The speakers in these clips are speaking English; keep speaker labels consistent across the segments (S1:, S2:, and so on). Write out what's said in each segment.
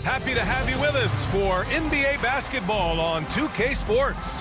S1: Happy to have you with us for NBA basketball on 2K Sports.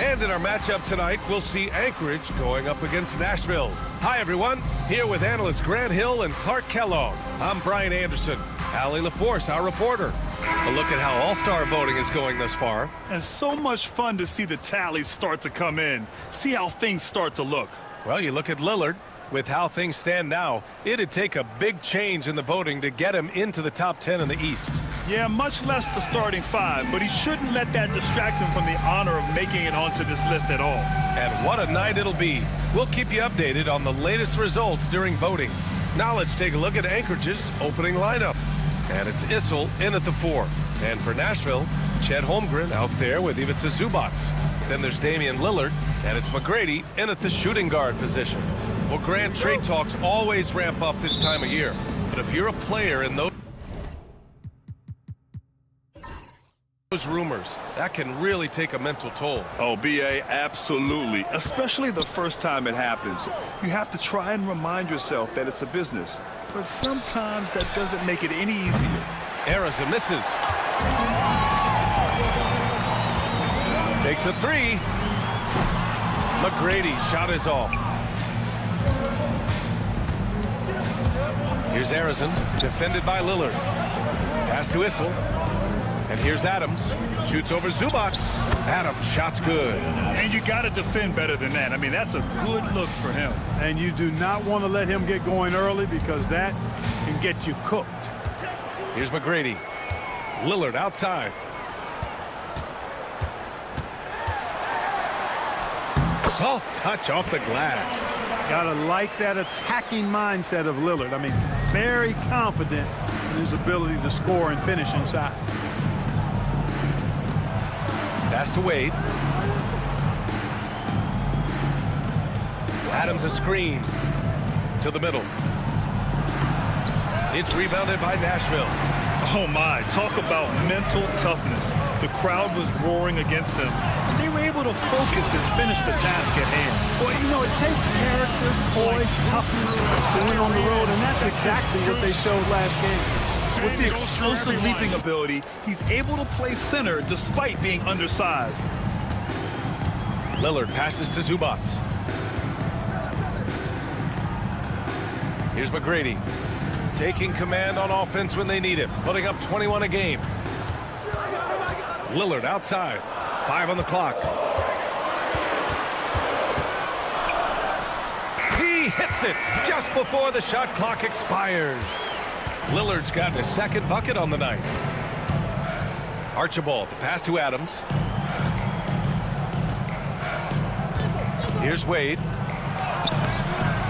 S1: And in our matchup tonight, we'll see Anchorage going up against Nashville. Hi, everyone. Here with analysts Grant Hill and Clark Kellogg. I'm Brian Anderson. Allie LaForce, our reporter. A look at how All-Star voting is going thus far.
S2: And so much fun to see the tallies start to come in. See how things start to look.
S1: Well, you look at Lillard. With how things stand now, it'd take a big change in the voting to get him into the top 10 in the East.
S2: Yeah, much less the starting five, but he shouldn't let that distract him from the honor of making it onto this list at all.
S1: And what a night it'll be. We'll keep you updated on the latest results during voting. Now let's take a look at Anchorage's opening lineup. And it's Issel in at the 4. And for Nashville, Chet Holmgren out there with Ivica Zubac. Then there's Damian Lillard, and it's McGrady in at the shooting guard position. Well, Grant, trade talks always ramp up this time of year. But if you're a player in those rumors, that can really take a mental toll.
S2: Oh, B.A., absolutely. Especially the first time it happens. You have to try and remind yourself that it's a business. But sometimes that doesn't make it any easier.
S1: Arizona misses. Takes a 3. McGrady shot is off. Here's Arizona, defended by Lillard. Pass to Issel. And here's Adams. Shoots over Zubac. Adams, shot's good.
S2: And you got to defend better than that. I mean, that's a good look for him.
S3: And you do not want to let him get going early because that can get you cooked.
S1: Here's McGrady. Lillard outside. Soft touch off the glass.
S3: Gotta like that attacking mindset of Lillard. I mean, very confident in his ability to score and finish inside.
S1: Pass to Wade. Adams a screen to the middle. It's rebounded by Nashville.
S2: Oh my, talk about mental toughness. The crowd was roaring against them. They were able to focus and finish the task at hand.
S3: Well, you know, it takes character, poise, toughness to win on the road, and that's exactly what they showed last game.
S2: With the explosive leaping ability, he's able to play center despite being undersized.
S1: Lillard passes to Zubac. Here's McGrady. Taking command on offense when they need it, putting up 21 a game. Lillard outside. 5 on the clock. He hits it just before the shot clock expires. Lillard's gotten his second bucket on the night. Archibald, the pass to Adams. Here's Wade.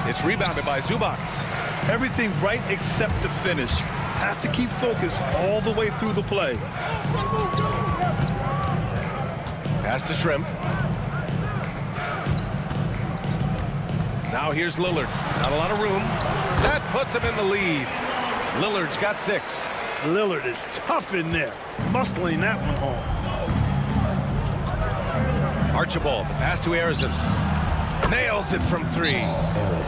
S1: It's rebounded by Zubac.
S2: Everything right except the finish. Have to keep focused all the way through the play.
S1: Pass to Shrimp. Now here's Lillard. Not a lot of room. That puts him in the lead. Lillard's got 6.
S3: Lillard is tough in there, muscling that one home.
S1: Archibald, the pass to Arizona. Nails it from 3.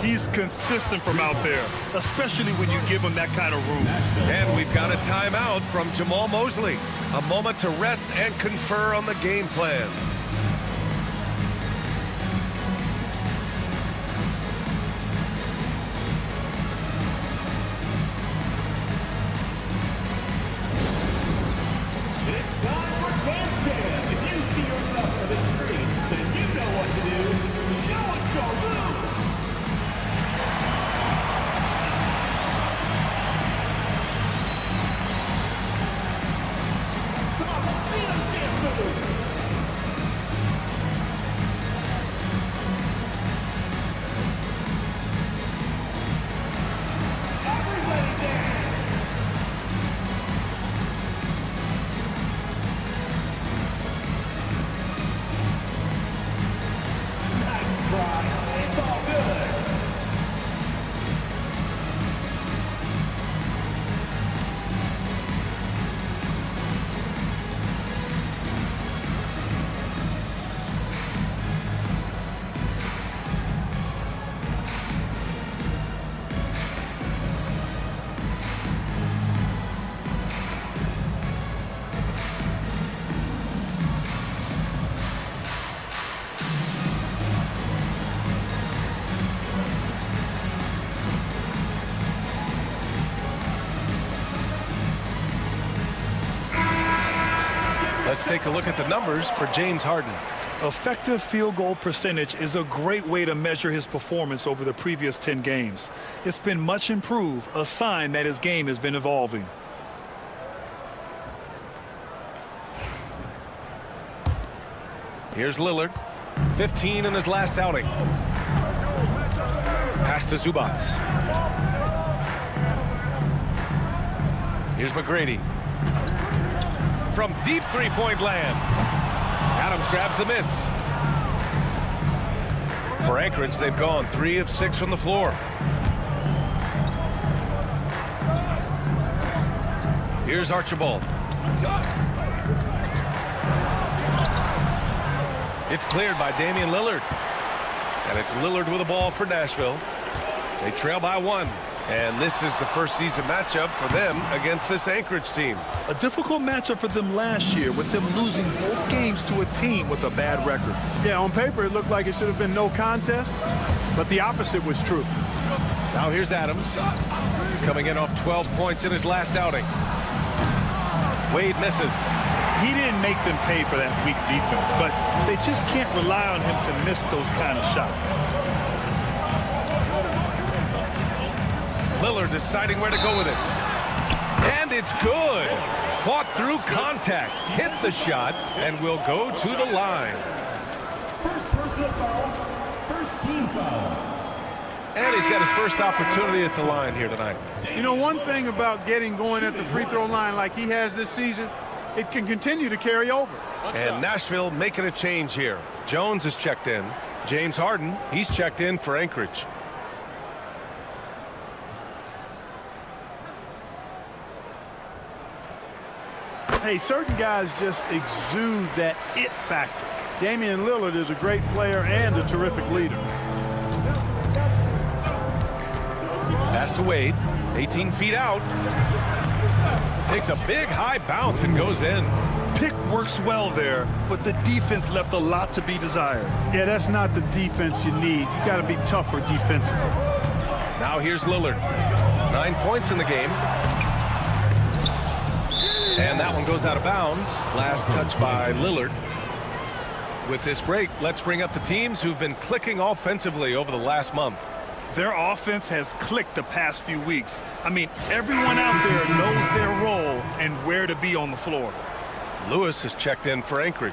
S2: He's consistent from out there, especially when you give him that kind of room.
S1: And we've got a timeout from Jamal Mosley. A moment to rest and confer on the game plan.
S4: It's time for dance jam. If you see yourself on the screen, then you know what to do. Show us your move. Come on, let's see those dance moves.
S1: let's take a look at the numbers for James Harden.
S2: Effective field goal percentage is a great way to measure his performance over the previous 10 games. It's been much improved, a sign that his game has been evolving.
S1: Here's Lillard, 15 in his last outing. Pass to Zubats. Here's McGrady. From deep three-point land. Adams grabs the miss. For Anchorage, they've gone 3 of 6 from the floor. Here's Archibald. It's cleared by Damian Lillard. And it's Lillard with the ball for Nashville. They trail by 1. And this is the first season matchup for them against this Anchorage team.
S2: A difficult matchup for them last year, with them losing both games to a team with a bad record.
S3: Yeah, on paper it looked like it should have been no contest, but the opposite was true.
S1: Now here's Adams, coming in off 12 points in his last outing. Wade misses.
S2: He didn't make them pay for that weak defense, but they just can't rely on him to miss those kind of shots.
S1: Lillard deciding where to go with it. And it's good. Fought through contact, hit the shot, and will go to the line.
S4: First personal foul, first team foul.
S1: And he's got his first opportunity at the line here tonight.
S3: You know, one thing about getting going at the free throw line like he has this season, it can continue to carry over.
S1: And Nashville making a change here. Jones is checked in. James Harden, he's checked in for Anchorage.
S3: Hey, certain guys just exude that it factor. Damian Lillard is a great player and a terrific leader.
S1: Pass to Wade, 18 feet out. Takes a big high bounce and goes in.
S2: Pick works well there, but the defense left a lot to be desired.
S3: Yeah, that's not the defense you need. You got to be tougher defensively.
S1: Now here's Lillard. 9 points in the game. And that one goes out of bounds. Last touch by Lillard. With this break, let's bring up the teams who've been clicking offensively over the last month.
S2: Their offense has clicked the past few weeks. I mean, everyone out there knows their role and where to be on the floor.
S1: Lewis is checked in for Anchorage.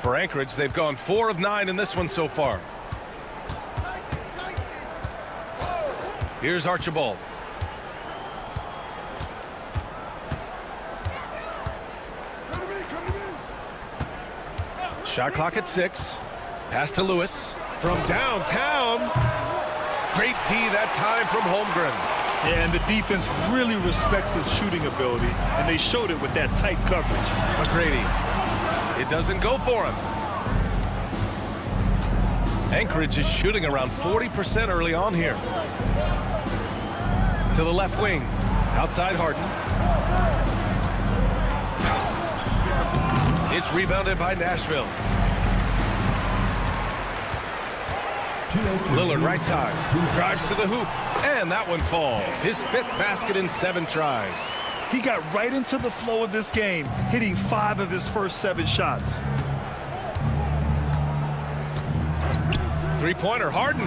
S1: For Anchorage, they've gone 4 of 9 in this one so far. Here's Archibald. Shot clock at 6. Pass to Lewis from downtown. Great D that time from Holmgren.
S2: And the defense really respects his shooting ability, and they showed it with that tight coverage.
S1: McGrady. It doesn't go for him. Anchorage is shooting around 40% early on here. To the left wing. Outside Harden. It's rebounded by Nashville. Lillard right side. Drives to the hoop. And that one falls. His 5th basket in 7 tries.
S2: He got right into the flow of this game, hitting 5 of his first 7 shots.
S1: Three-pointer, Harden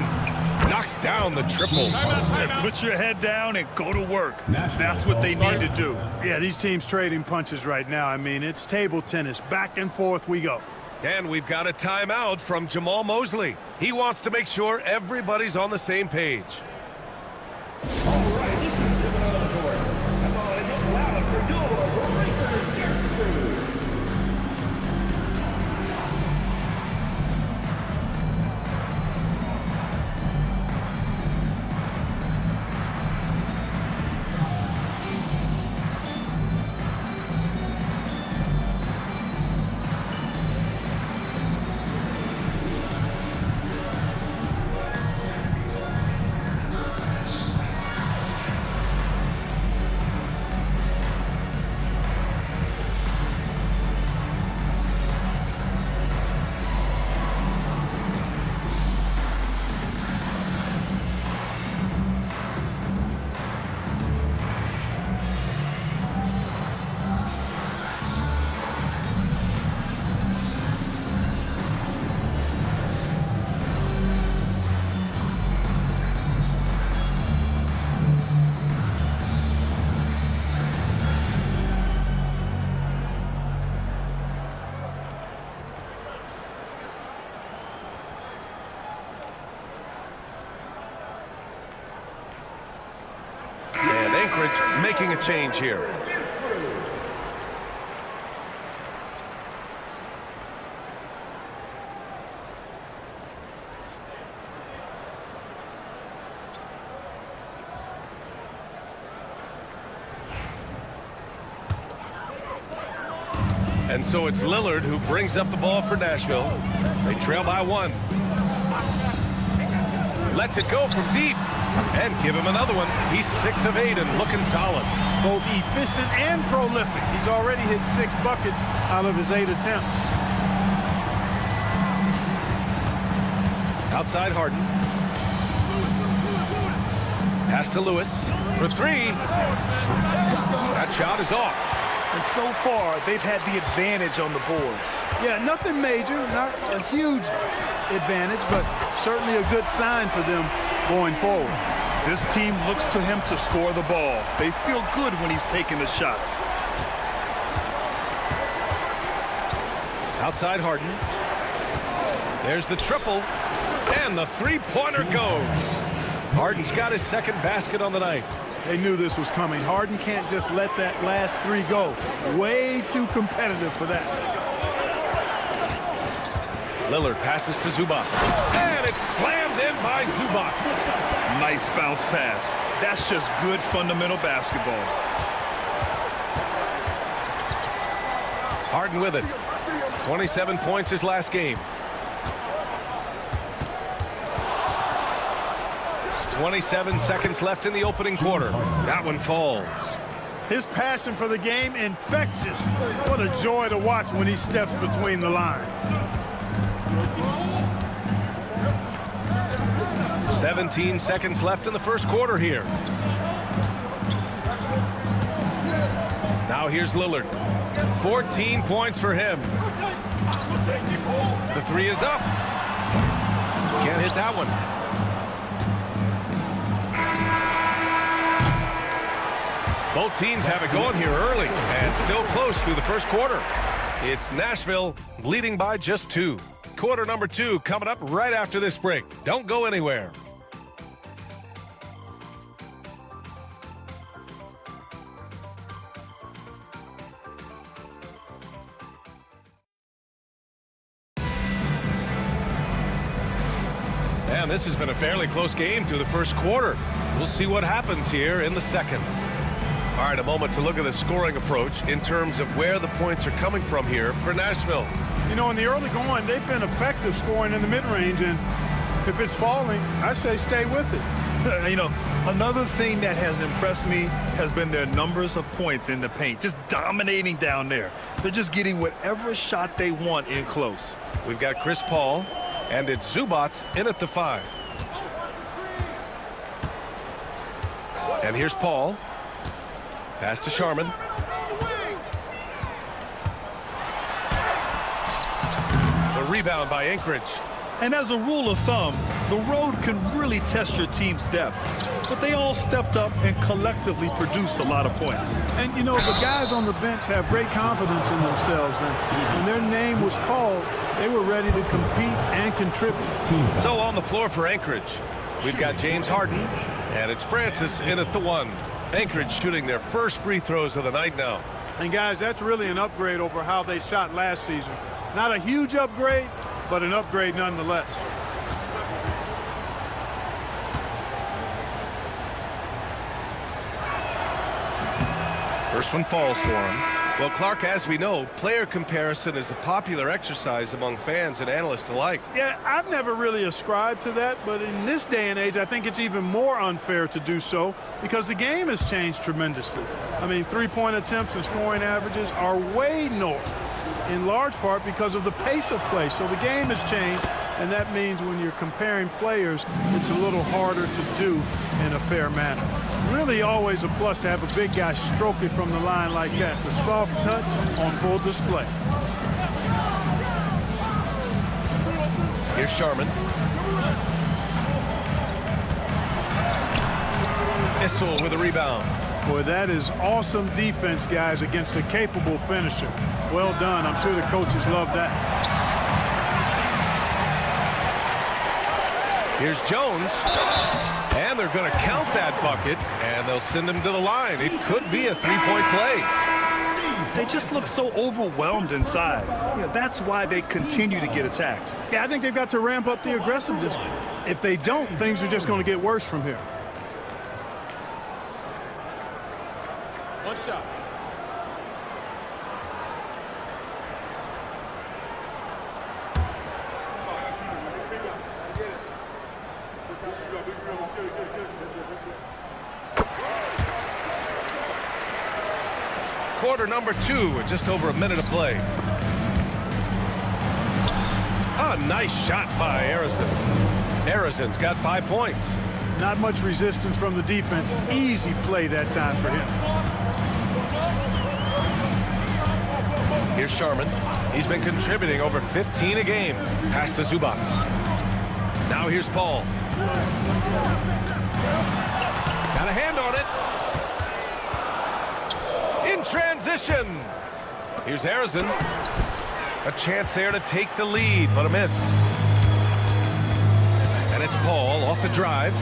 S1: knocks down the triple.
S2: And put your head down and go to work. That's what they need to do.
S3: Yeah, these teams trading punches right now. I mean, it's table tennis. Back and forth we go.
S1: And we've got a timeout from Jamal Mosley. He wants to make sure everybody's on the same page. Anchorage making a change here. And so it's Lillard who brings up the ball for Nashville. They trail by 1. Lets it go from deep. And give him another one. He's 6 of 8 and looking solid.
S3: Both efficient and prolific. He's already hit 6 buckets out of his 8 attempts.
S1: Outside Harden. Pass to Lewis for 3. That shot is off.
S2: And so far, they've had the advantage on the boards.
S3: Yeah, nothing major, not a huge advantage, but certainly a good sign for them going forward.
S2: This team looks to him to score the ball. They feel good when he's taking the shots.
S1: Outside Harden. There's the triple. And the three-pointer goes. Harden's got his second basket on the night.
S3: They knew this was coming. Harden can't just let that last 3 go. Way too competitive for that.
S1: Lillard passes to Zubac. And it's slammed in by Zubac.
S2: Nice bounce pass. That's just good fundamental basketball.
S1: Harden with it. 27 points his last game. 27 seconds left in the opening quarter. That one falls.
S3: His passion for the game, infectious. What a joy to watch when he steps between the lines.
S1: 17 seconds left in the first quarter here. Now here's Lillard. 14 points for him. The 3 is up. Can't hit that one. Both teams have it going here early and still close through the first quarter. It's Nashville leading by just 2. Quarter number 2 coming up right after this break. Don't go anywhere. And this has been a fairly close game through the first quarter. We'll see what happens here in the second. All right, a moment to look at the scoring approach in terms of where the points are coming from here for Nashville.
S3: You know, in the early going, they've been effective scoring in the mid-range, and if it's falling, I say stay with it.
S2: You know, another thing that has impressed me has been their numbers of points in the paint, just dominating down there. They're just getting whatever shot they want in close.
S1: We've got Chris Paul, and it's Zubac in at the 5. And here's Paul. Pass to Sharman. The rebound by Anchorage.
S2: And as a rule of thumb, the road can really test your team's depth. But they all stepped up and collectively produced a lot of points.
S3: And, you know, the guys on the bench have great confidence in themselves. And when their name was called, they were ready to compete and contribute.
S1: So on the floor for Anchorage, we've got James Harden, and it's Francis in at the 1. Anchorage shooting their first free throws of the night now.
S3: And, guys, that's really an upgrade over how they shot last season. Not a huge upgrade, but an upgrade nonetheless.
S1: First one falls for him. Well, Clark, as we know, player comparison is a popular exercise among fans and analysts alike.
S3: Yeah, I've never really ascribed to that, but in this day and age, I think it's even more unfair to do so because the game has changed tremendously. I mean, three-point attempts and scoring averages are way north, in large part because of the pace of play. So the game has changed, and that means when you're comparing players, it's a little harder to do in a fair manner. Really always a plus to have a big guy stroke it from the line like that. The soft touch on full display.
S1: Here's Sharman. Issel with a rebound.
S3: Boy, that is awesome defense, guys, against a capable finisher. Well done. I'm sure the coaches love that.
S1: Here's Jones. And they're going to count that bucket, and they'll send him to the line. It could be a three-point play.
S2: They just look so overwhelmed inside. That's why they continue to get attacked.
S3: Yeah, I think they've got to ramp up the aggressiveness. If they don't, things are just going to get worse from here.
S4: One shot.
S1: Quarter number 2 with just over a minute of play. A nice shot by Arizon's got 5 points.
S3: Not much resistance from the defense. Easy play that time for him.
S1: Here's Sharman. He's been contributing over 15 a game. Pass to Zubats. Now here's Paul. Got a hand on it. In transition. Here's Arizon. A chance there to take the lead, but a miss. And it's Paul off the drive.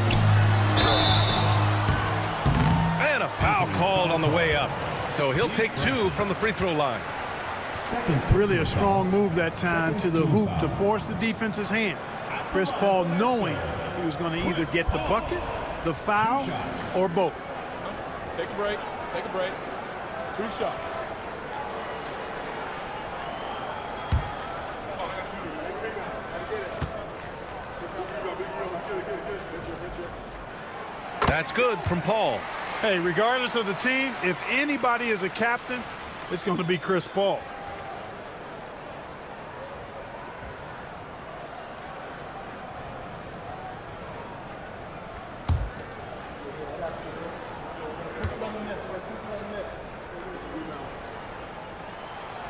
S1: And a foul called on the way up. So he'll take 2 from the free throw line.
S3: Really a strong move that time to the hoop to force the defense's hand. Chris Paul knowing he was going to either get the bucket, the foul, or both.
S4: Take a break. Take a break. 2 shots.
S1: That's good from Paul.
S3: Hey, regardless of the team, if anybody is a captain, it's going to be Chris Paul.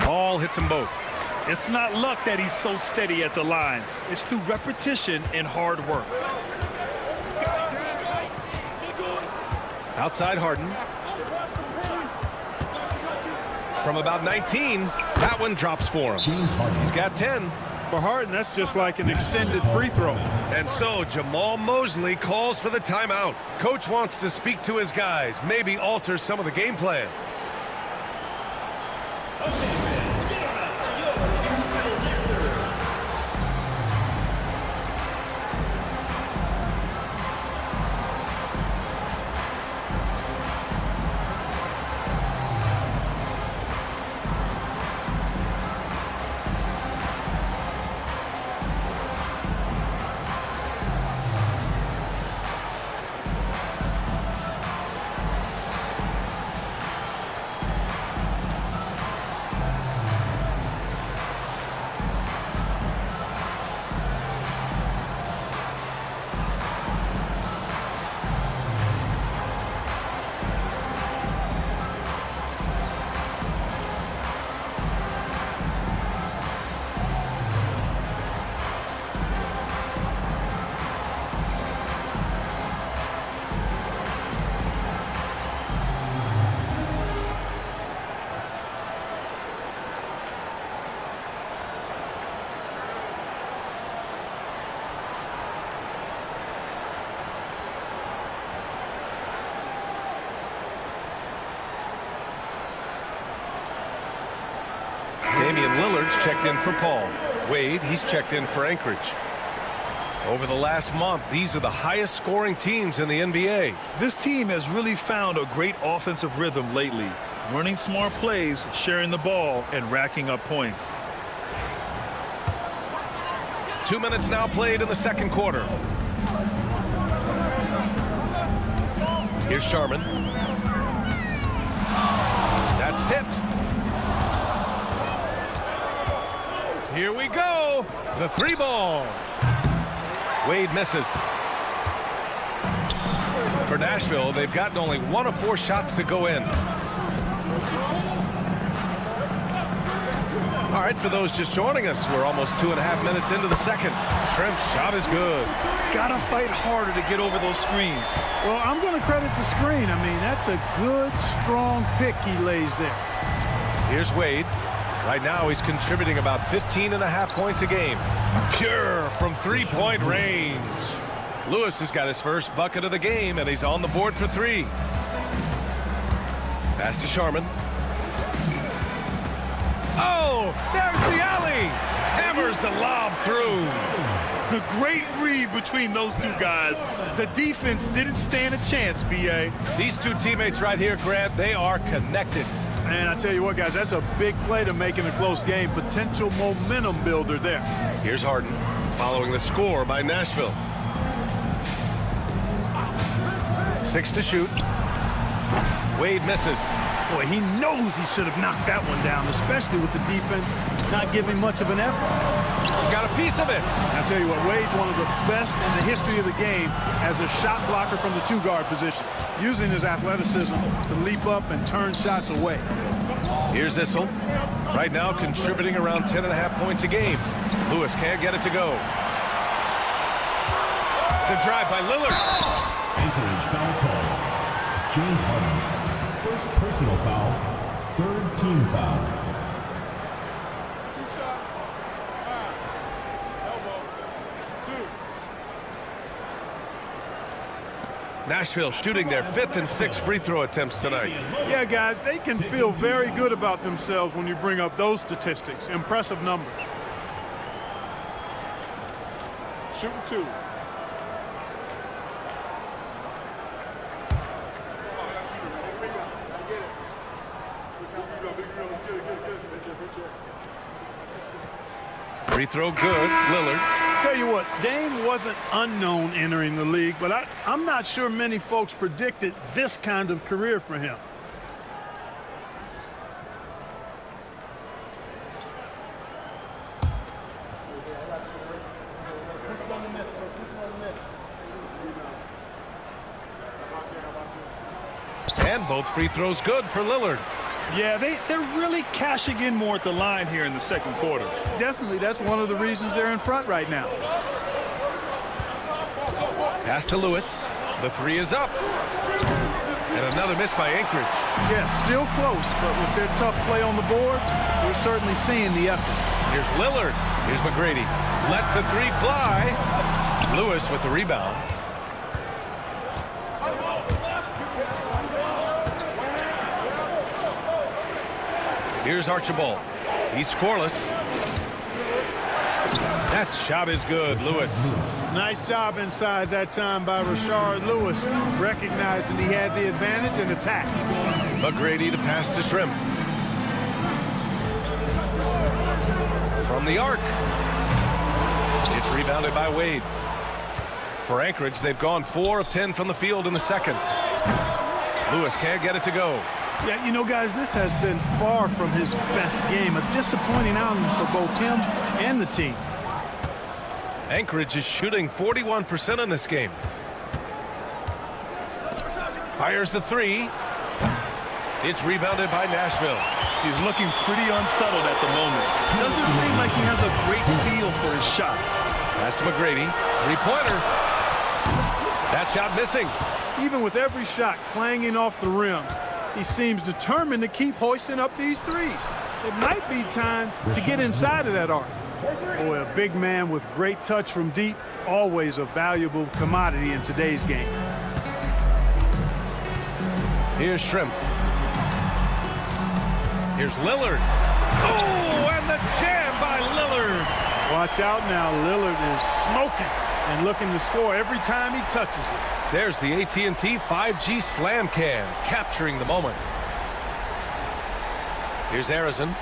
S1: Paul hits them both.
S2: It's not luck that he's so steady at the line. It's through repetition and hard work.
S1: Outside Harden. From about 19, that one drops for him. He's got 10.
S3: For Harden, that's just like an extended free throw.
S1: And so Jamal Mosley calls for the timeout. Coach wants to speak to his guys, maybe alter some of the game plan. Damian Lillard's checked in for Paul. Wade, he's checked in for Anchorage. Over the last month, these are the highest scoring teams in the NBA.
S2: This team has really found a great offensive rhythm lately. Running smart plays, sharing the ball, and racking up points.
S1: 2 minutes now played in the second quarter. Here's Sharman. That's tipped. Here we go. The 3 ball. Wade misses. For Nashville, they've gotten only 1 of 4 shots to go in. All right, for those just joining us, we're almost 2.5 minutes into the second. Shrimp's shot is good.
S2: Gotta fight harder to get over those screens.
S3: Well, I'm going to credit the screen. I mean, that's a good, strong pick he lays there.
S1: Here's Wade. Right now, he's contributing about 15.5 points a game. Pure from 3-point range. Lewis has got his first bucket of the game, and he's on the board for 3. Pass to Sharman. Oh, there's the alley. Hammers the lob through.
S2: A great read between those two guys. The defense didn't stand a chance, B.A.
S1: These two teammates right here, Grant, they are connected.
S3: And I tell you what, guys, that's a big play to make in a close game. Potential momentum builder there.
S1: Here's Harden following the score by Nashville. 6 to shoot. Wade misses.
S3: Boy, he knows he should have knocked that one down, especially with the defense not giving much of an effort.
S1: Got a piece of it.
S3: I tell you what, Wade's one of the best in the history of the game as a shot blocker from the 2-guard position, using his athleticism to leap up and turn shots away.
S1: Here's Issel. Right now contributing around 10.5 points a game. Lewis can't get it to go. The drive by Lillard.
S5: Anchorage foul call. James Harden. First personal foul. Third team foul.
S1: Nashville shooting their 5th and 6th free throw attempts tonight.
S3: Yeah, guys, they can feel very good about themselves when you bring up those statistics. Impressive numbers. Shooting 2.
S1: Free throw good. Lillard.
S3: Tell you what, Dame wasn't unknown entering the league, but I'm not sure many folks predicted this kind of career for him.
S1: And both free throws good for Lillard.
S2: Yeah, they're really cashing in more at the line here in the second quarter.
S3: Definitely, that's one of the reasons they're in front right now.
S1: Pass to Lewis. The 3 is up. And another miss by Anchorage.
S3: Yeah, still close, but with their tough play on the boards, we're certainly seeing the effort.
S1: Here's Lillard. Here's McGrady. Lets the 3 fly. Lewis with the rebound. Here's Archibald. He's scoreless. That shot is good, Lewis.
S3: Nice job inside that time by Rashard Lewis, recognizing he had the advantage and attacked.
S1: McGrady, the pass to Shrimp. From the arc. It's rebounded by Wade. For Anchorage, they've gone 4 of 10 from the field in the second. Lewis can't get it to go.
S3: Yeah, you know, guys, this has been far from his best game. A disappointing outing for both him and the team.
S1: Anchorage is shooting 41% in this game. Fires the 3. It's rebounded by Nashville.
S2: He's looking pretty unsettled at the moment. Doesn't seem like he has a great feel for his shot.
S1: Pass to McGrady. 3-pointer. That shot missing.
S3: Even with every shot clanging off the rim, he seems determined to keep hoisting up these 3. It might be time to get inside of that arc. Boy, a big man with great touch from deep, always a valuable commodity in today's game.
S1: Here's Shrimp. Here's Lillard. Oh, and the jam by Lillard.
S3: Watch out now. Lillard is smoking and looking to score every time he touches it.
S1: There's the AT&T 5G Slam Can, capturing the moment. Here's Harrison,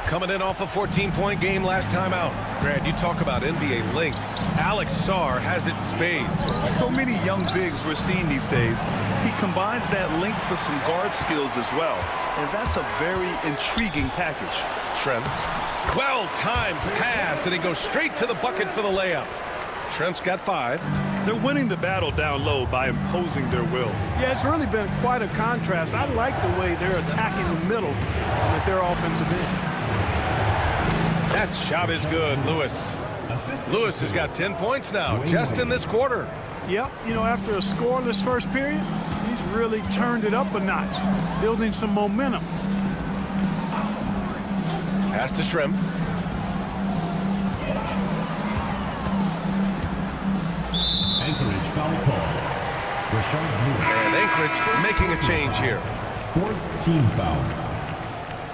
S1: coming in off a 14-point game last time out. Grant, you talk about NBA length. Alex Sarr has it in spades.
S2: So many young bigs we're seeing these days. He combines that length with some guard skills as well. And that's a very intriguing package.
S1: Trent, well-timed pass, and he goes straight to the bucket for the layup. Trent's got 5.
S2: They're winning the battle down low by imposing their will.
S3: Yeah, it's really been quite a contrast. I like the way they're attacking the middle with their offensive end.
S1: That shot is good, Lewis. Lewis has got 10 points now, just in this quarter.
S3: Yep, you know, after a scoreless first period, he's really turned it up a notch, building some momentum.
S1: Pass to Shrimp.
S5: Anchorage foul
S1: And Anchorage making a change here.
S5: Fourth team foul.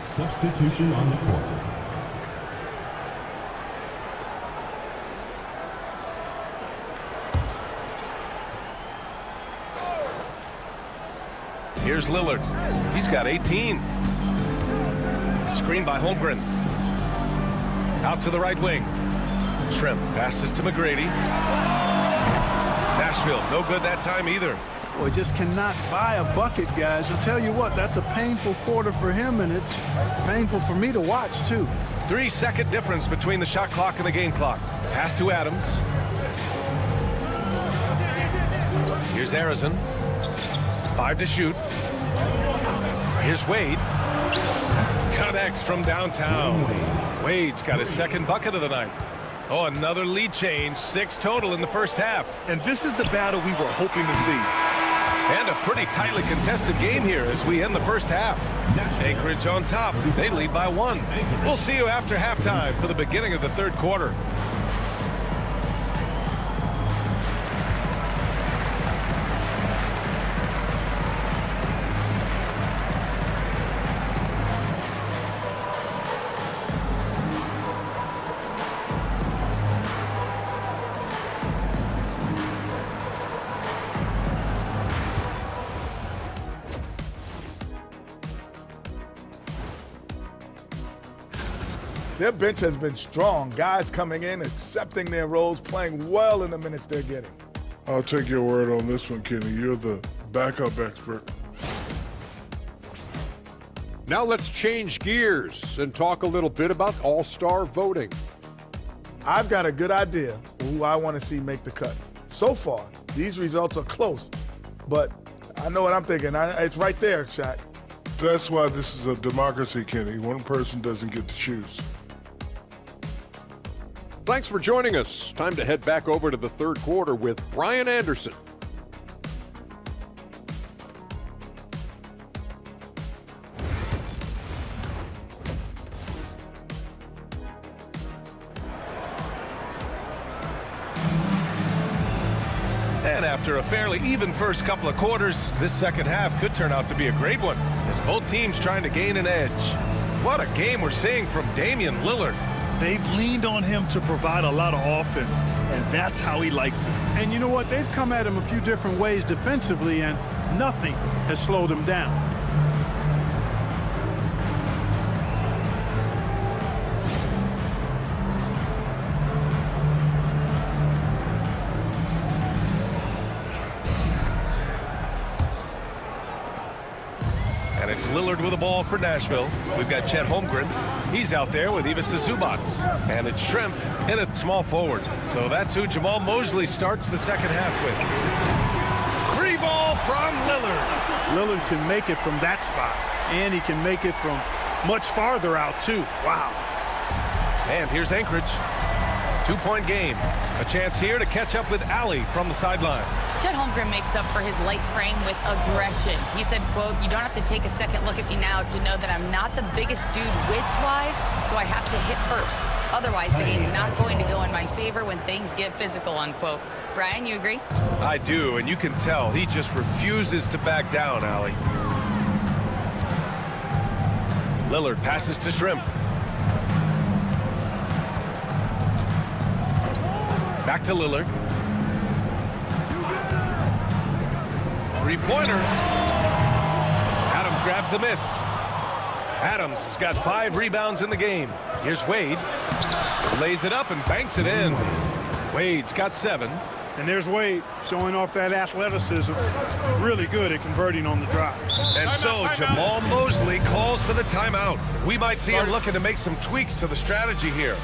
S5: Substitution on the court.
S1: Here's Lillard. He's got 18. Screen by Holmgren. Out to the right wing. Shrimp passes to McGrady. Nashville, no good that time either.
S3: Boy, just cannot buy a bucket, guys. I'll tell you what, that's a painful quarter for him, and it's painful for me to watch, too.
S1: 3-second difference between the shot clock and the game clock. Pass to Adams. Here's Arizon. 5 to shoot. Here's Wade. Connects from downtown. Wade's got his second bucket of the night. Oh, another lead change. 6 total in the first half.
S2: And this is the battle we were hoping to see.
S1: And a pretty tightly contested game here as we end the first half. Anchorage on top. They lead by 1. We'll see you after halftime for the beginning of the third quarter.
S6: Their bench has been strong. Guys coming in, accepting their roles, playing well in the minutes they're getting.
S7: I'll take your word on this one, Kenny. You're the backup expert.
S8: Now let's change gears and talk a little bit about all-star voting.
S6: I've got a good idea who I want to see make the cut. So far, these results are close, but I know what I'm thinking. It's right there, Shaq.
S7: That's why this is a democracy, Kenny. One person doesn't get to choose.
S8: Thanks for joining us. Time to head back over to the third quarter with Brian Anderson.
S1: And after a fairly even first couple of quarters, this second half could turn out to be a great one as both teams trying to gain an edge. What a game we're seeing from Damian Lillard.
S2: They've leaned on him to provide a lot of offense, and that's how he likes it.
S3: And you know what? They've come at him a few different ways defensively, and nothing has slowed him down.
S1: And it's Lillard with the ball for Nashville. We've got Chet Holmgren. He's out there with Ivica Zubac. And it's Shrimp in at small forward. So that's who Jamal Mosley starts the second half with. Free ball from Lillard.
S3: Lillard can make it from that spot, and he can make it from much farther out, too. Wow.
S1: And here's Anchorage. 2-point game. A chance here to catch up with Allie from the sideline.
S9: Chet Holmgren makes up for his light frame with aggression. He said, quote, "You don't have to take a second look at me now to know that I'm not the biggest dude width-wise, so I have to hit first. Otherwise, the game's not going to go in my favor when things get physical," unquote. Brian, you agree?
S1: I do, and you can tell he just refuses to back down, Allie. Lillard passes to Shrimp. Back to Lillard. Three-pointer. Adams grabs the miss. Adams has got 5 rebounds in the game. Here's Wade. Lays it up and banks it in. Wade's got 7.
S3: And there's Wade showing off that athleticism. Really good at converting on the drive.
S1: And so Jamal Mosley calls for the timeout. We might see him looking to make some tweaks to the strategy here.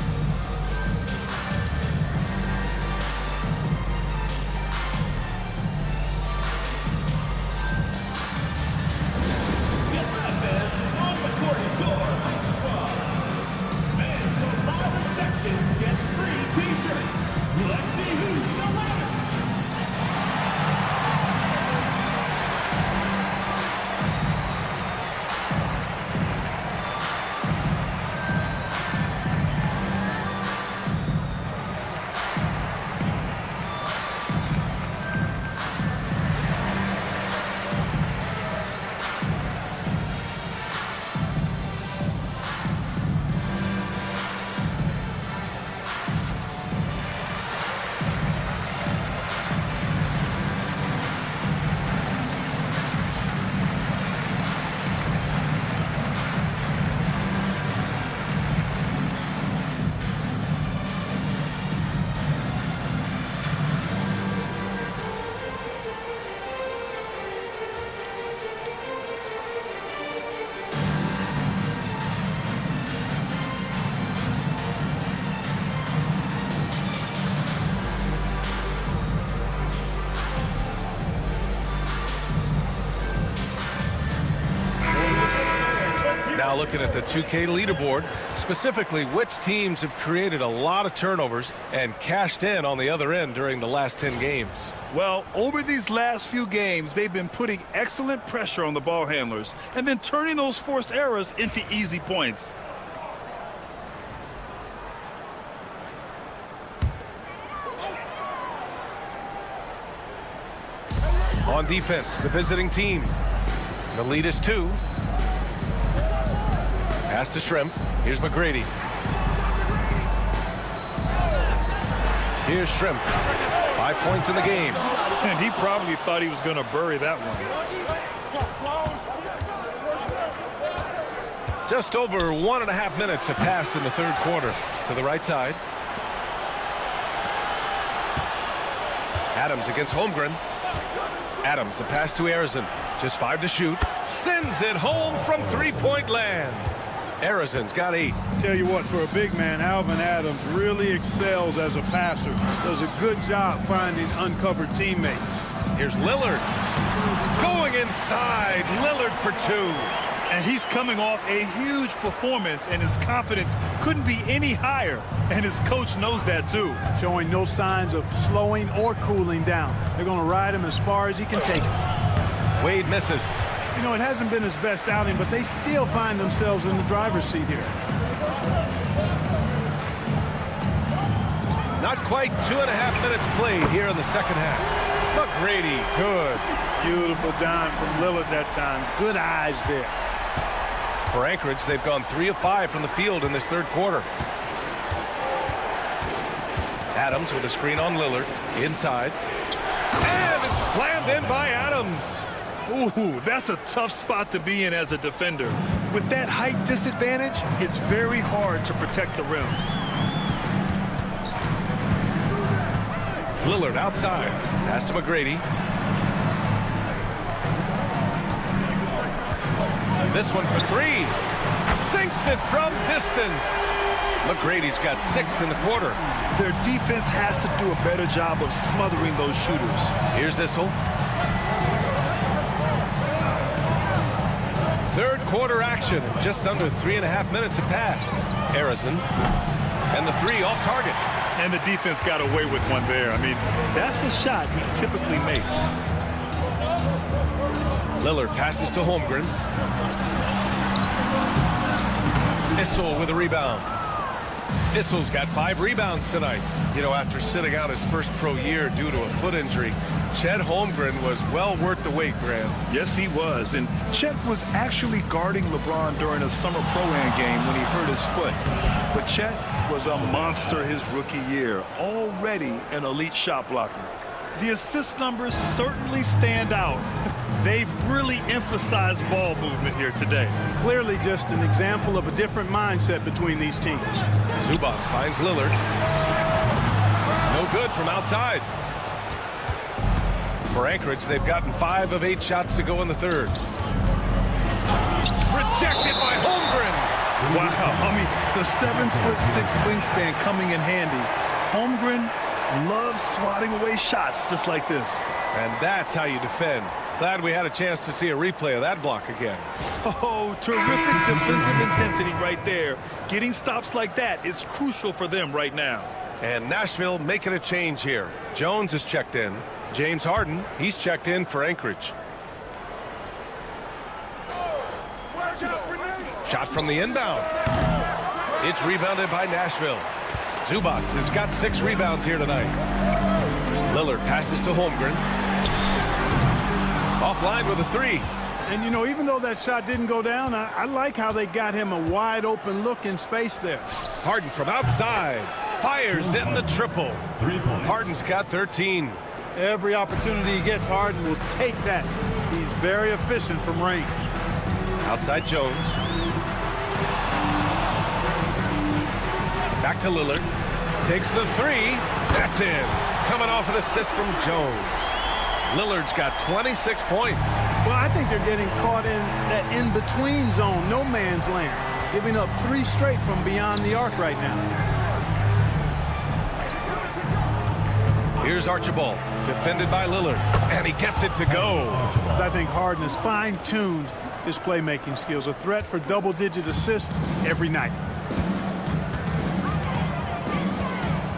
S1: Now looking at the 2K leaderboard, specifically which teams have created a lot of turnovers and cashed in on the other end during the last 10 games.
S2: Well, over these last few games, they've been putting excellent pressure on the ball handlers and then turning those forced errors into easy points.
S1: On defense, the visiting team. The lead is 2. Pass to Shrimp. Here's McGrady. Here's Shrimp. 5 points in the game.
S2: And he probably thought he was going to bury that one.
S1: Just over 1.5 minutes have passed in the third quarter. To the right side. Adams against Holmgren. Adams, the pass to Arizon. Just 5 to shoot. Sends it home from three-point land. Arizon's got 8.
S3: Tell you what, for a big man, Alvin Adams really excels as a passer. Does a good job finding uncovered teammates.
S1: Here's Lillard. Going inside. Lillard for 2.
S2: And he's coming off a huge performance, and his confidence couldn't be any higher. And his coach knows that, too.
S3: Showing no signs of slowing or cooling down. They're going to ride him as far as he can take it.
S1: Wade misses.
S3: You know, it hasn't been his best outing, but they still find themselves in the driver's seat here.
S1: Not quite 2.5 minutes played here in the second half. McGrady, good.
S3: Beautiful dime from Lillard that time. Good eyes there.
S1: For Anchorage, they've gone 3 of 5 from the field in this third quarter. Adams with a screen on Lillard. Inside. And it's slammed in by Adams.
S2: Ooh, that's a tough spot to be in as a defender. With that height disadvantage, it's very hard to protect the rim.
S1: Lillard outside. Pass to McGrady. This one for 3. Sinks it from distance. McGrady's got 6 in the quarter.
S2: Their defense has to do a better job of smothering those shooters.
S1: Here's Issel. Third quarter action. Just under 3.5 minutes have passed. Arizon. And the 3 off target.
S2: And the defense got away with one there. I mean, that's a shot he typically makes.
S1: Lillard passes to Holmgren. Issel with a rebound. Issel's got 5 rebounds tonight. You know, after sitting out his first pro year due to a foot injury, Chet Holmgren was well worth the wait, Graham.
S2: Yes, he was. And Chet was actually guarding LeBron during a summer pro-am game when he hurt his foot. But Chet was a monster his rookie year, already an elite shot blocker. The assist numbers certainly stand out. They've really emphasized ball movement here today.
S3: Clearly just an example of a different mindset between these teams.
S1: Zubac finds Lillard. No good from outside. For Anchorage, they've gotten 5 of 8 shots to go in the third. Rejected by Holmgren.
S2: Wow, I mean, the 7'6" wingspan coming in handy. Holmgren loves swatting away shots just like this.
S1: And that's how you defend. Glad we had a chance to see a replay of that block again.
S2: Oh, terrific defensive intensity right there. Getting stops like that is crucial for them right now.
S1: And Nashville making a change here. Jones is checked in. James Harden, he's checked in for Anchorage. Shot from the inbound. It's rebounded by Nashville. Zubac has got 6 rebounds here tonight. Lillard passes to Holmgren. Offline with a 3.
S3: And, you know, even though that shot didn't go down, I like how they got him a wide-open look in space there.
S1: Harden from outside. Fires in the triple.
S5: 3 points.
S1: Harden's got 13.
S3: Every opportunity he gets, Harden will take that. He's very efficient from range.
S1: Outside Jones. Back to Lillard. Takes the 3. That's in. Coming off an assist from Jones. Lillard's got 26 points.
S3: Well, I think they're getting caught in that in-between zone, no man's land, giving up 3 straight from beyond the arc right now.
S1: Here's Archibald, defended by Lillard, and he gets it to go.
S3: I think Harden is fine-tuned his playmaking skills. A threat for double-digit assists every night.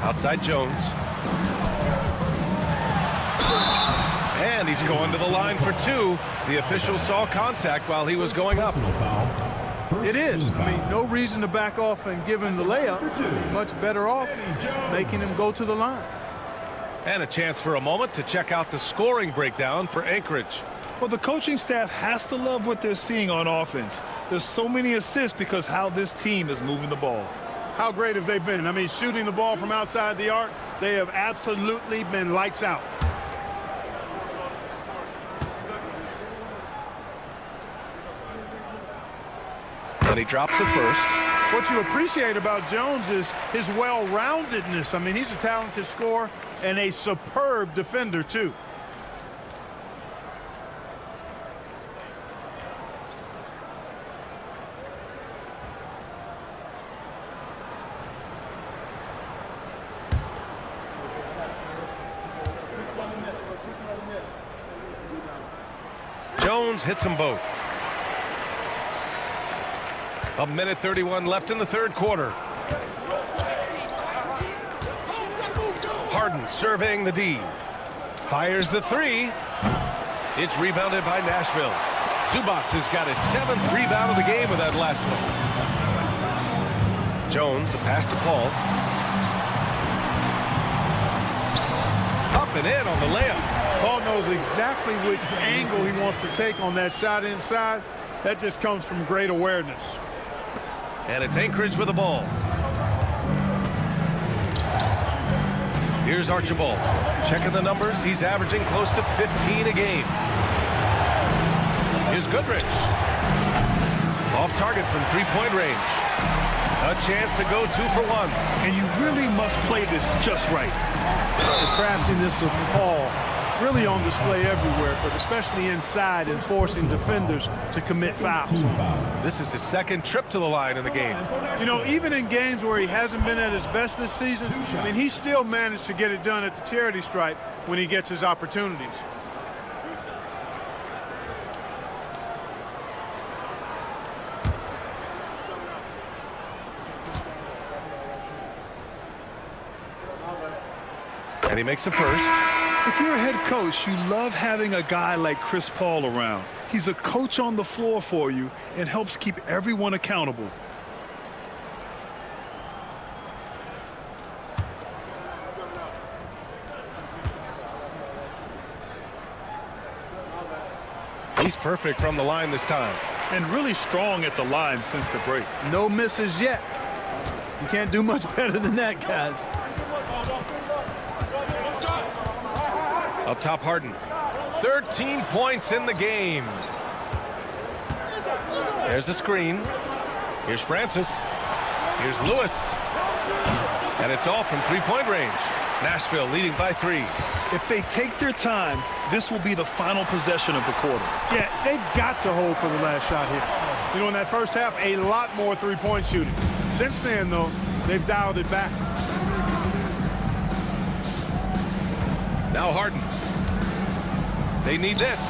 S1: Outside Jones. And he's going to the line for two. The official saw contact while he was going up.
S5: Personal foul. First
S3: It is.
S5: team
S3: I
S5: foul.
S3: mean, no reason to back off and give him the layup. Much better off making him go to the line.
S1: And a chance for a moment to check out the scoring breakdown for Anchorage.
S2: Well, the coaching staff has to love what they're seeing on offense. There's so many assists because how this team is moving the ball.
S3: How great have they been? I mean, shooting the ball from outside the arc, they have absolutely been lights out.
S1: And he drops it first.
S3: What you appreciate about Jones is his well-roundedness. I mean, he's a talented scorer and a superb defender, too.
S1: Jones hits them both. A minute 31 left in the third quarter. Harden surveying the D. Fires the three. It's rebounded by Nashville. Zubac has got his 7th rebound of the game with that last one. Jones, the pass to Paul. Up and in on the layup.
S3: Paul knows exactly which angle he wants to take on that shot inside. That just comes from great awareness.
S1: And it's Anchorage with the ball. Here's Archibald. Checking the numbers. He's averaging close to 15 a game. Here's Goodrich. Off target from three-point range. A chance to go 2 for 1.
S2: And you really must play this just right.
S3: The craftiness of Paul really on display everywhere, but especially inside and forcing defenders to commit fouls.
S1: This is his 2nd trip to the line in the game.
S3: You know, even in games where he hasn't been at his best this season, I mean, he still managed to get it done at the charity stripe when he gets his opportunities.
S1: And he makes a first.
S2: If you're a head coach, you love having a guy like Chris Paul around. He's a coach on the floor for you and helps keep everyone accountable.
S1: He's perfect from the line this time.
S2: And really strong at the line since the break.
S3: No misses yet. You can't do much better than that, guys.
S1: Up top, Harden. 13 points in the game. There's a screen. Here's Francis. Here's Lewis. And it's all from three-point range. Nashville leading by 3.
S2: If they take their time, this will be the final possession of the quarter.
S3: Yeah, they've got to hold for the last shot here. You know, in that first half, a lot more three-point shooting. Since then, though, they've dialed it back.
S1: Now Harden. They need this.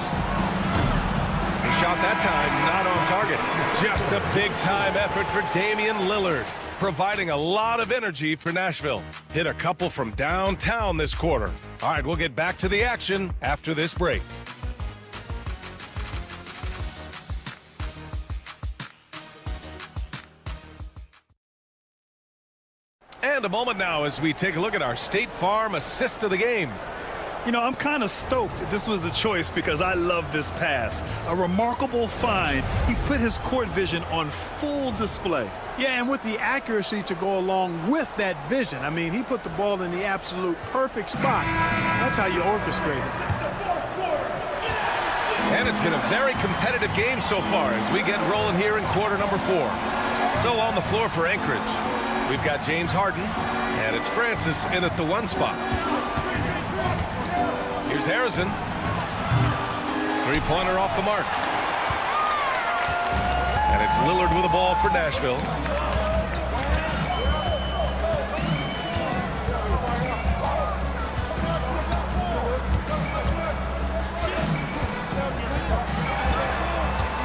S1: He shot that time, not on target. Just a big-time effort for Damian Lillard, providing a lot of energy for Nashville. Hit a couple from downtown this quarter. All right, we'll get back to the action after this break. And a moment now as we take a look at our State Farm assist of the game.
S2: You know, I'm kind of stoked this was a choice because I love this pass. A remarkable find. He put his court vision on full display.
S3: Yeah, and with the accuracy to go along with that vision. I mean, he put the ball in the absolute perfect spot. That's how you orchestrate it.
S1: And it's been a very competitive game so far as we get rolling here in quarter number 4. So on the floor for Anchorage, we've got James Harden, and it's Francis in at the 1 spot. Here's Harrison. Three-pointer off the mark. And it's Lillard with the ball for Nashville.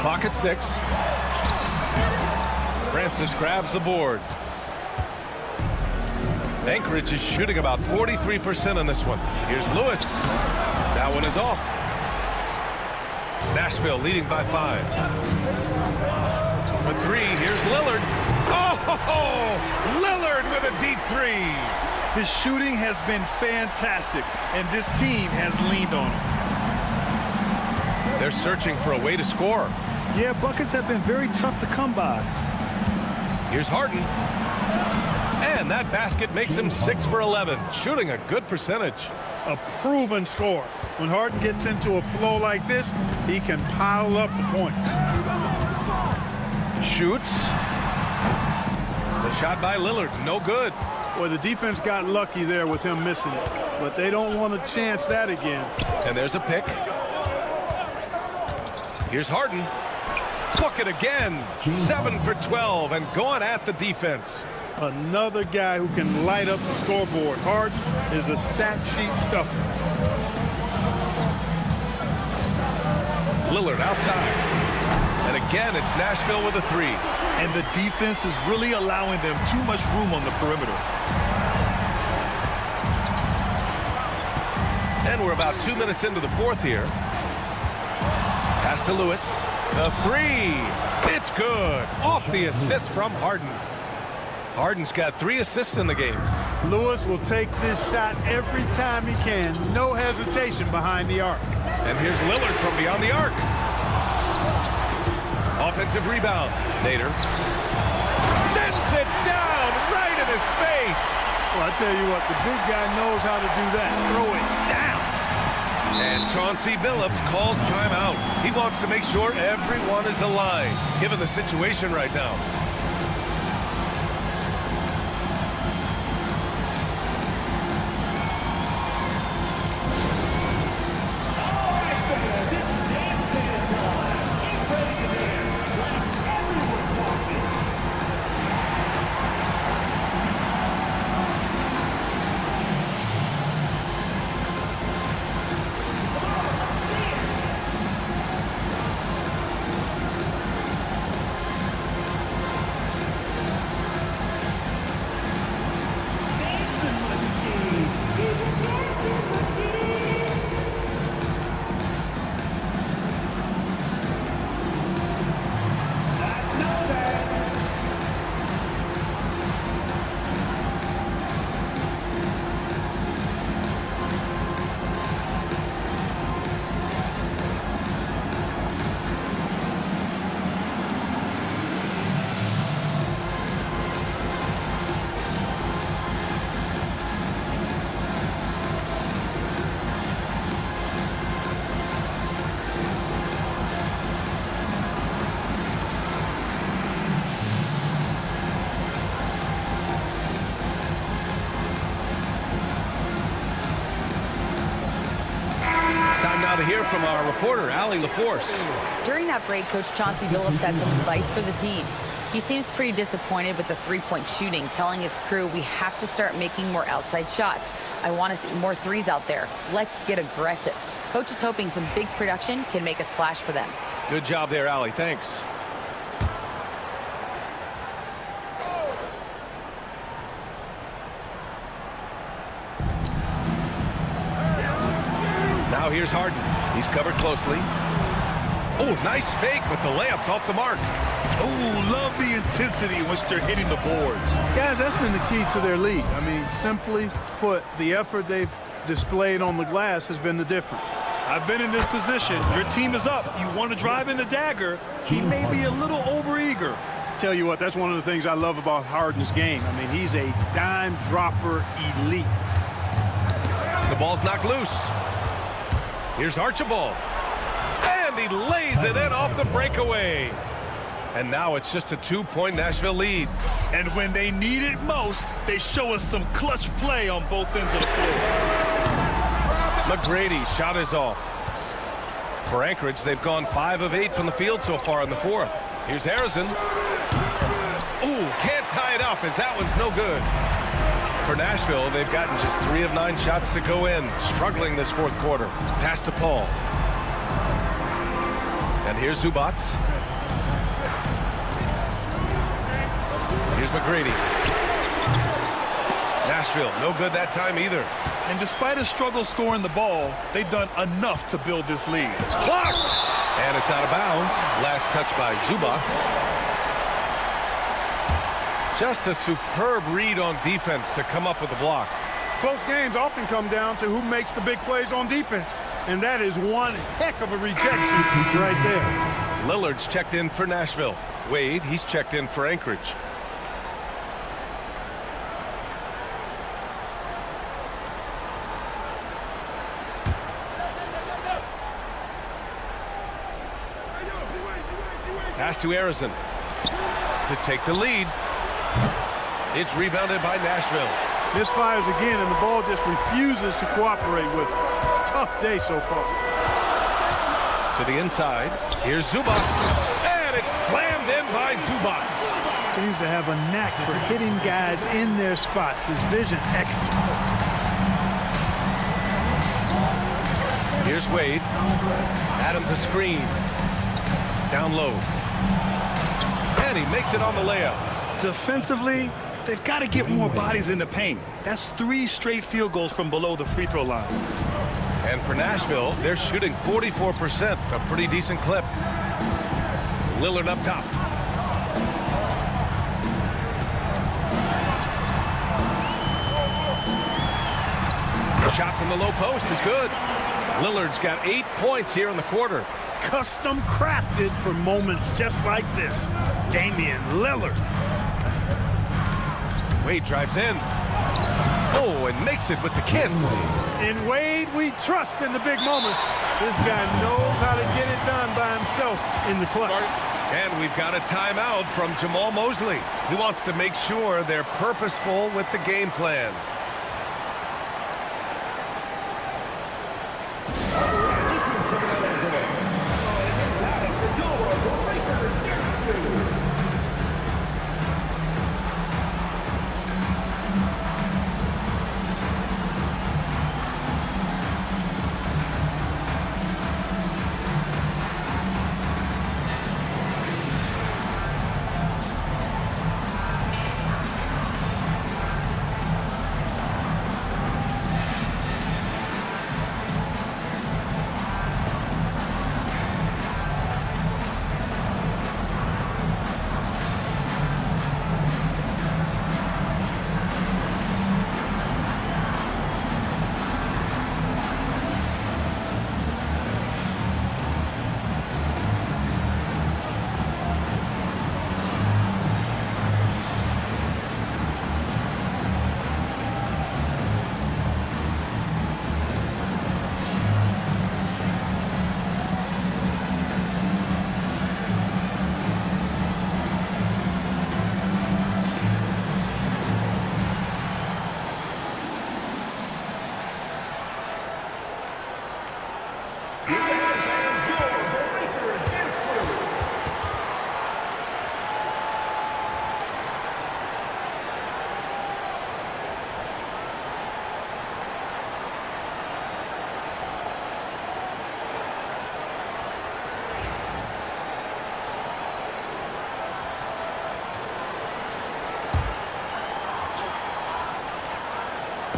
S1: Clock back at 6. Francis grabs the board. Anchorage is shooting about 43% on this one. Here's Lewis. That one is off. Nashville leading by 5. For 3, here's Lillard. Oh, Lillard with a deep 3.
S2: His shooting has been fantastic, and this team has leaned on him.
S1: They're searching for a way to score.
S2: Yeah, buckets have been very tough to come by.
S1: Here's Harden. And that basket makes him 6 for 11, shooting a good percentage.
S3: A proven scorer. When Harden gets into a flow like this, he can pile up the points.
S1: Shoots. The shot by Lillard, no good.
S3: Well, the defense got lucky there with him missing it, but they don't want to chance that again.
S1: And there's a pick. Here's Harden. Bucket again. 7 for 12 and going at the defense.
S3: Another guy who can light up the scoreboard. Harden is a stat sheet stuffer.
S1: Lillard outside. And again, it's Nashville with a 3.
S2: And the defense is really allowing them too much room on the perimeter.
S1: And we're about 2 minutes into the 4th here. Pass to Lewis. The 3. It's good. Off the assist from Harden. Harden's got 3 assists in the game.
S3: Lewis will take this shot every time he can. No hesitation behind the arc.
S1: And here's Lillard from beyond the arc. Offensive rebound. Nader sends it down right in his face.
S3: Well, I tell you what, the big guy knows how to do that. Throw it down.
S1: And Chauncey Billups calls timeout. He wants to make sure everyone is aligned, given the situation right now. Now to hear from our reporter, Allie LaForce.
S9: During that break, Coach Chauncey Billups had some advice for the team. He seems pretty disappointed with the three-point shooting, telling his crew, we have to start making more outside shots. I want to see more threes out there. Let's get aggressive. Coach is hoping some big production can make a splash for them.
S1: Good job there, Allie. Thanks. Now here's Harden. He's covered closely. Oh, nice fake, but the layup's off the mark.
S2: Oh, love the intensity in which they're hitting the boards.
S3: Guys, that's been the key to their lead. I mean, simply put, the effort they've displayed on the glass has been the difference.
S2: I've been in this position. Your team is up. You want to drive in the dagger. He may be a little overeager.
S3: Tell you what, that's one of the things I love about Harden's game. I mean, he's a dime dropper elite.
S1: The ball's knocked loose. Here's Archibald. And he lays it in off the breakaway. And now it's just a 2-point Nashville lead.
S2: And when they need it most, they show us some clutch play on both ends of the floor.
S1: McGrady shot is off. For Anchorage, they've gone 5 of 8 from the field so far in the 4th. Here's Harrison. Ooh, can't tie it up as that one's no good. For Nashville, they've gotten just 3 of 9 shots to go in, struggling this 4th quarter. Pass to Paul. And here's Zubac. Here's McGrady. Nashville, no good that time either.
S2: And despite a struggle scoring the ball, they've done enough to build this lead.
S1: Blocked! And it's out of bounds. Last touch by Zubac. Just a superb read on defense to come up with the block.
S3: Close games often come down to who makes the big plays on defense. And that is one heck of a rejection right there.
S1: Lillard's checked in for Nashville. Wade, he's checked in for Anchorage. Pass to Arizon to take the lead. It's rebounded by Nashville.
S3: Misfires again, and the ball just refuses to cooperate with it. It's a tough day so far.
S1: To the inside. Here's Zubac. And it's slammed in by Zubac.
S3: Seems to have a knack for hitting guys in their spots. His vision excellent.
S1: Here's Wade. Adams a screen. Down low. And he makes it on the layup.
S2: Defensively, they've got to get more bodies in the paint. That's 3 straight field goals from below the free throw line.
S1: And for Nashville, they're shooting 44%, a pretty decent clip. Lillard up top. Shot from the low post is good. Lillard's got 8 points here in the quarter.
S3: Custom crafted for moments just like this. Damian Lillard.
S1: Wade drives in. Oh, and makes it with the kiss.
S3: In Wade, we trust in the big moments. This guy knows how to get it done by himself in the clutch.
S1: And we've got a timeout from Jamal Mosley. He wants to make sure they're purposeful with the game plan.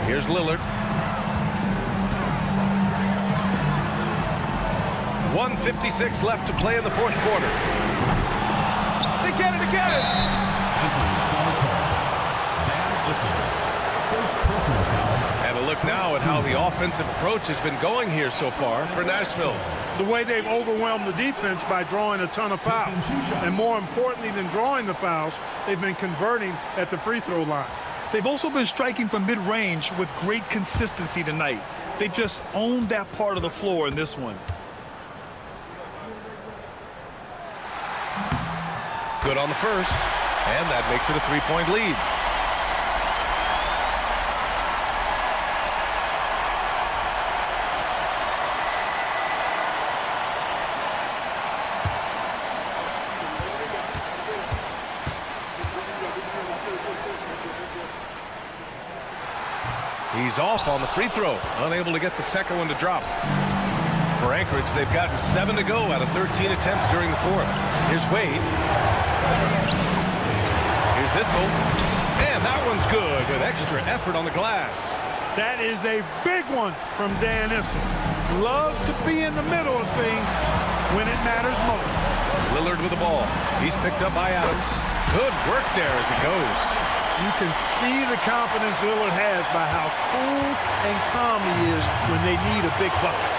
S1: Here's Lillard. 1:56 left to play in the fourth quarter. They get it again. And a look now at how the offensive approach has been going here so far for Nashville.
S3: The way they've overwhelmed the defense by drawing a ton of fouls. And more importantly than drawing the fouls, they've been converting at the free throw line.
S2: They've also been striking from mid-range with great consistency tonight. They just owned that part of the floor in this one.
S1: Good on the first, and that makes it a 3-point lead. He's off on the free throw, unable to get the second one to drop. For Anchorage, they've gotten 7 to go out of 13 attempts during the fourth. Here's Wade. Here's Issel. And that one's good with extra effort on the glass.
S3: That is a big one from Dan Issel. Loves to be in the middle of things when it matters most.
S1: Lillard with the ball. He's picked up by Adams. Good work there as it goes.
S3: You can see the confidence Lillard has by how cool and calm he is when they need a big bucket.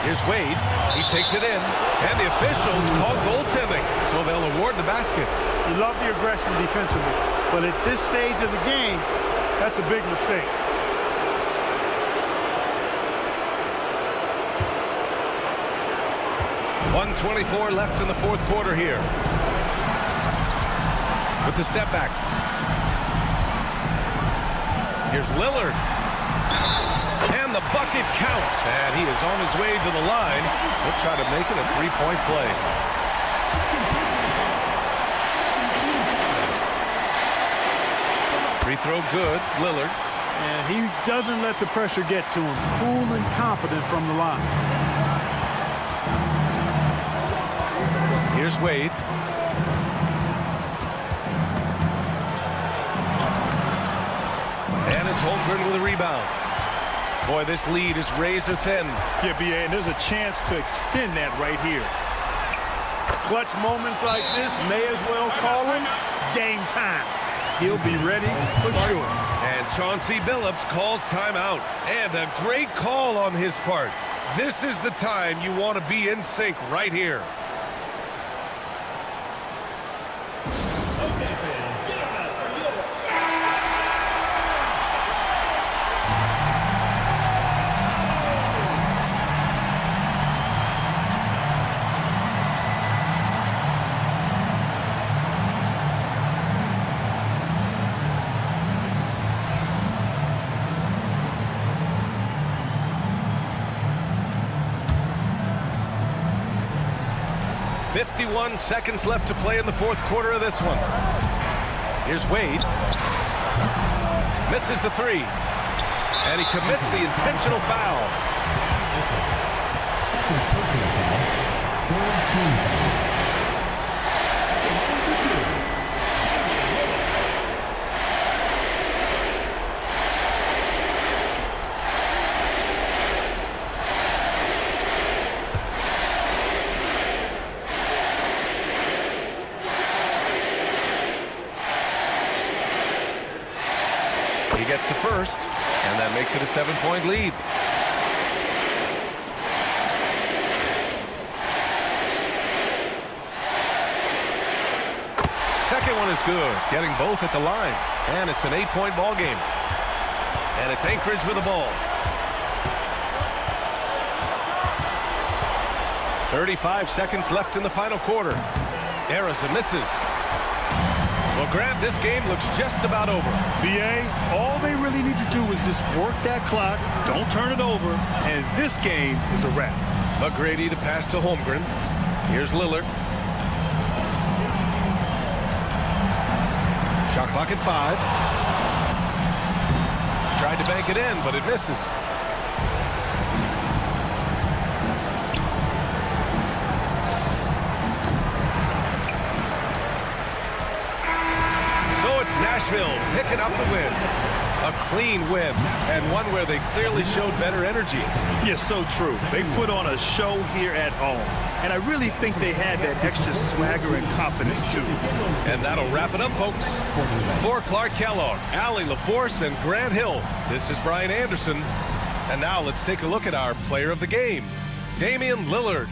S1: Here's Wade. He takes it in. And the officials call goaltending, so they'll award the basket.
S3: You love the aggression defensively, but at this stage of the game, that's a big mistake.
S1: .124 left in the fourth quarter here. With the step back. Here's Lillard. And the bucket counts. And he is on his way to the line. He'll try to make it a three-point play. Free throw good, Lillard.
S3: And he doesn't let the pressure get to him. Cool and confident from the line.
S1: Here's Wade. And it's Holmgren with a rebound. Boy, this lead is razor thin.
S2: Yeah, B.A., and there's a chance to extend that right here.
S3: Clutch moments like this may as well call him game time. He'll be ready for sure.
S1: And Chauncey Billups calls timeout. And a great call on his part. This is the time you want to be in sync right here. .51 seconds left to play in the fourth quarter of this one. Here's Wade. Misses the three. And he commits the intentional foul.
S5: Second personal foul. Third team foul.
S1: He gets the first, and that makes it a 7-point lead. Second one is good, getting both at the line. And it's an 8-point ball game. And it's Anchorage with the ball. 35 seconds left in the final quarter. Arisa misses. Well, Grant, this game looks just about over.
S2: B.A., all they really need to do is just work that clock, don't turn it over, and this game is a wrap.
S1: McGrady the pass to Holmgren. Here's Lillard. Shot clock at 5. Tried to bank it in, but it misses. Nashville picking up the win. A clean win, and one where they clearly showed better energy.
S2: Yes, so true. They put on a show here at home, and I really think they had that extra swagger and confidence, too.
S1: And that'll wrap it up, folks. For Clark Kellogg, Allie LaForce, and Grant Hill, this is Brian Anderson. And now let's take a look at our player of the game, Damian Lillard.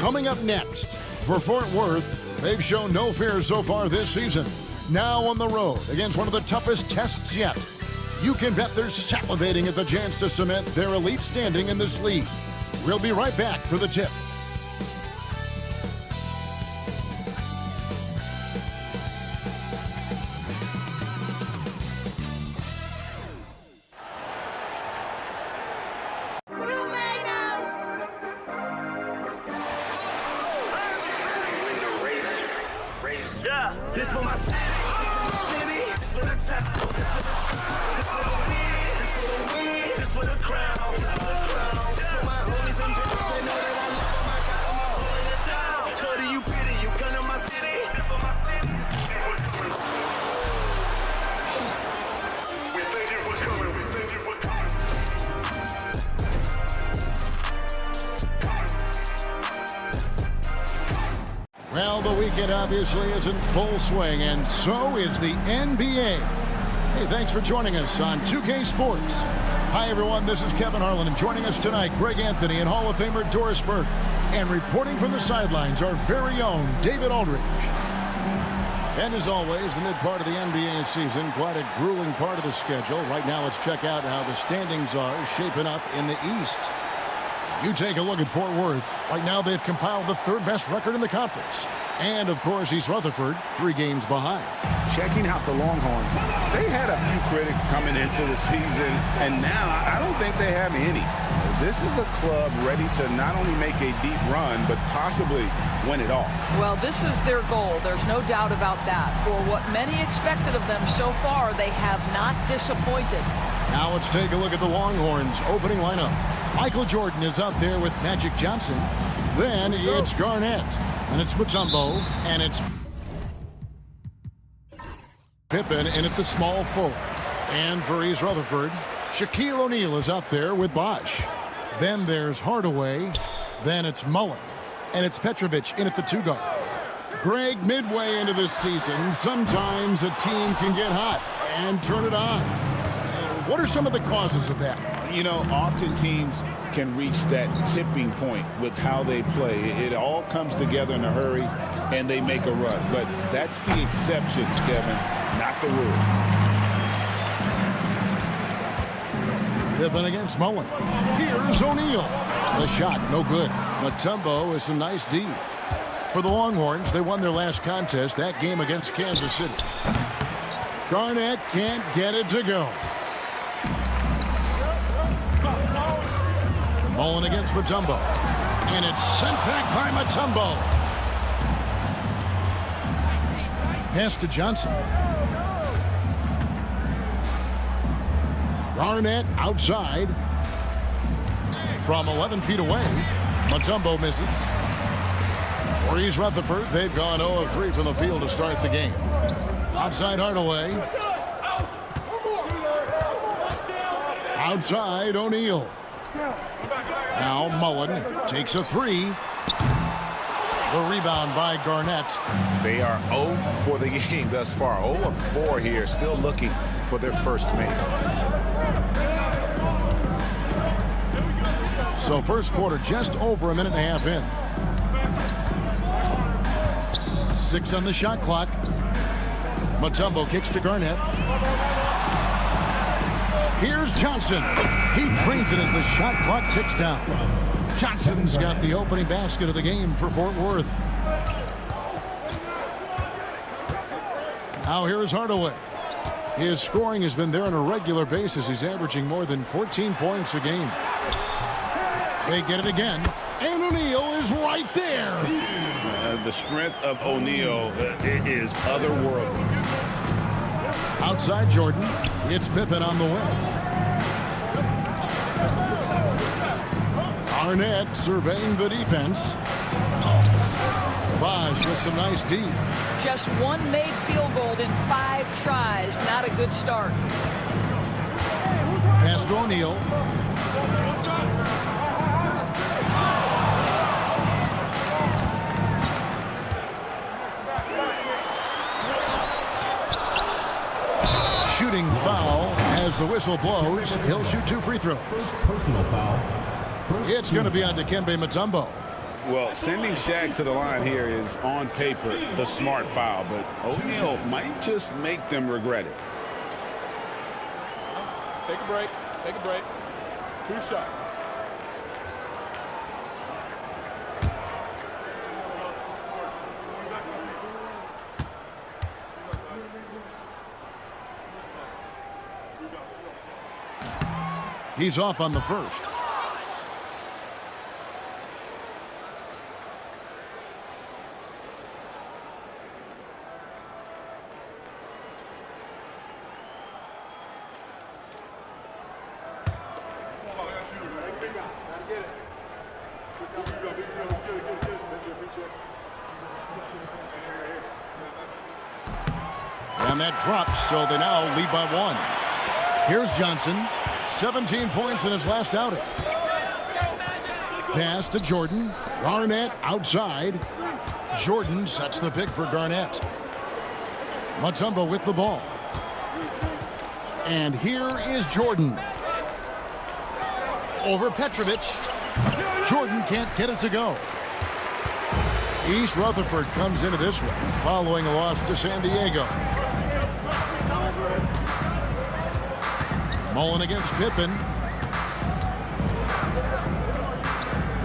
S10: Coming up next, for Fort Worth, they've shown no fear so far this season. Now on the road against one of the toughest tests yet. You can bet they're salivating at the chance to cement their elite standing in this league. We'll be right back for the tip.
S4: This for my city, this for the top, this for the win, this for the win, this for the crown, this for the crown, this for my homies and bitches, they know that I love them, I got them, I'm pulling it down. Shorty, you pretty, you come to my city, this for my city. We thank you for coming, we thank you for coming.
S10: Well, the weekend obviously is in full swing, and so is the NBA. Hey, thanks for joining us on 2K Sports. Hi, everyone. This is Kevin Harlan, and joining us tonight, Greg Anthony and Hall of Famer Doris Burke. And reporting from the sidelines, our very own David Aldridge. And as always, the mid part of the NBA season, quite a grueling part of the schedule. Right now, let's check out how the standings are shaping up in the East. You take a look at Fort Worth. Right now, they've compiled the third best record in the conference. And, of course, East Rutherford, 3 games behind.
S11: Checking out the Longhorns, they had a few critics coming into the season, and now I don't think they have any. This is a club ready to not only make a deep run, but possibly win it all.
S12: Well, this is their goal. There's no doubt about that. For what many expected of them so far, they have not disappointed.
S10: Now let's take a look at the Longhorns' opening lineup. Michael Jordan is out there with Magic Johnson. Then it's Garnett. And it's Mutombo. And it's Pippen in at the small forward. And for East Rutherford, Shaquille O'Neal is out there with Bosch. Then there's Hardaway. Then it's Mullen. And it's Petrovic in at the 2 guard. Greg, midway into this season, sometimes a team can get hot and turn it on. What are some of the causes of that?
S11: You know, often teams can reach that tipping point with how they play. It all comes together in a hurry, and they make a run. But that's the exception, Kevin, not the rule.
S10: Pippen against Mullen. Here's O'Neal. The shot, no good. Mutombo is some nice D. For the Longhorns, they won their last contest, that game against Kansas City. Garnett can't get it to go. Mullen against Mutombo. And it's sent back by Mutombo. Pass to Johnson. Garnett outside. From 11 feet away. Mutombo misses. For East Rutherford, they've gone 0 of 3 from the field to start the game. Outside Hardaway. Outside O'Neal. Now Mullen takes a 3. The rebound by Garnett.
S11: They are 0 for the game thus far. 0 of 4 here, still looking for their first make.
S10: So first quarter just over a minute and a half in. 6 on the shot clock. Mutombo kicks to Garnett. Here's Johnson. He drains it as the shot clock ticks down. Johnson's got the opening basket of the game for Fort Worth. Now here's Hardaway. His scoring has been there on a regular basis. He's averaging more than 14 points a game. They get it again. And O'Neal is right there.
S11: The strength of O'Neal is otherworldly.
S10: Outside Jordan. It's Pippen on the way. Garnett surveying the defense. Bosch with some nice D.
S12: Just one made field goal in 5 tries. Not a good start.
S10: Pass to O'Neal. Shooting foul as the whistle blows. He'll shoot 2 free throws.
S5: First personal foul.
S10: It's going to be on Dikembe Mutombo.
S11: Well, sending Shaq to the line here is on paper the smart foul, but O'Neal might just make them regret it.
S8: Take a break. Take a break. 2 shots.
S10: He's off on the first. And that drops, so they now lead by 1. Here's Johnson. 17 points in his last outing. Pass to Jordan. Garnett outside. Jordan sets the pick for Garnett. Mutombo with the ball. And here is Jordan. Over Petrovic. Jordan can't get it to go. East Rutherford comes into this one following a loss to San Diego. Mullen against Pippen.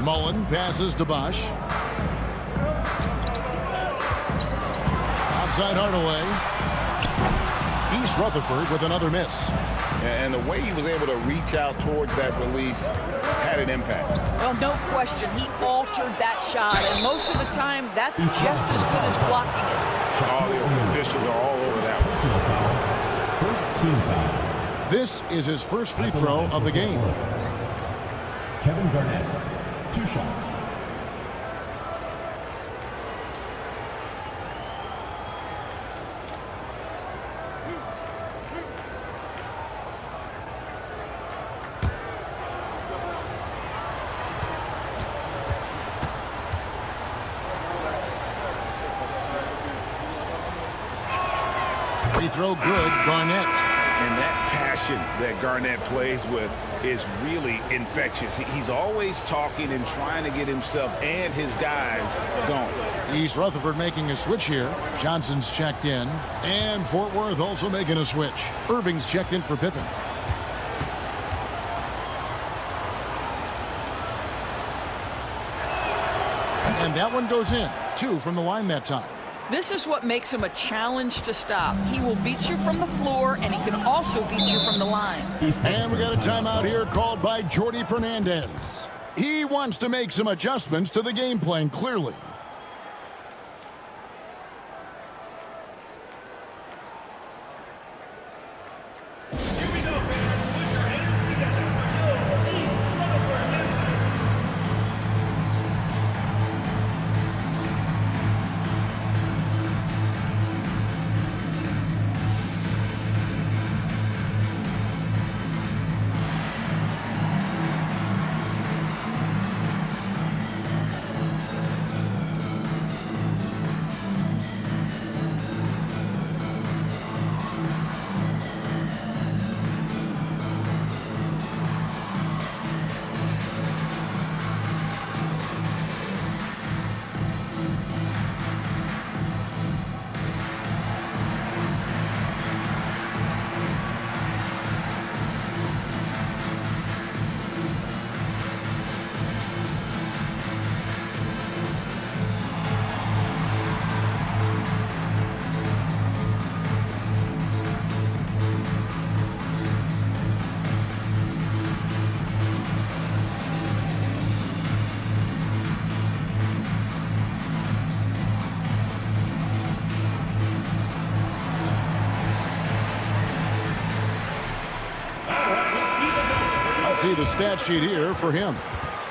S10: Mullen passes to Bosch. Outside Hardaway. East Rutherford with another miss.
S11: And the way he was able to reach out towards that release had an impact.
S12: Well, no question. He altered that shot, and most of the time, that's just as good as blocking it.
S11: All the officials are all over that one.
S5: First team foul.
S10: This is his first free throw of the game.
S5: Kevin Garnett, 2 shots.
S10: Free throw good, Garnett.
S11: And that passion that Garnett plays with is really infectious. He's always talking and trying to get himself and his guys going.
S10: East Rutherford making a switch here. Johnson's checked in. And Fort Worth also making a switch. Irving's checked in for Pippen. And that one goes in. 2 from the line that time.
S12: This is what makes him a challenge to stop. He will beat you from the floor, and he can also beat you from the line.
S10: And we got a timeout here called by Jordi Fernandez. He wants to make some adjustments to the game plan, clearly. See the stat sheet here for him.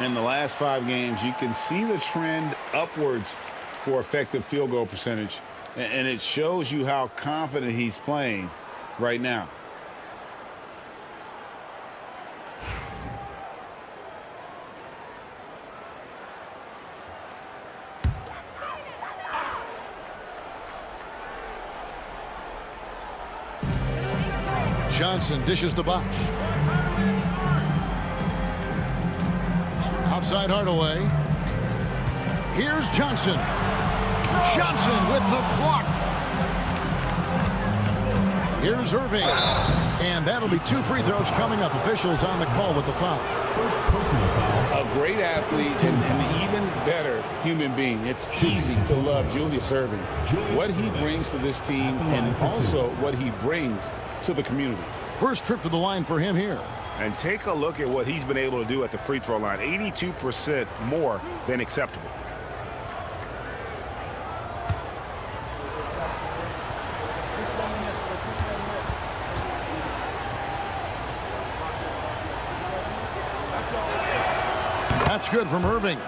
S11: In the last 5 games, you can see the trend upwards for effective field goal percentage, and it shows you how confident he's playing right now.
S10: Johnson dishes to Bosch. Outside Hardaway. Here's Johnson. Johnson with the block. Here's Irving. And that'll be 2 free throws coming up. Officials on the call with the foul.
S5: First personal foul.
S11: A great athlete and an even better human being. It's easy to love Julius Irving. What he brings to this team and also what he brings to the community.
S10: First trip to the line for him here.
S11: And take a look at what he's been able to do at the free throw line. 82% more than acceptable.
S10: That's good from Irving.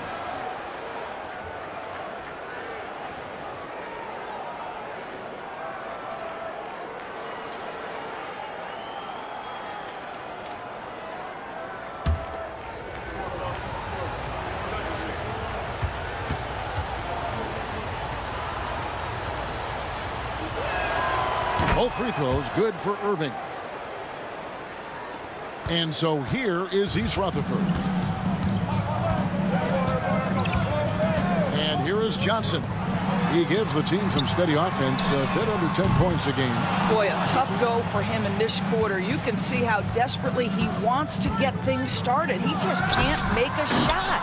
S10: Both free throws good for Irving. And so here is East Rutherford. And here is Johnson. He gives the team some steady offense, a bit under 10 points a game.
S12: Boy, a tough go for him in this quarter. You can see how desperately he wants to get things started. He just can't make a shot.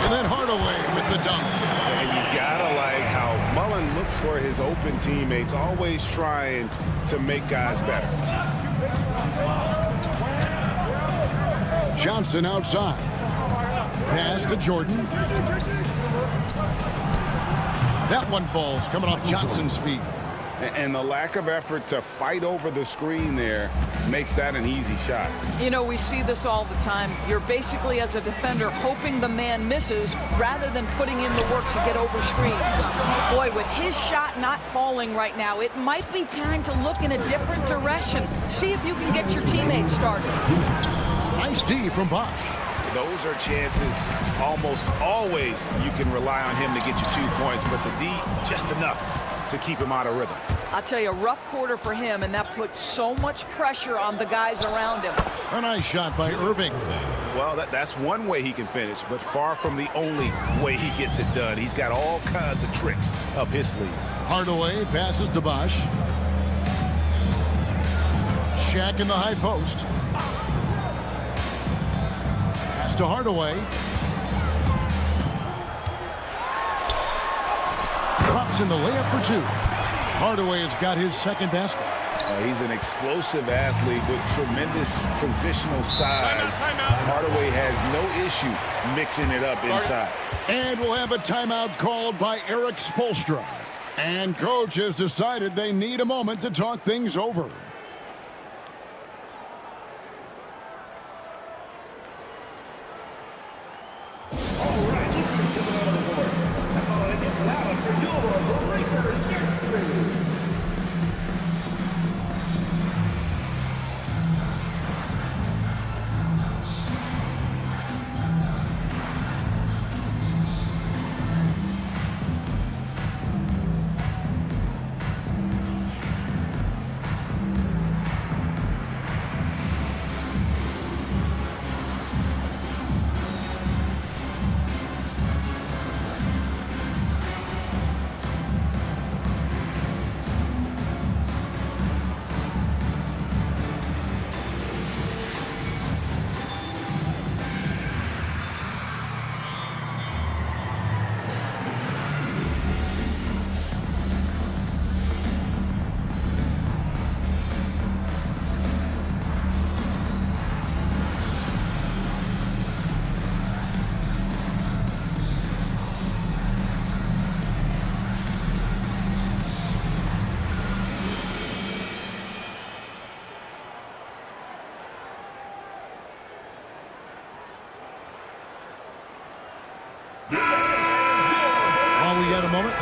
S10: And then Hardaway with the dunk.
S11: And you gotta like how Mullen looks for his open teammates, always trying to make guys better.
S10: Johnson outside. Pass to Jordan. That one falls, coming off Johnson's feet.
S11: And the lack of effort to fight over the screen there makes that an easy shot.
S12: You know, we see this all the time. You're basically, as a defender, hoping the man misses rather than putting in the work to get over screens. Boy, with his shot not falling right now, it might be time to look in a different direction. See if you can get your teammates started.
S10: Nice D from Bosch.
S11: Those are chances almost always you can rely on him to get you 2 points, but the D just enough to keep him out of rhythm.
S12: I'll tell you, a rough quarter for him, and that puts so much pressure on the guys around him.
S10: A nice shot by Irving.
S11: Well, that's one way he can finish, but far from the only way he gets it done. He's got all kinds of tricks up his sleeve.
S10: Hardaway passes to Bosch. Shaq in the high post. Pass to Hardaway. Drops in the layup for 2. Hardaway has got his second basket.
S11: He's an explosive athlete with tremendous positional size. Hardaway has no issue mixing it up inside.
S10: And we'll have a timeout called by Eric Spoelstra. And coach has decided they need a moment to talk things over.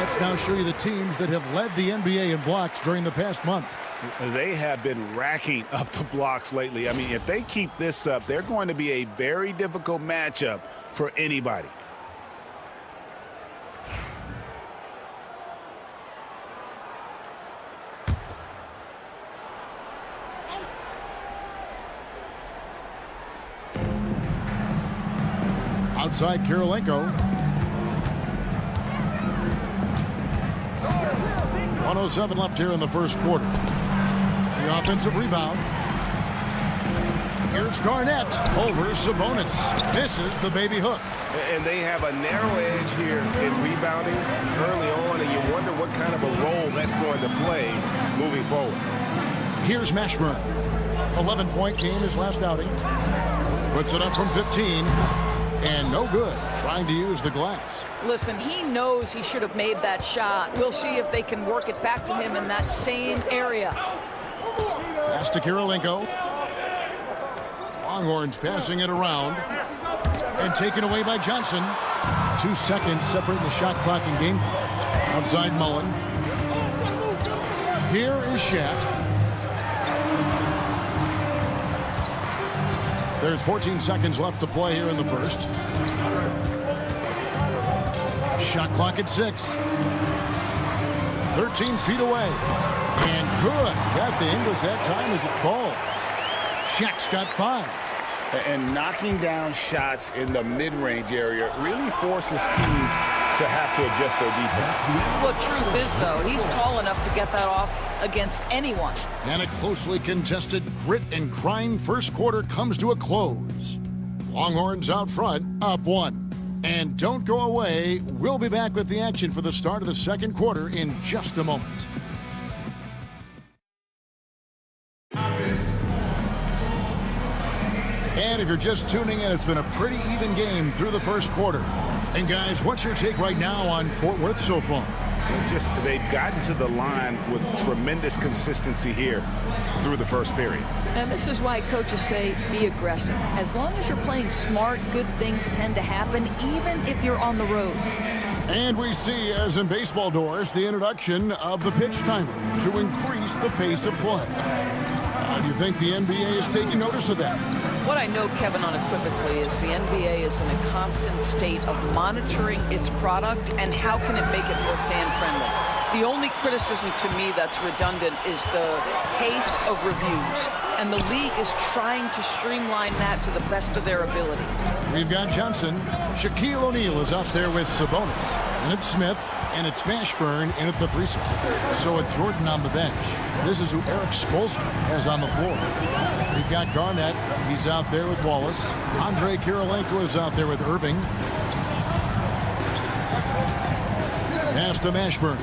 S10: Let's now show you the teams that have led the NBA in blocks during the past month.
S11: They have been racking up the blocks lately. I mean, if they keep this up, they're going to be a very difficult matchup for anybody.
S10: Outside Kirilenko. 1:07 left here in the first quarter. The offensive rebound. Here's Garnett over Sabonis. Misses the baby hook.
S11: And they have a narrow edge here in rebounding early on, and you wonder what kind of a role that's going to play moving forward.
S10: Here's Mashburn. 11-point game his last outing. Puts it up from 15. And no good. Trying to use the glass.
S12: Listen, he knows he should have made that shot. We'll see if they can work it back to him in that same area.
S10: Pass to Kirilenko. Longhorns passing it around. And taken away by Johnson. 2 seconds separating the shot clock and game clock. Outside Mullen. Here is Shaq. There's 14 seconds left to play here in the first. Shot clock at 6. 13 feet away. And good. Got the Ingles that time as it falls. Shaq's got 5.
S11: And knocking down shots in the mid-range area really forces teams to have to adjust their defense.
S12: Well, truth is, though, he's tall enough to get that off against anyone.
S10: And a closely contested grit and grind first quarter comes to a close. Longhorns out front, up 1. And don't go away. We'll be back with the action for the start of the second quarter in just a moment. And if you're just tuning in, it's been a pretty even game through the first quarter. And guys, what's your take right now on Fort Worth so far?
S11: They've gotten to the line with tremendous consistency here through the first period.
S12: And this is why coaches say be aggressive. As long as you're playing smart, good things tend to happen, even if you're on the road.
S10: And we see, as in baseball doors, the introduction of the pitch timer to increase the pace of play. Do you think the NBA is taking notice of that?
S12: What I know, Kevin, unequivocally is the NBA is in a constant state of monitoring its product and how can it make it more fan-friendly. The only criticism to me that's redundant is the pace of reviews. And the league is trying to streamline that to the best of their ability.
S10: We've got Johnson. Shaquille O'Neal is out there with Sabonis. And it's Smith. And it's Mashburn in at the 3 spot. So with Jordan on the bench, this is who Eric Spoelstra has on the floor. We've got Garnett. He's out there with Wallace. Andre Kirilenko is out there with Irving. Pass to Mashburn.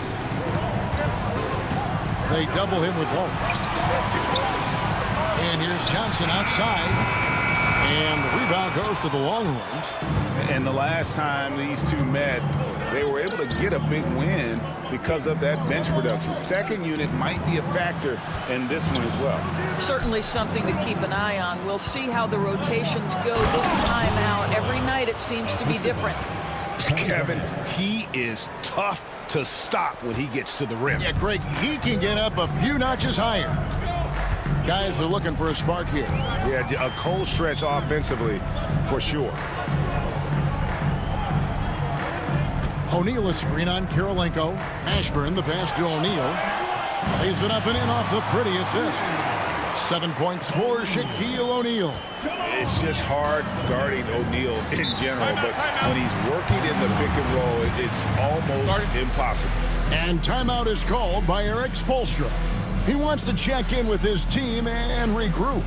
S10: They double him with Wallace. And here's Johnson outside. And the rebound goes to the Longhorns.
S11: And the last time these two met, they were able to get a big win because of that bench production. Second unit might be a factor in this one as well.
S12: Certainly something to keep an eye on. We'll see how the rotations go this time out. Every night it seems to be different.
S11: Kevin, he is tough to stop when he gets to the rim.
S10: Yeah, Greg, he can get up a few notches higher. Guys are looking for a spark here.
S11: Yeah, a cold stretch offensively for sure.
S10: O'Neal a screen on Kirilenko. Mashburn the pass to O'Neal. Lays it up and in off the pretty assist. 7 points for Shaquille O'Neal.
S11: It's just hard guarding O'Neal in general, but when he's working in the pick and roll, it's almost impossible.
S10: And timeout is called by Eric Spoelstra. He wants to check in with his team and regroup.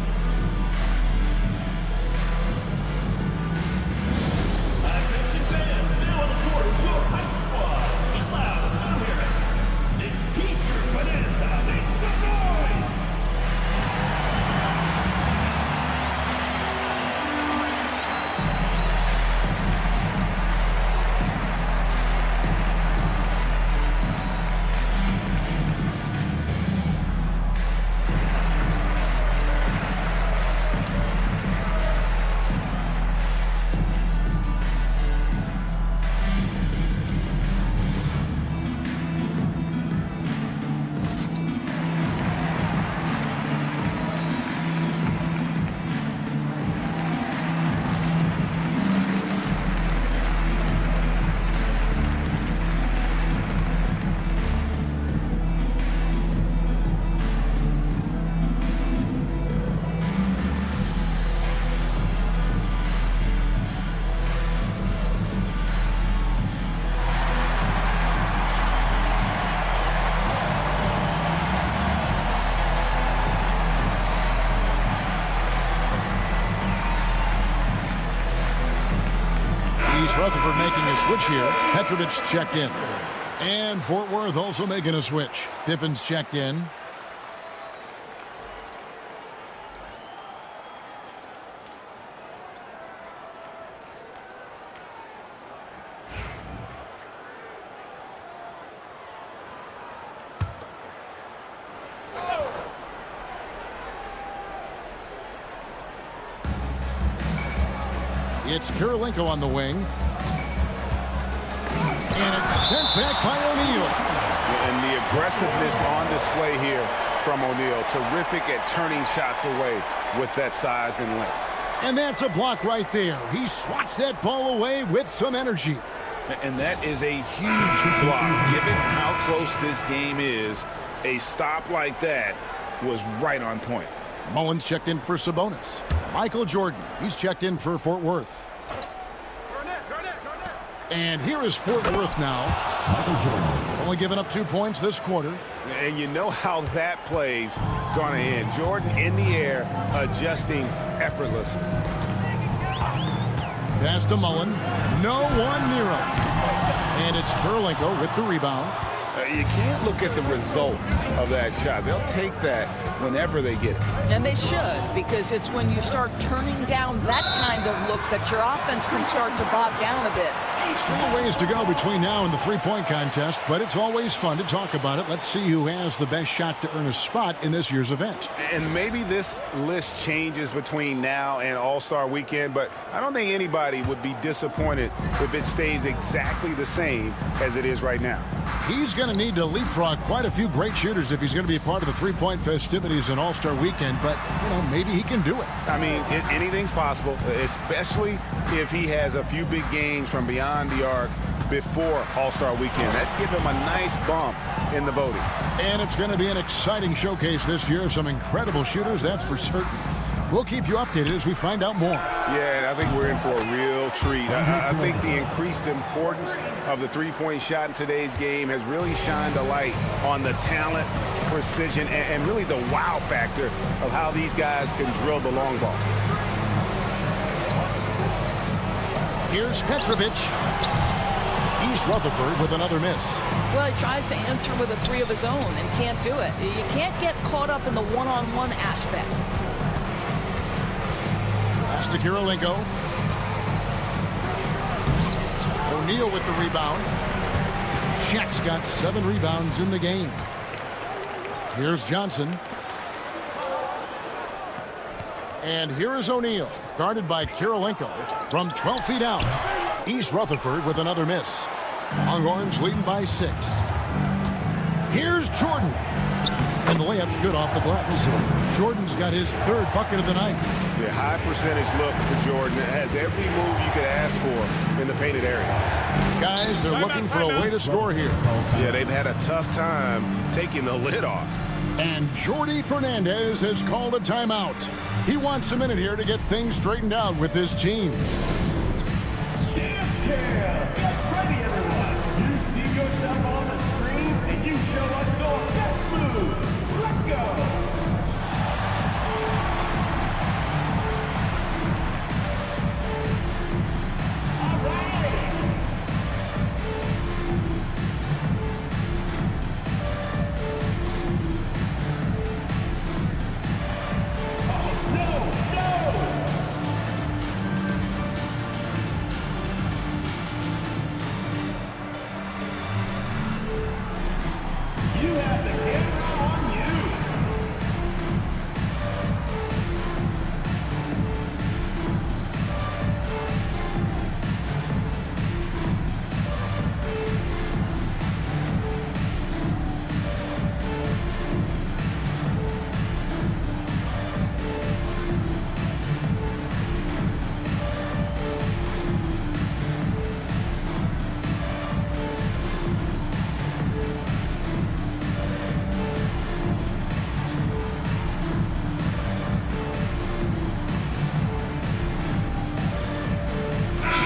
S10: East Rutherford making a switch here. Petrovic checked in. And Fort Worth also making a switch. Pippin's checked in. It's Kirilenko on the wing. And it's sent back by O'Neal.
S11: And the aggressiveness on display here from O'Neal. Terrific at turning shots away with that size and length.
S10: And that's a block right there. He swats that ball away with some energy.
S11: And that is a huge block. Given how close this game is, a stop like that was right on point.
S10: Mullins checked in for Sabonis. Michael Jordan, he's checked in for Fort Worth. And here is Fort Worth now.
S5: Michael Jordan.
S10: Only giving up 2 points this quarter.
S11: And you know how that play's going to end. Jordan in the air, adjusting effortlessly.
S10: Pass to Mullen. No one near him. And it's Kirilenko with the rebound.
S11: You can't look at the result of that shot. They'll take that whenever they get it.
S12: And they should, because it's when you start turning down that kind of look that your offense can start to bog down a bit.
S10: Still a ways to go between now and the three-point contest, but it's always fun to talk about it. Let's see who has the best shot to earn a spot in this year's event.
S11: And maybe this list changes between now and All-Star Weekend, but I don't think anybody would be disappointed if it stays exactly the same as it is right now.
S10: He's going to need to leapfrog quite a few great shooters if he's going to be a part of the three-point festivities in All-Star Weekend, but, you know, maybe he can do it.
S11: I mean, anything's possible, especially if he has a few big games from beyond the arc before All-Star Weekend. That'd give him a nice bump in the voting.
S10: And it's going to be an exciting showcase this year. Some incredible shooters, that's for certain. We'll keep you updated as we find out more.
S11: Yeah, and I think we're in for a real treat. I think the increased importance of the three-point shot in today's game has really shined a light on the talent, precision, and really the wow factor of how these guys can drill the long ball.
S10: Here's Petrovic. East Rutherford with another miss.
S12: Well, he tries to answer with a three of his own and can't do it. You can't get caught up in the one-on-one aspect.
S10: Pass to Kirilenko. O'Neal with the rebound. Shaq's got 7 rebounds in the game. Here's Johnson. And here is O'Neal, guarded by Kirilenko from 12 feet out. East Rutherford with another miss. Longhorns leading by 6. Here's Jordan. And the layup's good off the glass. Jordan's got his 3rd bucket of the night.
S11: Yeah, high percentage look for Jordan. It has every move you could ask for in the painted area.
S10: Guys, they're looking for a way to score here.
S11: Yeah, they've had a tough time taking the lid off.
S10: And Jordi Fernandez has called a timeout. He wants a minute here to get things straightened out with this team.
S5: Dance Cam! Get ready, everyone! You see yourself on the screen, and you show us your best move. Let's go!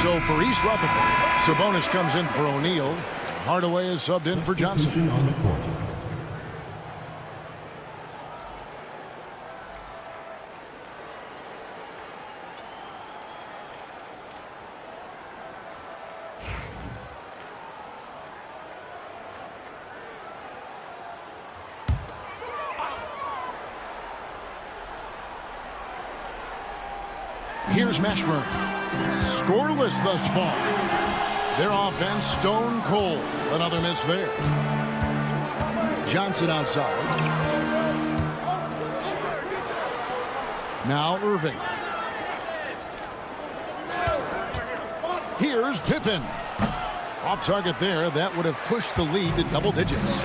S10: So for East Rutherford, Sabonis comes in for O'Neal. Hardaway is subbed in for Johnson.
S5: On the court.
S10: Here's Mashburn. Scoreless thus far. Their offense stone cold. Another miss there. Johnson outside. Now Irving. Here's Pippen. Off target there. That would have pushed the lead to double digits.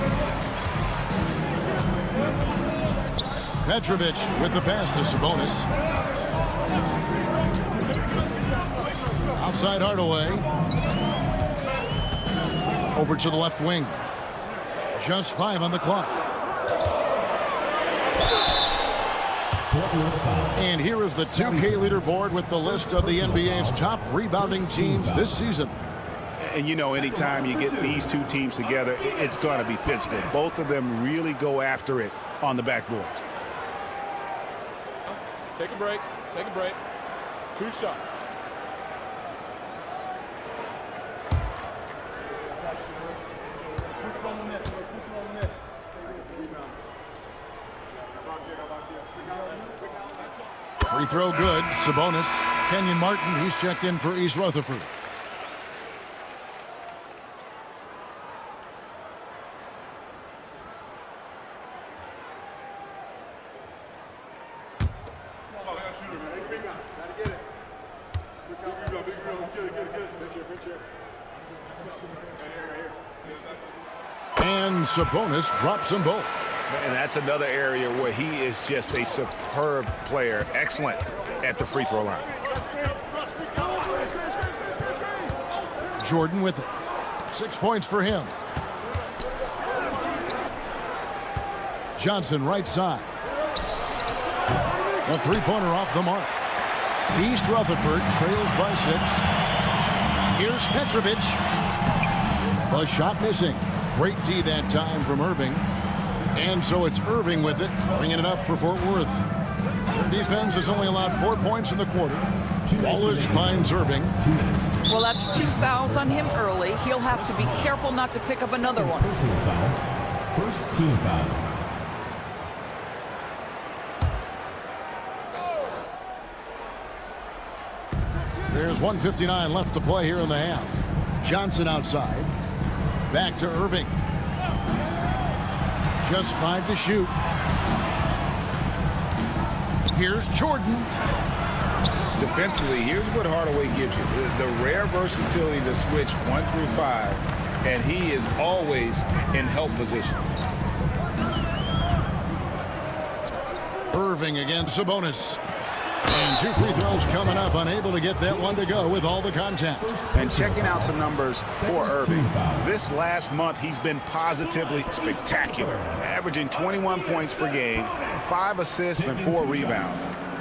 S10: Petrovic with the pass to Sabonis. Outside Hardaway. Over to the left wing. Just 5 on the clock. And here is the 2K leaderboard with the list of the NBA's top rebounding teams this season.
S11: And you know, anytime you get these two teams together, it's going to be physical. Both of them really go after it on the backboard.
S8: Take a break. Take a break. 2 shots.
S10: Free throw good. Sabonis. Kenyon Martin, he's checked in for East Rutherford. And Sabonis drops them both.
S11: And that's another area where he is just a superb player. Excellent at the free throw line.
S10: Jordan with it. 6 points for him. Johnson right side. The three-pointer off the mark. East Rutherford trails by 6. Here's Petrovic. The shot missing. Great D that time from Irving. And so it's Irving with it, bringing it up for Fort Worth. Their defense has only allowed 4 points in the quarter. Wallace finds Irving.
S12: Well, that's 2 fouls on him early. He'll have to be careful not to pick up another one.
S5: First team foul.
S10: There's 1:59 left to play here in the half. Johnson outside. Back to Irving. Just 5 to shoot. Here's Jordan.
S11: Defensively, here's what Hardaway gives you. The rare versatility to switch 1 through 5, and he is always in help position.
S10: Irving against Sabonis. And 2 free throws coming up, unable to get that one to go with all the contact.
S11: And checking out some numbers for Irving. This last month, he's been positively spectacular, averaging 21 points per game, 5 assists, and 4 rebounds.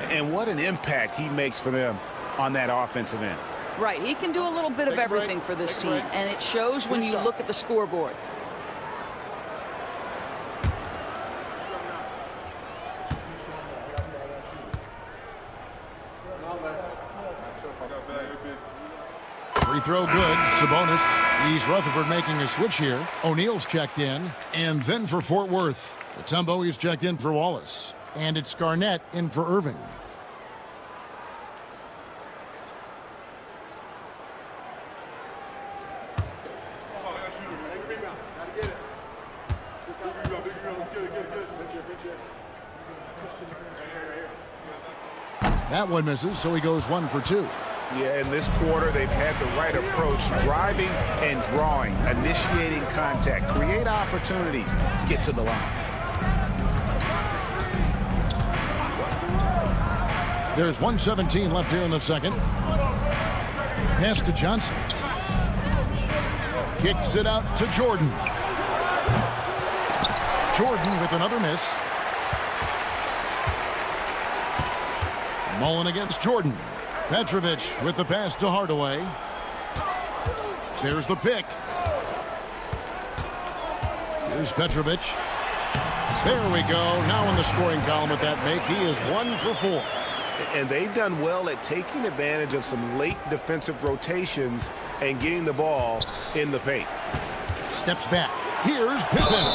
S11: And what an impact he makes for them on that offensive end.
S12: Right, he can do a little bit of everything for this team, and it shows when you look at the scoreboard.
S10: Free throw good. Sabonis. East Rutherford making a switch here. O'Neal's checked in. And then for Fort Worth, Mutombo is checked in for Wallace. And it's Garnett in for Irving. That one misses, so he goes 1 for 2.
S11: Yeah, in this quarter, they've had the right approach, driving and drawing, initiating contact, create opportunities, get to the line.
S10: There's 1:17 left here in the second. Pass to Johnson. Kicks it out to Jordan. Jordan with another miss. Mullen against Jordan. Petrovic with the pass to Hardaway. There's the pick. Here's Petrovic. There we go. Now in the scoring column with that make, he is 1 for 4.
S11: And they've done well at taking advantage of some late defensive rotations and getting the ball in the paint.
S10: Steps back. Here's Pippen.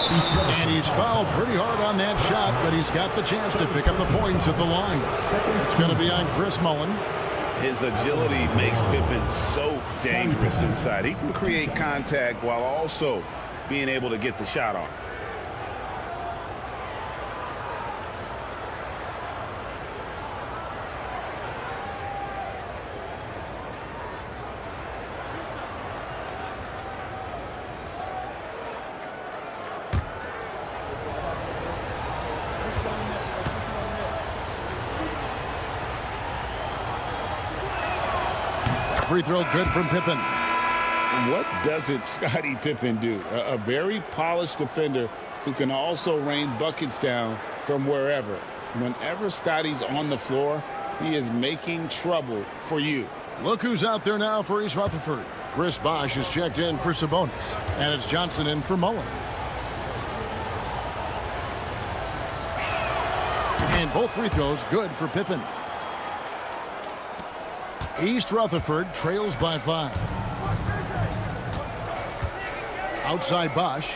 S10: And he's fouled pretty hard on that shot, but he's got the chance to pick up the points at the line. It's going to be on Chris Mullen.
S11: His agility makes Pippen so dangerous inside. He can create contact while also being able to get the shot off.
S10: Free throw good from Pippen.
S11: What doesn't Scottie Pippen do? A very polished defender who can also rain buckets down from wherever. Whenever Scottie's on the floor, he is making trouble for you.
S10: Look who's out there now for East Rutherford. Chris Bosh is checked in for Sabonis. And it's Johnson in for Mullen. And both free throws good for Pippen. East Rutherford trails by 5. Outside Bosh.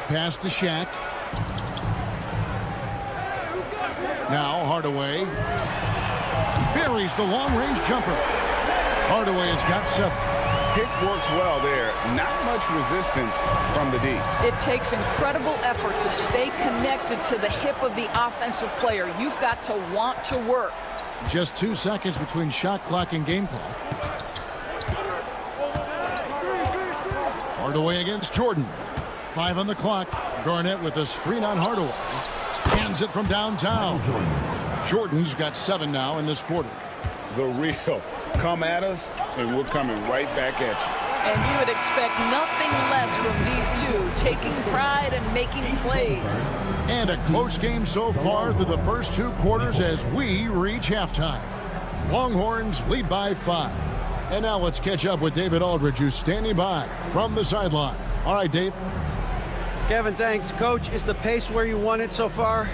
S10: Pass to Shaq. Now Hardaway. Buries the long-range jumper. Hardaway has got 7.
S11: Pick works well there. Not much resistance from the D.
S12: It takes incredible effort to stay connected to the hip of the offensive player. You've got to want to work.
S10: Just 2 seconds between shot clock and game clock. Hardaway against Jordan. 5 on the clock. Garnett with a screen on Hardaway. Hands it from downtown. Jordan's got 7 now in this quarter.
S11: The real. Come at us, and we're coming right back at you.
S12: And you would expect nothing less from these two, taking pride and making plays.
S10: And a close game so far through the first 2 quarters as we reach halftime. Longhorns lead by 5. And now let's catch up with David Aldridge, who's standing by from the sideline. All right, Dave.
S13: Kevin, thanks. Coach, is the pace where you want it so far?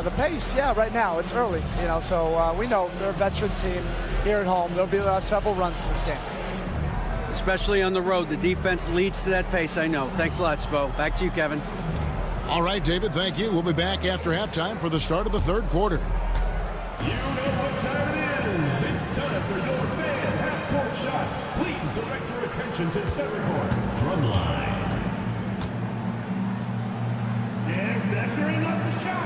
S14: The pace, yeah, right now. It's early, so we know they're a veteran team here at home. There'll be several runs in this game.
S13: Especially on the road. The defense leads to that pace, I know. Thanks a lot, Spo. Back to you, Kevin.
S10: All right, David, thank you. We'll be back after halftime for the start of the 3rd quarter.
S5: You know what time it is. It's time for your fan half-court shots. Please direct your attention to center court. Drumline. And measuring up the shot.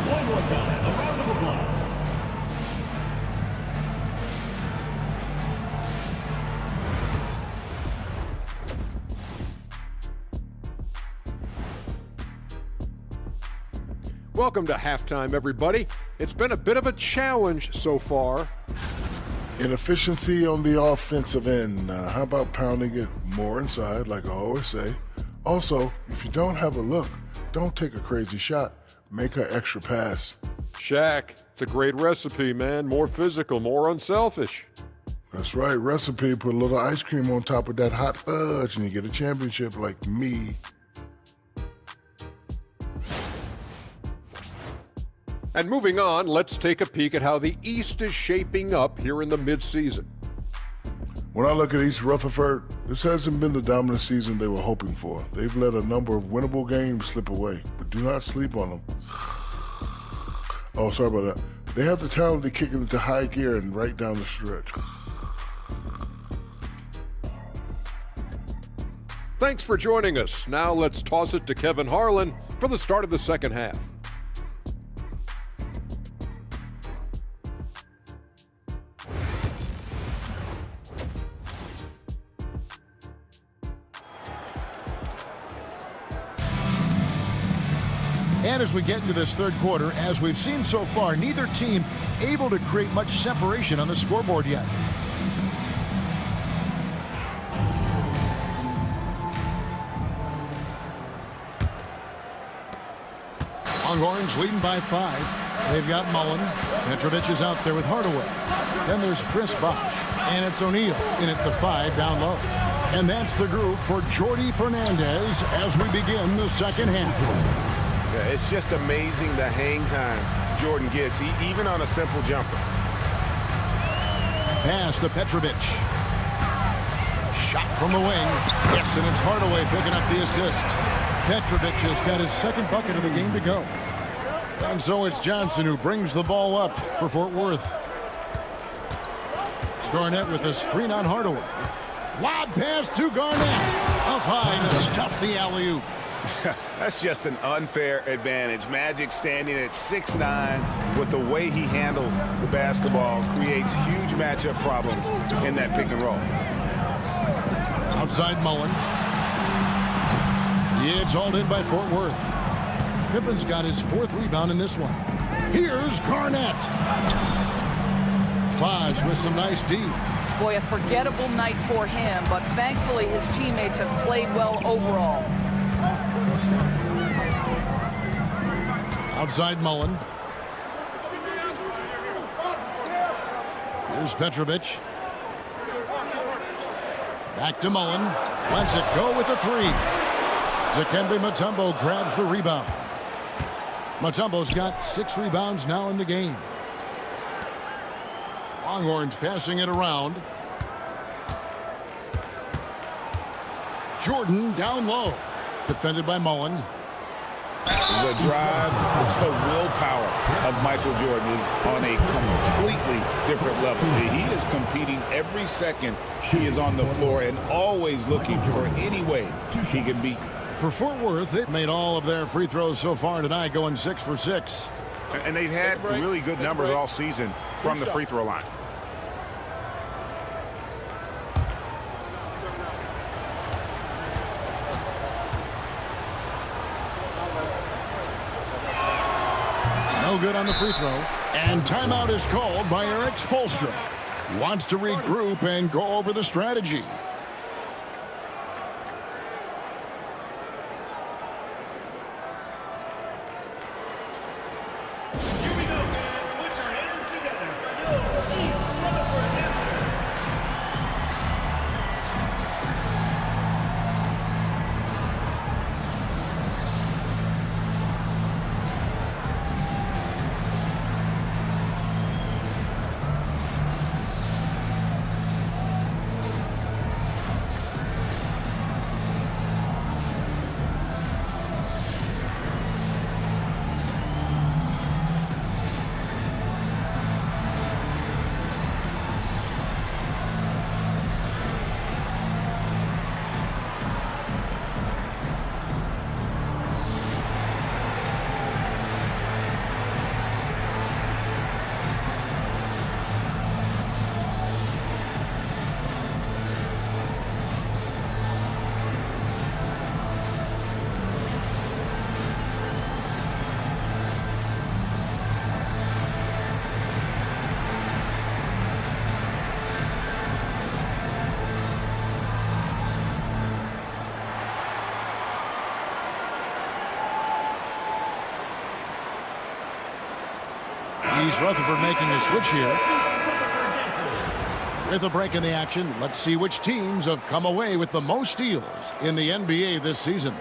S5: One more time. A round of applause.
S8: Welcome to halftime, everybody. It's been a bit of a challenge so far.
S7: Inefficiency on the offensive end. How about pounding it more inside, like I always say? Also, if you don't have a look, don't take a crazy shot. Make an extra pass.
S8: Shaq, it's a great recipe, man. More physical, more unselfish.
S7: That's right. Recipe, put a little ice cream on top of that hot fudge and you get a championship like me.
S8: And moving on, let's take a peek at how the East is shaping up here in the midseason.
S7: When I look at East Rutherford, this hasn't been the dominant season they were hoping for. They've let a number of winnable games slip away, but do not sleep on them. Oh, sorry about that. They have the talent to kick it into high gear and right down the stretch.
S8: Thanks for joining us. Now let's toss it to Kevin Harlan for the start of the second half.
S10: And as we get into this 3rd quarter, as we've seen so far, neither team able to create much separation on the scoreboard yet. Longhorns leading by 5. They've got Mullen. Petrovic is out there with Hardaway. Then there's Chris Bosh. And it's O'Neal in at the 5 down low. And that's the group for Jordy Fernandez as we begin the second half.
S1: Yeah, it's just amazing the hang time Jordan gets, even on a simple jumper.
S10: pass to Petrovic. Shot from the wing. Yes, and it's Hardaway picking up the assist. Petrovic has got his second bucket of the game to go. And so it's Johnson who brings the ball up for Fort Worth. Garnett with a screen on Hardaway. Lob pass to Garnett. Up high to stuff the alley-oop.
S11: That's just an unfair advantage. Magic standing at 6'9", with the way he handles the basketball creates huge matchup problems in that pick and roll.
S10: Outside Mullen. It's hauled in by Fort Worth. Pippen's got his 4th rebound in this one. Here's Garnett. Paz with some nice D.
S12: Boy, a forgettable night for him, but thankfully his teammates have played well overall.
S10: Outside Mullen. Here's Petrovic. Back to Mullen. Lets it go with a 3. Dikembe Mutombo grabs the rebound. Mutombo's got 6 rebounds now in the game. Longhorns passing it around. Jordan down low. Defended by Mullen.
S11: The drive, it's the willpower of Michael Jordan is on a completely different level. He is competing every second he is on the floor and always looking for any way he can beat.
S10: For Fort Worth, they've made all of their free throws so far tonight, going 6 for 6.
S11: And they've had really good numbers all season from the free throw line.
S10: No good on the free throw. And timeout is called by Eric Spoelstra. He wants to regroup and go over the strategy. East Rutherford making a switch here. With a break in the action, let's see which teams have come away with the most steals in the NBA this season.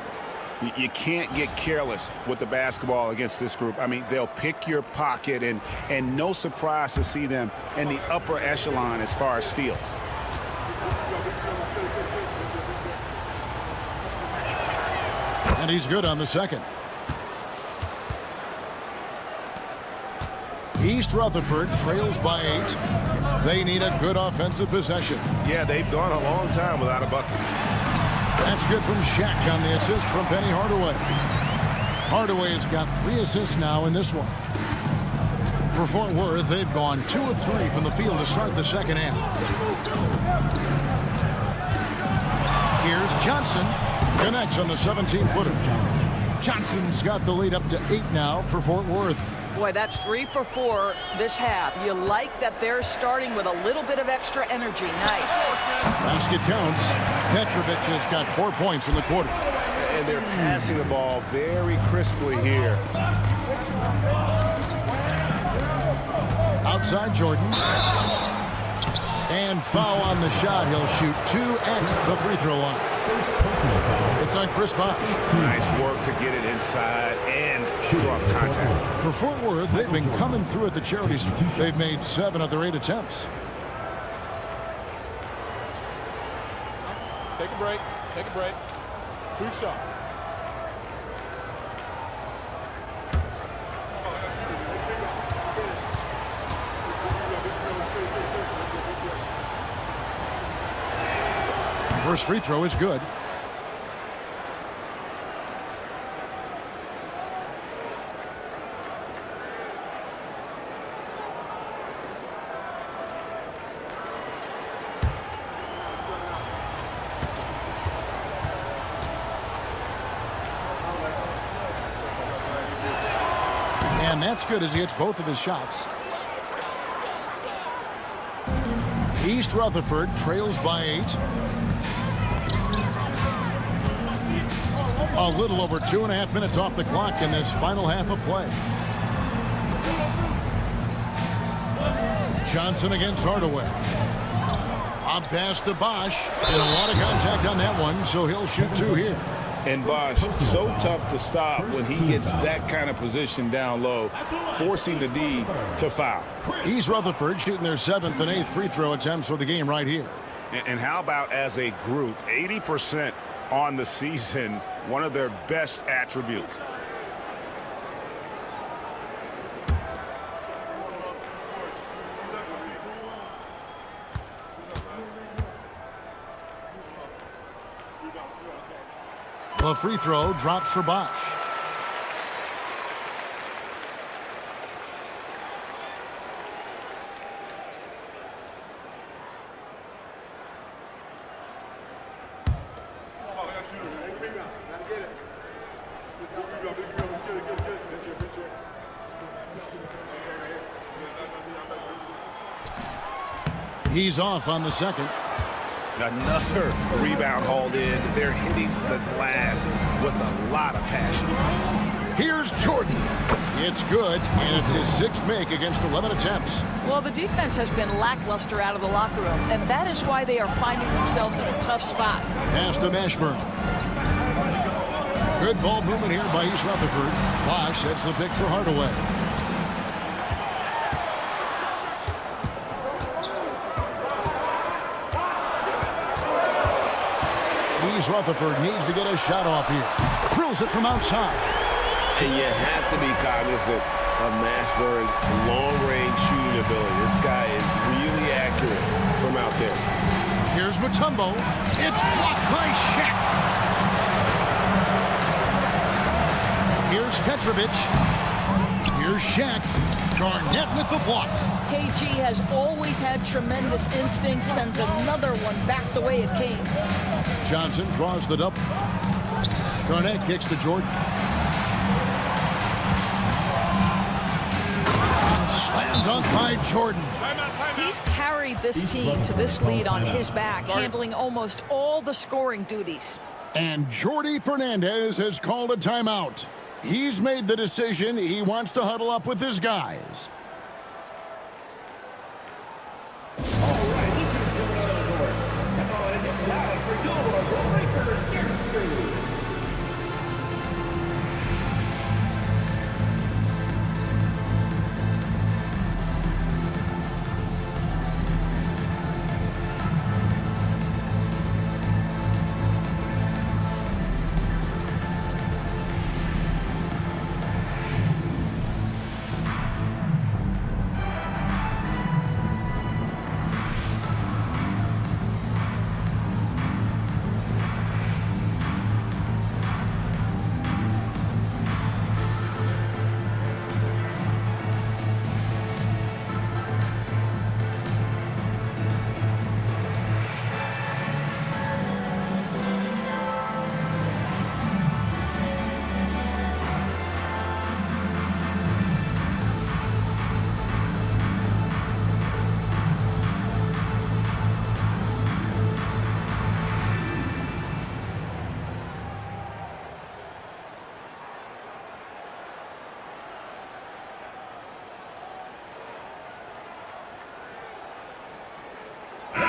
S11: You can't get careless with the basketball against this group. I mean, they'll pick your pocket, and no surprise to see them in the upper echelon as far as steals.
S10: And he's good on the second. East Rutherford trails by 8. They need a good offensive possession.
S1: Yeah, they've gone a long time without a bucket.
S10: That's good from Shaq on the assist from Penny Hardaway. Hardaway has got 3 assists now in this one. For Fort Worth, they've gone 2 of 3 from the field to start the second half. Here's Johnson. Connects on the 17-footer. Johnson's got the lead up to 8 now for Fort Worth.
S12: Boy, that's 3 for 4 this half. You like that they're starting with a little bit of extra energy. Nice.
S10: Basket counts. Petrovic has got 4 points in the quarter.
S11: And they're passing the ball very crisply here.
S10: Outside Jordan. And foul on the shot. He'll shoot 2 at the free throw line. It's on Chris Bosh.
S11: Nice work to get it inside and draw contact.
S10: For Fort Worth, they've been coming through at the charity stripe. They've made 7 of their 8 attempts.
S5: Take a break. Take a break. 2 shots.
S10: First free throw is good. And that's good as he hits both of his shots. East Rutherford trails by 8. A little over 2.5 minutes off the clock in this final half of play. Johnson against Hardaway. A pass to Bosch. And a lot of contact on that one, so he'll shoot 2 here.
S11: And Bosch, so tough to stop when he gets that kind of position down low, forcing the D to foul.
S10: East Rutherford shooting their 7th and 8th free throw attempts for the game right here.
S11: And how about as a group, 80% on the season, one of their best attributes.
S10: The free throw drops for Bosch. He's off on the second.
S11: Another rebound hauled in. They're hitting the glass with a lot of passion.
S10: Here's Jordan. It's good, and it's his 6th make against 11 attempts.
S12: Well, the defense has been lackluster out of the locker room, and that is why they are finding themselves in a tough spot.
S10: Pass to Mashburn. Good ball movement here by East Rutherford. Bosch sets the pick for Hardaway. East Rutherford needs to get a shot off here. Drills it from outside.
S15: And you have to be cognizant of Mashburn's long-range shooting ability. This guy is really accurate from out there.
S10: Here's Mutombo. It's blocked by Shaq. Here's Petrovic. Here's Shaq. Garnett with the block.
S12: KG has always had tremendous instincts, sends another one back the way it came.
S10: Johnson draws the double. Garnett kicks to Jordan. And slam dunk by Jordan.
S12: He's carried this team to this lead on his back, handling almost all the scoring duties.
S10: And Jordi Fernandez has called a timeout. He's made the decision. He wants to huddle up with his guys.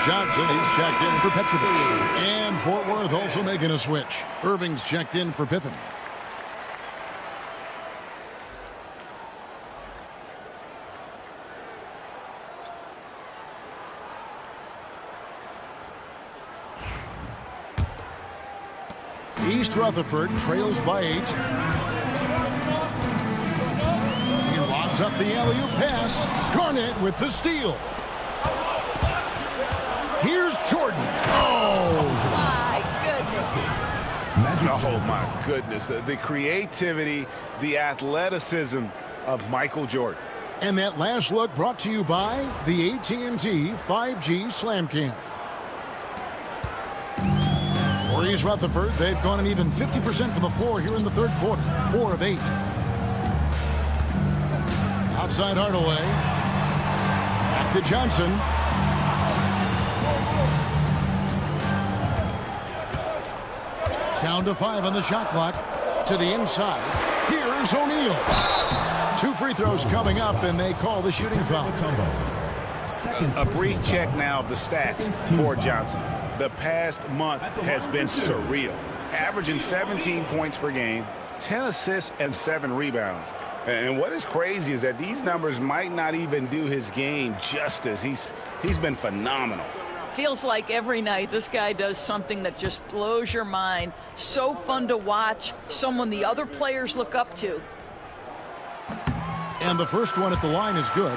S10: Johnson is checked in for Petrovic. And Fort Worth also making a switch. Irving's checked in for Pippen. East Rutherford trails by 8. He lobs up the alley-oop pass. Garnett with the steal. Here's Jordan. Oh!
S12: My goodness.
S11: Oh, my goodness. The creativity, the athleticism of Michael Jordan.
S10: And that last look brought to you by the AT&T 5G Slam Cam. For East Rutherford, they've gone an even 50% from the floor here in the third quarter. 4 of 8. Outside Hardaway. Back to Johnson. Down to 5 on the shot clock. To the inside. Here's O'Neal. 2 free throws coming up, and they call the shooting foul.
S11: A brief check now of the stats for Johnson. The past month has been surreal. Averaging 17 points per game, 10 assists, and 7 rebounds. And what is crazy is that these numbers might not even do his game justice. He's been phenomenal.
S12: Feels like every night this guy does something that just blows your mind. So fun to watch, someone the other players look up to.
S10: And the first one at the line is good.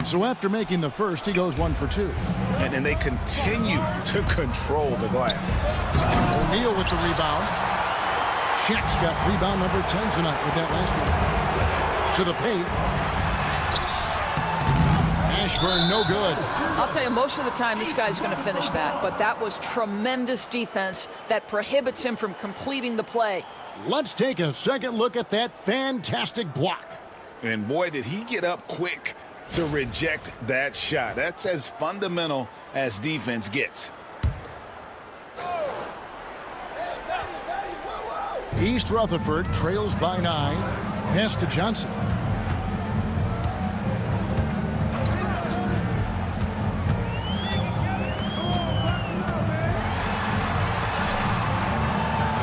S10: So after making the first, he goes 1 for 2.
S11: And then they continue to control the glass.
S10: O'Neal with the rebound. Shaq's got rebound number 10 tonight with that last one. To the paint. Ashburn, no good.
S12: I'll tell you, most of the time this guy's going to finish that, but that was tremendous defense that prohibits him from completing the play.
S10: Let's take a second look at that fantastic block.
S11: And boy, did he get up quick to reject that shot. That's as fundamental as defense gets.
S10: East Rutherford trails by 9. Pass to Johnson.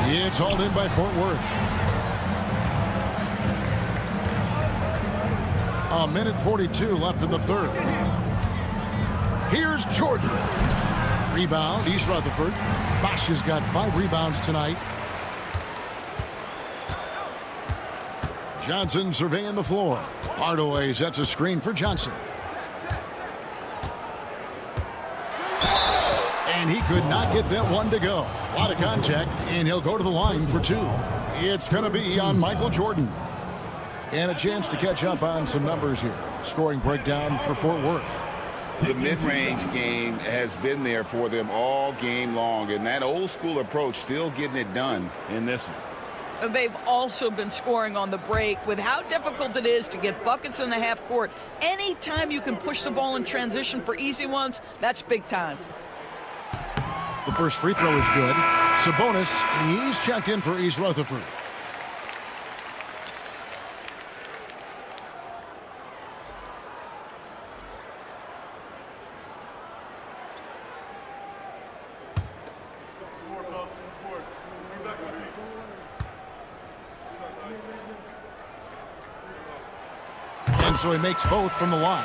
S10: It's hauled in by Fort Worth. A minute 42 left in the third. Here's Jordan. Rebound, East Rutherford. Bosch has got 5 rebounds tonight. Johnson surveying the floor. Hardaway sets a screen for Johnson. And he could not get that one to go. A lot of contact, and he'll go to the line for 2. It's going to be on Michael Jordan. And a chance to catch up on some numbers here. Scoring breakdown for Fort Worth.
S11: The mid-range game has been there for them all game long, and that old school approach still getting it done in this one.
S12: They've also been scoring on the break with how difficult it is to get buckets in the half court. Anytime you can push the ball in transition for easy ones, that's big time.
S10: The first free throw is good. Sabonis, he's checked in for East Rutherford. And so he makes both from the line.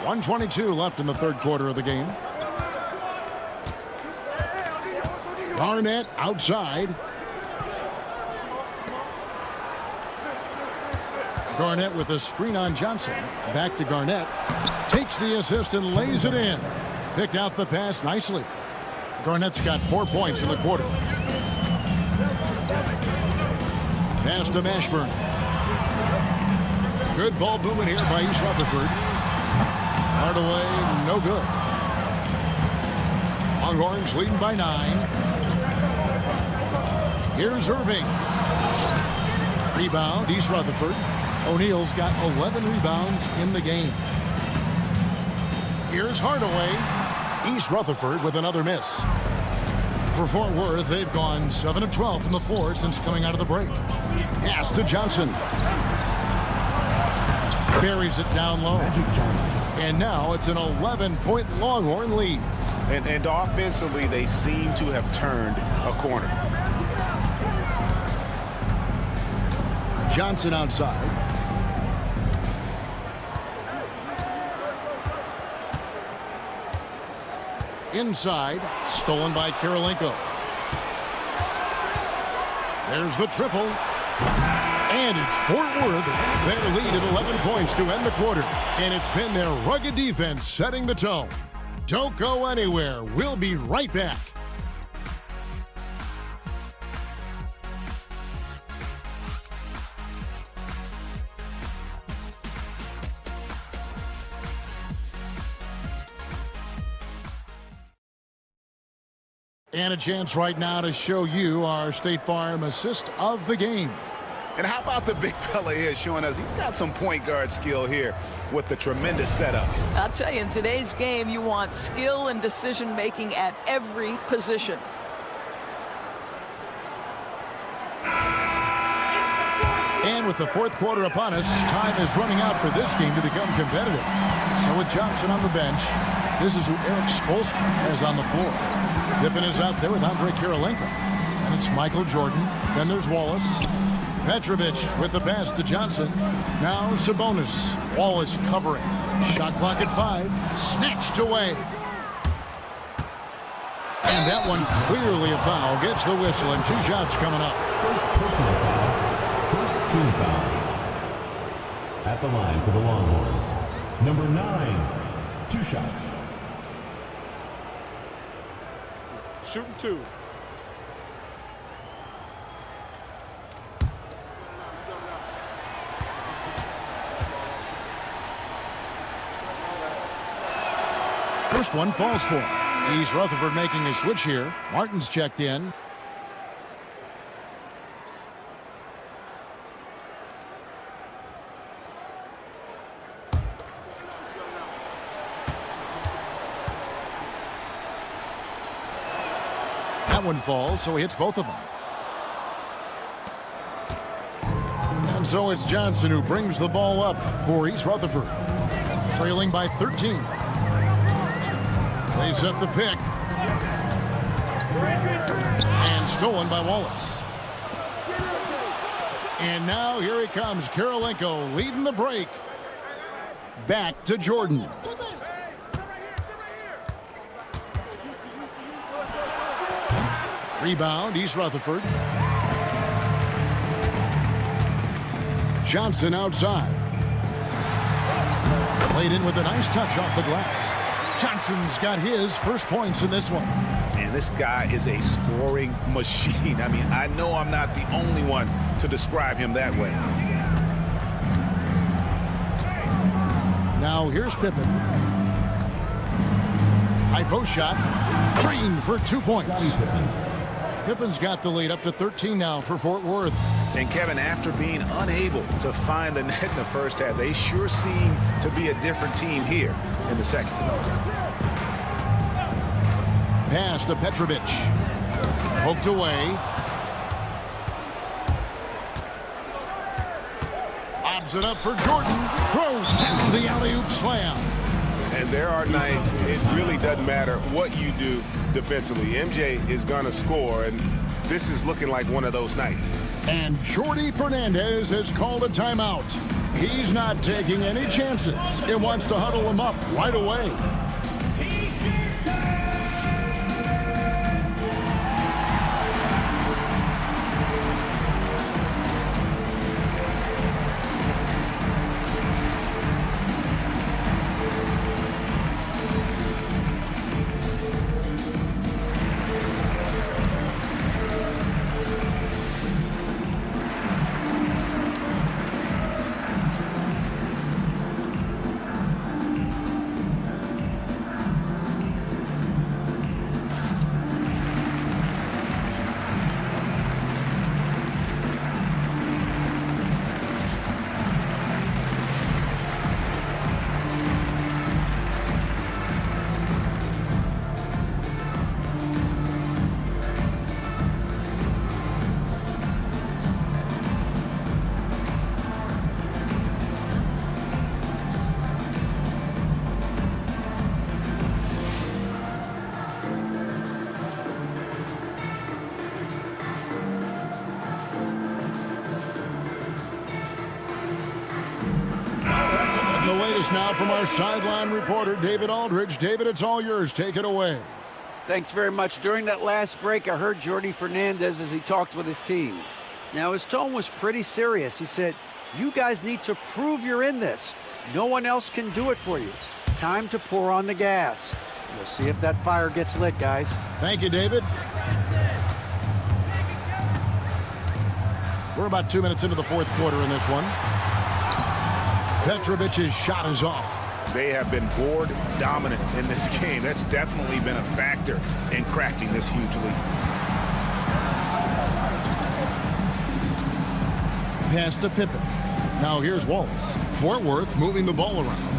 S10: 1:22 left in the third quarter of the game. Garnett outside. Garnett with a screen on Johnson. Back to Garnett. Takes the assist and lays it in. Picked out the pass nicely. Garnett's got 4 points in the quarter. Pass to Mashburn. Good ball movement here by East Rutherford. Hardaway, no good. Longhorns leading by 9. Here's Irving. Rebound, East Rutherford. O'Neal's got 11 rebounds in the game. Here's Hardaway. East Rutherford with another miss. For Fort Worth, they've gone 7 of 12 from the floor since coming out of the break. Pass to Johnson. Buries it down low. And now it's an 11-point Longhorn lead.
S11: And offensively, they seem to have turned a corner.
S10: Johnson outside. Inside, stolen by Kirilenko. There's the triple. And it's Fort Worth. Their lead at 11 points to end the quarter. And it's been their rugged defense setting the tone. Don't go anywhere. We'll be right back. And a chance right now to show you our State Farm assist of the game.
S11: And how about the big fella here showing us he's got some point guard skill here with the tremendous setup.
S12: I'll tell you, in today's game, you want skill and decision-making at every position.
S10: And with the fourth quarter upon us, time is running out for this game to become competitive. So with Johnson on the bench, this is who Eric Spoelstra has on the floor. Pippen is out there with Andre Kirilenko. And it's Michael Jordan. Then there's Wallace. Petrovic with the pass to Johnson. Now Sabonis. Wallace covering. Shot clock at 5. Snatched away. And that one clearly a foul. Gets the whistle and 2 shots coming up.
S5: First personal foul. First team foul. At the line for the Longhorns. Number 9. 2 shots.
S6: Shooting 2.
S10: First one falls for him. East Rutherford making a switch here. Martin's checked in. That one falls, so he hits both of them. And so it's Johnson who brings the ball up for East Rutherford. Trailing by 13. They set the pick. And stolen by Wallace. And now here he comes. Kirilenko leading the break. Back to Jordan. Rebound, East Rutherford. Johnson outside. Played in with a nice touch off the glass. Johnson's got his first points in this one.
S11: Man, this guy is a scoring machine. I mean, I know I'm not the only one to describe him that way.
S10: Now here's Pippen. High post shot. Green for 2 points. Pippen's got the lead up to 13 now for Fort Worth.
S11: And Kevin, after being unable to find the net in the first half, they sure seem to be a different team here in the second.
S10: Pass to Petrovic. Poked away. Lobs it up for Jordan. Throws down the alley-oop slam.
S11: And there are nights it really doesn't matter what you do defensively. MJ is going to score, and this is looking like one of those nights.
S10: And Jordy Fernandez has called a timeout. He's not taking any chances. He wants to huddle him up right away. us now from our sideline reporter, David Aldridge. David, it's all yours. Take it away.
S13: Thanks very much. During that last break, I heard Jordi Fernandez as he talked with his team. Now, his tone was pretty serious. He said, you guys need to prove you're in this. No one else can do it for you. Time to pour on the gas. We'll see if that fire gets lit, guys.
S10: Thank you, David. We're about 2 minutes into the fourth quarter in this one. Petrovic's shot is off.
S11: They have been board dominant in this game. That's definitely been a factor in crafting this huge lead.
S10: Pass to Pippen. Now here's Wallace. Fort Worth moving the ball around.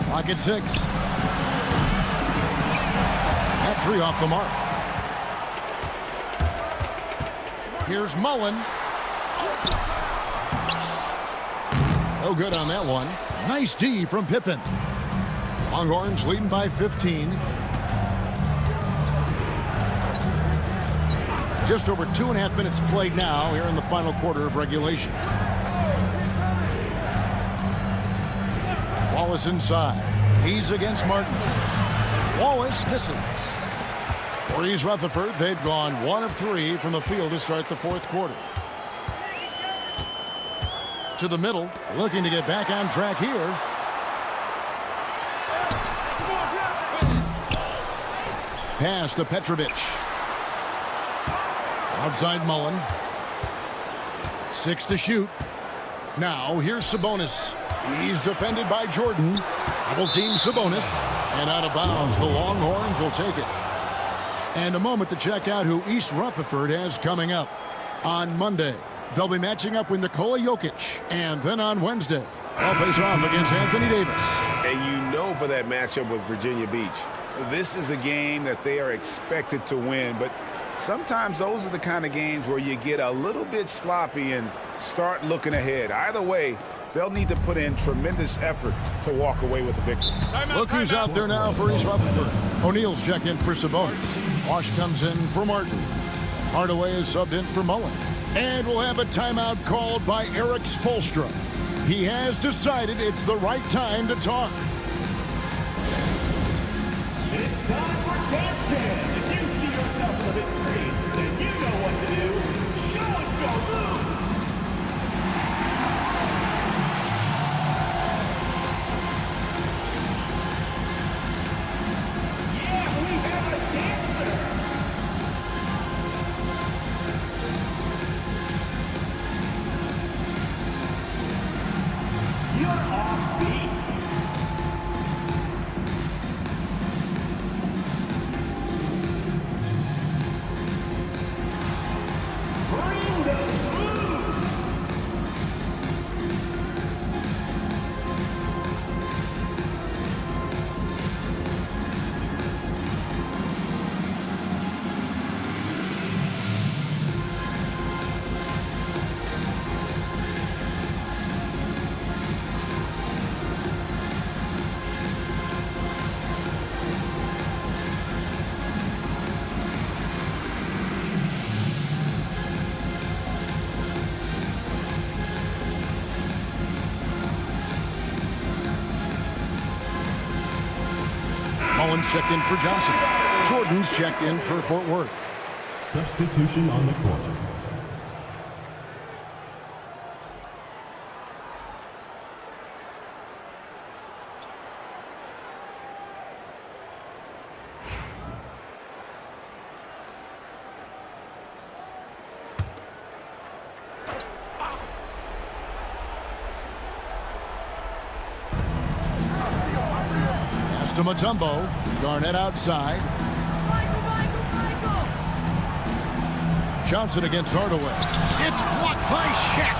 S10: Clock at 6. At 3 off the mark. Here's Mullen. No good on that one. Nice D from Pippen. Longhorns leading by 15. Just over 2.5 minutes played now here in the final quarter of regulation. Wallace inside. He's against Martin. Wallace misses. For East Rutherford, they've gone 1 of 3 from the field to start the fourth quarter. To the middle, looking to get back on track here. Pass to Petrovic. Outside Mullen. 6 to shoot. Now here's Sabonis. He's defended by Jordan. Double team Sabonis. And out of bounds, the Longhorns will take it. And a moment to check out who East Rutherford has coming up. On Monday, they'll be matching up with Nikola Jokic. And then on Wednesday, they'll face off against Anthony Davis.
S11: And you know for that matchup with Virginia Beach, this is a game that they are expected to win. But sometimes those are the kind of games where you get a little bit sloppy and start looking ahead. Either way, they'll need to put in tremendous effort to walk away with the victory.
S10: Look who's out there now for East Rutherford. O'Neal's checked in for Sabonis. Wash comes in for Martin. Hardaway is subbed in for Mullen. And we'll have a timeout called by Eric Spoelstra. He has decided it's the right time to talk.
S5: It's time for Dance Cam. If you see yourself on the big screen, then you know what to do. Show us your moves. Yeah, we have a dancer. You're off beat. Bring those moves.
S10: Mullen's checked in for Johnson. Jordan's checked in for Fort Worth.
S5: Substitution on the court.
S10: Pass to Mutombo. Garnett outside. Johnson against Hardaway. It's blocked by Shaq.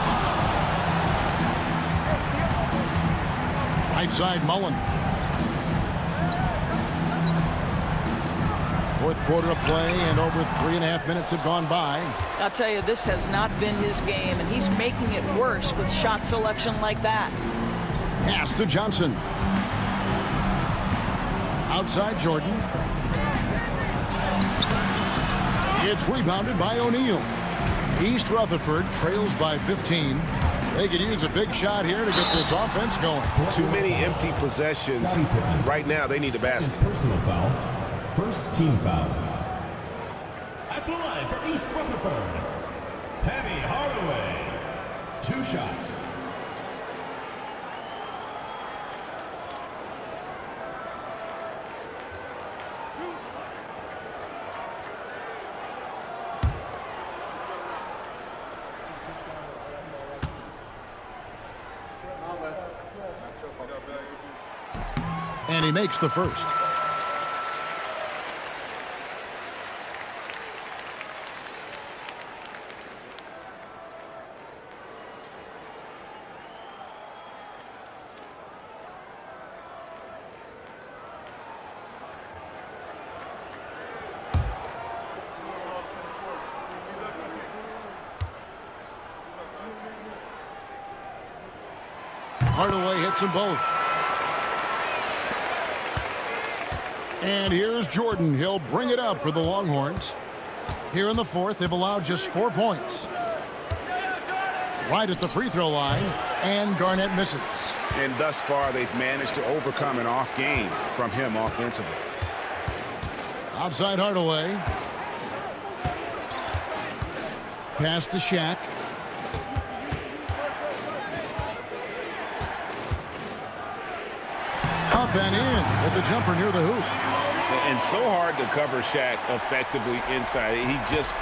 S10: Right side Mullen. Fourth quarter of play and over 3.5 minutes have gone by.
S12: I'll tell you, this has not been his game, and he's making it worse with shot selection like that.
S10: Pass to Johnson. Outside Jordan. It's rebounded by O'Neal. East Rutherford trails by 15. They could use a big shot here to get this offense going.
S15: Too many empty possessions. Right now, they need a basket.
S5: Personal foul. First team foul. At the line for East Rutherford, Penny Hardaway. 2 shots.
S10: And he makes the first. Hardaway hits them both. And here's Jordan. He'll bring it up for the Longhorns. Here in the fourth, they've allowed just 4 points. Right at the free throw line, and Garnett misses.
S11: And thus far, they've managed to overcome an off game from him offensively.
S10: Outside Hardaway. Pass to Shaq. Up and in with the jumper near the hoop.
S11: And so hard to cover Shaq effectively inside. He just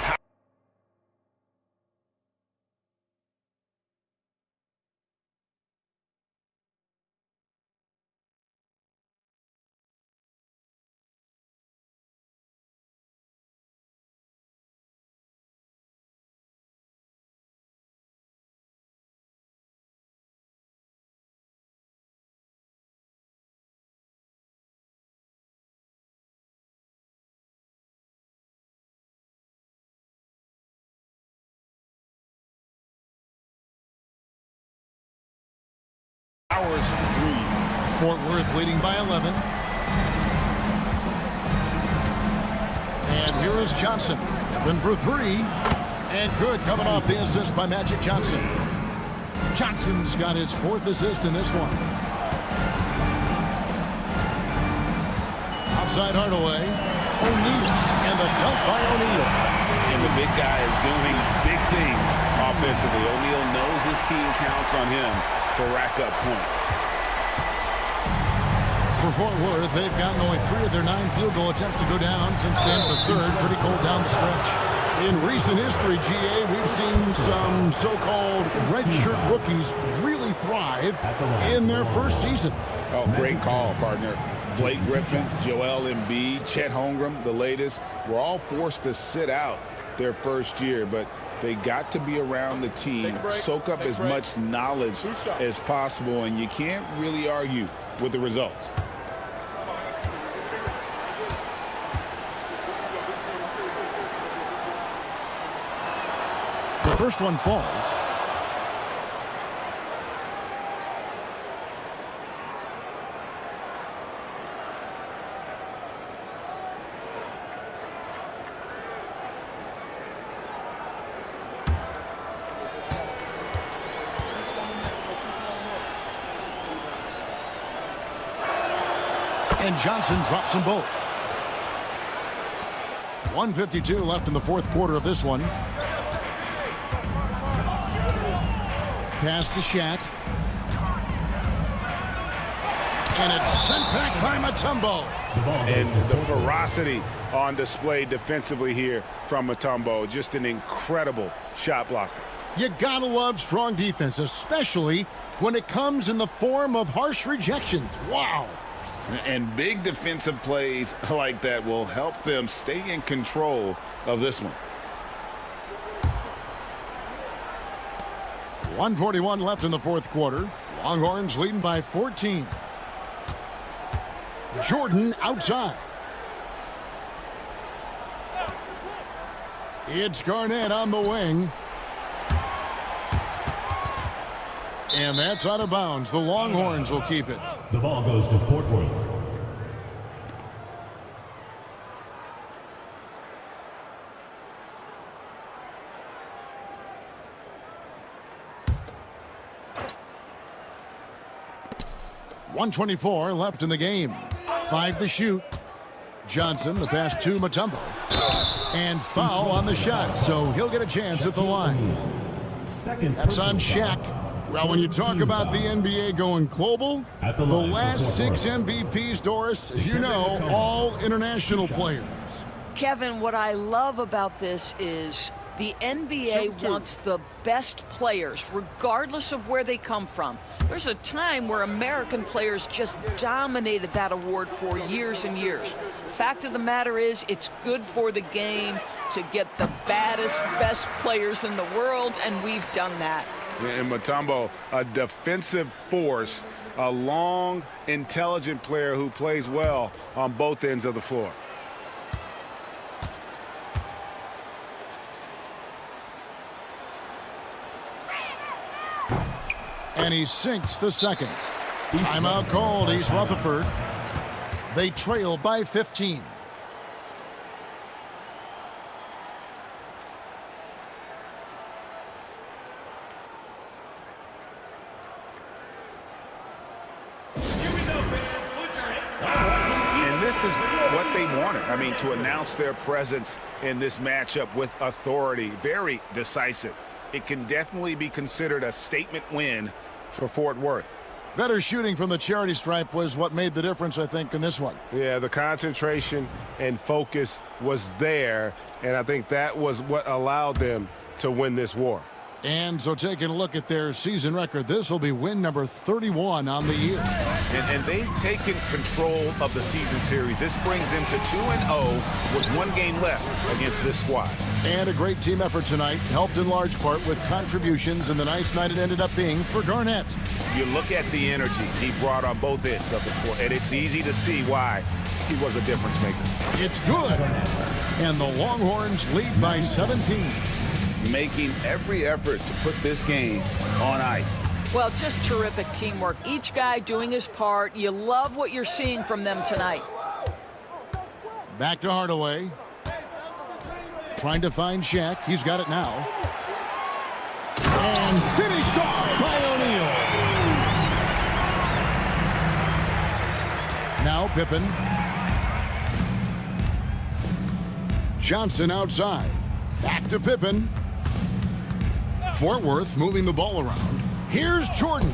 S10: Hours 3. Fort Worth leading by 11. And here is Johnson. Up for 3. And good, coming off the assist by Magic Johnson. Johnson's got his 4th assist in this one. Outside Hardaway. O'Neal. And the dunk by O'Neal.
S11: And the big guy is doing big things offensively. O'Neal knows his team counts on him to rack up points.
S10: For Fort Worth, they've gotten only 3 of their 9 field goal attempts to go down since the end of the third. Pretty cold down the stretch. In recent history, GA, we've seen some so-called redshirt rookies really thrive in their first season.
S11: Oh, great call, partner. Blake Griffin, Joel Embiid, Chet Holmgren, the latest, were all forced to sit out their first year, but they got to be around the team, soak up as much knowledge as possible, and you can't really argue with the results.
S10: The first one falls. And Johnson drops them both. 1:52 left in the fourth quarter of this one. Pass to Shaq. And it's sent back by Mutombo.
S11: And the ferocity on display defensively here from Mutombo. Just an incredible shot blocker.
S10: You gotta love strong defense, especially when it comes in the form of harsh rejections. Wow.
S11: And big defensive plays like that will help them stay in control of this one.
S10: 1:41 left in the fourth quarter. Longhorns leading by 14. Jordan outside. It's Garnett on the wing. And that's out of bounds. The Longhorns will keep it.
S5: The ball goes to Fort Worth.
S10: 1:24 left in the game. 5 to shoot. Johnson, the pass to Mutombo. And foul on the shot, so he'll get a chance at the line. That's on Shaq. Well, when you talk about the NBA going global, the last 6 MVPs, Doris, as you know, all international players.
S12: Kevin, what I love about this is the NBA wants the best players, regardless of where they come from. There's a time where American players just dominated that award for years and years. Fact of the matter is, it's good for the game to get the baddest, best players in the world, and we've done that.
S11: And Mutombo, a defensive force, a long, intelligent player who plays well on both ends of the floor.
S10: And he sinks the second. Timeout called. East Rutherford. They trail by 15.
S11: And this is what they wanted. I mean, to announce their presence in this matchup with authority, very decisive. It can definitely be considered a statement win for Fort Worth.
S10: Better shooting from the charity stripe was what made the difference, I think, in this one.
S15: Yeah, the concentration and focus was there, and I think that was what allowed them to win this war.
S10: And so taking a look at their season record, this will be win number 31 on the year.
S11: And they've taken control of the season series. This brings them to 2-0 with 1 game left against this squad.
S10: And a great team effort tonight, helped in large part with contributions, and the nice night it ended up being for Garnett.
S11: You look at the energy he brought on both ends of the floor, and it's easy to see why he was a difference maker.
S10: It's good. And the Longhorns lead by 17.
S11: Making every effort to put this game on ice.
S12: Well, just terrific teamwork. Each guy doing his part. You love what you're seeing from them tonight.
S10: Back to Hardaway. Trying to find Shaq. He's got it now. And finished off by O'Neal. Now Pippen. Johnson outside. Back to Pippen. Fort Worth moving the ball around. Here's Jordan.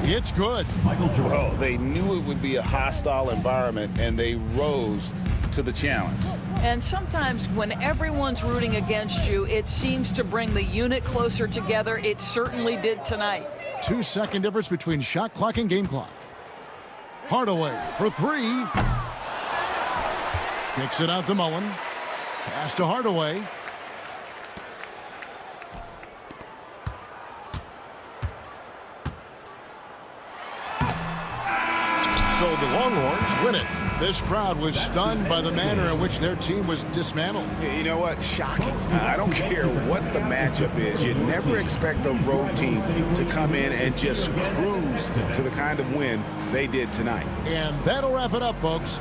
S10: It's good.
S11: Well, they knew it would be a hostile environment, and they rose to the challenge.
S12: And sometimes when everyone's rooting against you, it seems to bring the unit closer together. It certainly did tonight.
S10: 2-second difference between shot clock and game clock. Hardaway for 3. Kicks it out to Mullen. Pass to Hardaway. So the Longhorns win it. This crowd was stunned by the manner in which their team was dismantled.
S11: You know what? Shocking. I don't care what the matchup is. You never expect a road team to come in and just cruise to the kind of win they did tonight.
S10: And that'll wrap it up, folks.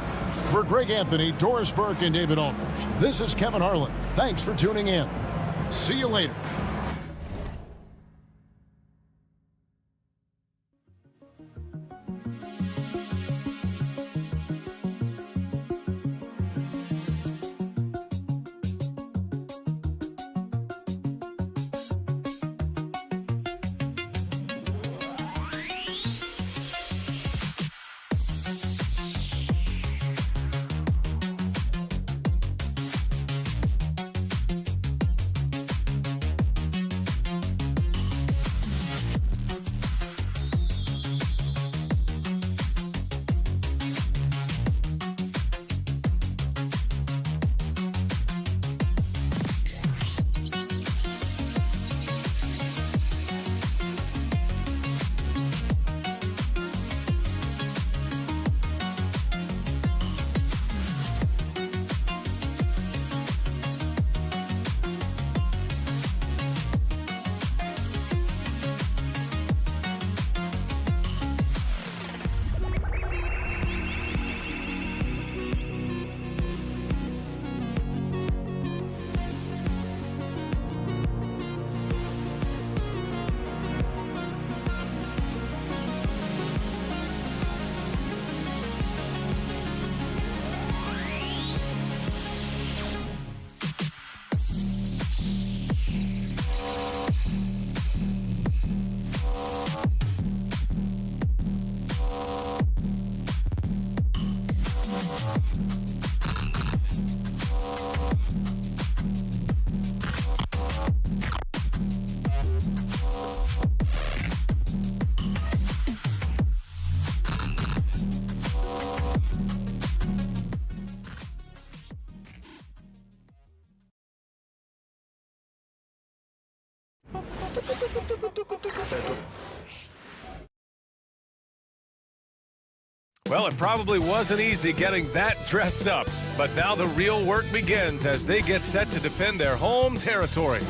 S10: For Greg Anthony, Doris Burke, and David Aldridge, this is Kevin Harlan. Thanks for tuning in. See you later.
S1: Well, it probably wasn't easy getting that dressed up, but now the real work begins as they get set to defend their home territory.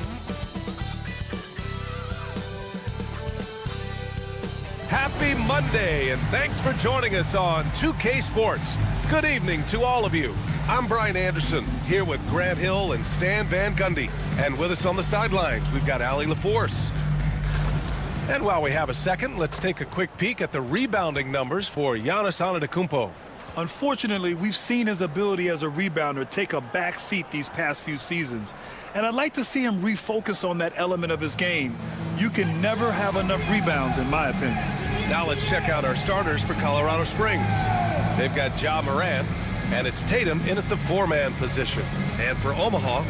S1: Happy Monday, and thanks for joining us on 2K Sports. Good evening to all of you. I'm Brian Anderson, here with Grant Hill and Stan Van Gundy. And with us on the sidelines, we've got Allie LaForce. And while we have a second, let's take a quick peek at the rebounding numbers for Giannis Antetokounmpo.
S2: Unfortunately, we've seen his ability as a rebounder take a back seat these past few seasons. And I'd like to see him refocus on that element of his game. You can never have enough rebounds, in my opinion.
S1: Now let's check out our starters for Colorado Springs. They've got Ja Morant, and it's Tatum in at the four-man position. And for Omaha,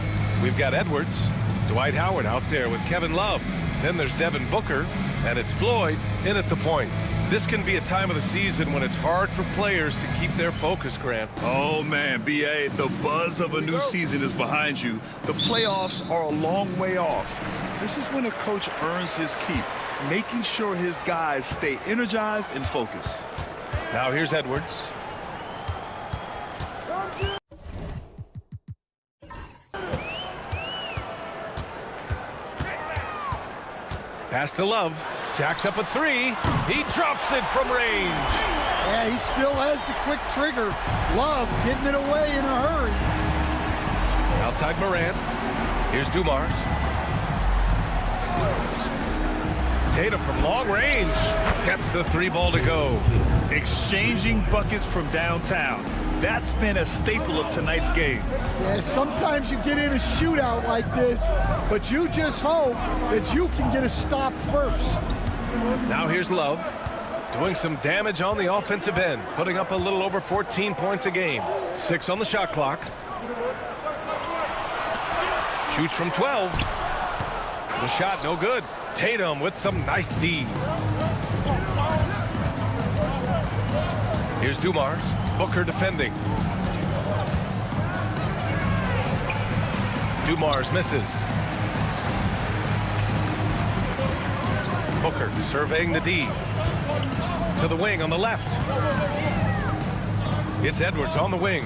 S1: we've got Edwards, Dwight Howard out there with Kevin Love. Then there's Devin Booker, and it's Floyd in at the point. This can be a time of the season when it's hard for players to keep their focus, Grant.
S2: Oh, man, B.A., the buzz of a new season is behind you. The playoffs are a long way off. This is when a coach earns his keep, making sure his guys stay energized and focused.
S1: Now here's Edwards. Pass to Love. Jacks up a three. He drops it from range.
S10: Yeah, he still has the quick trigger. Love getting it away in a hurry.
S1: Outside Morant. Here's Dumars. Tatum from long range. Gets the three ball to go.
S2: Exchanging buckets from downtown. That's been a staple of tonight's game.
S10: Yeah, sometimes you get in a shootout like this, but you just hope that you can get a stop first.
S1: Now here's Love, doing some damage on the offensive end, putting up a little over 14 points a game. 6 on the shot clock. Shoots from 12. The shot no good. Tatum with some nice D. Here's Dumars. Booker defending. Dumars misses. Booker surveying the D. To the wing on the left. It's Edwards on the wing.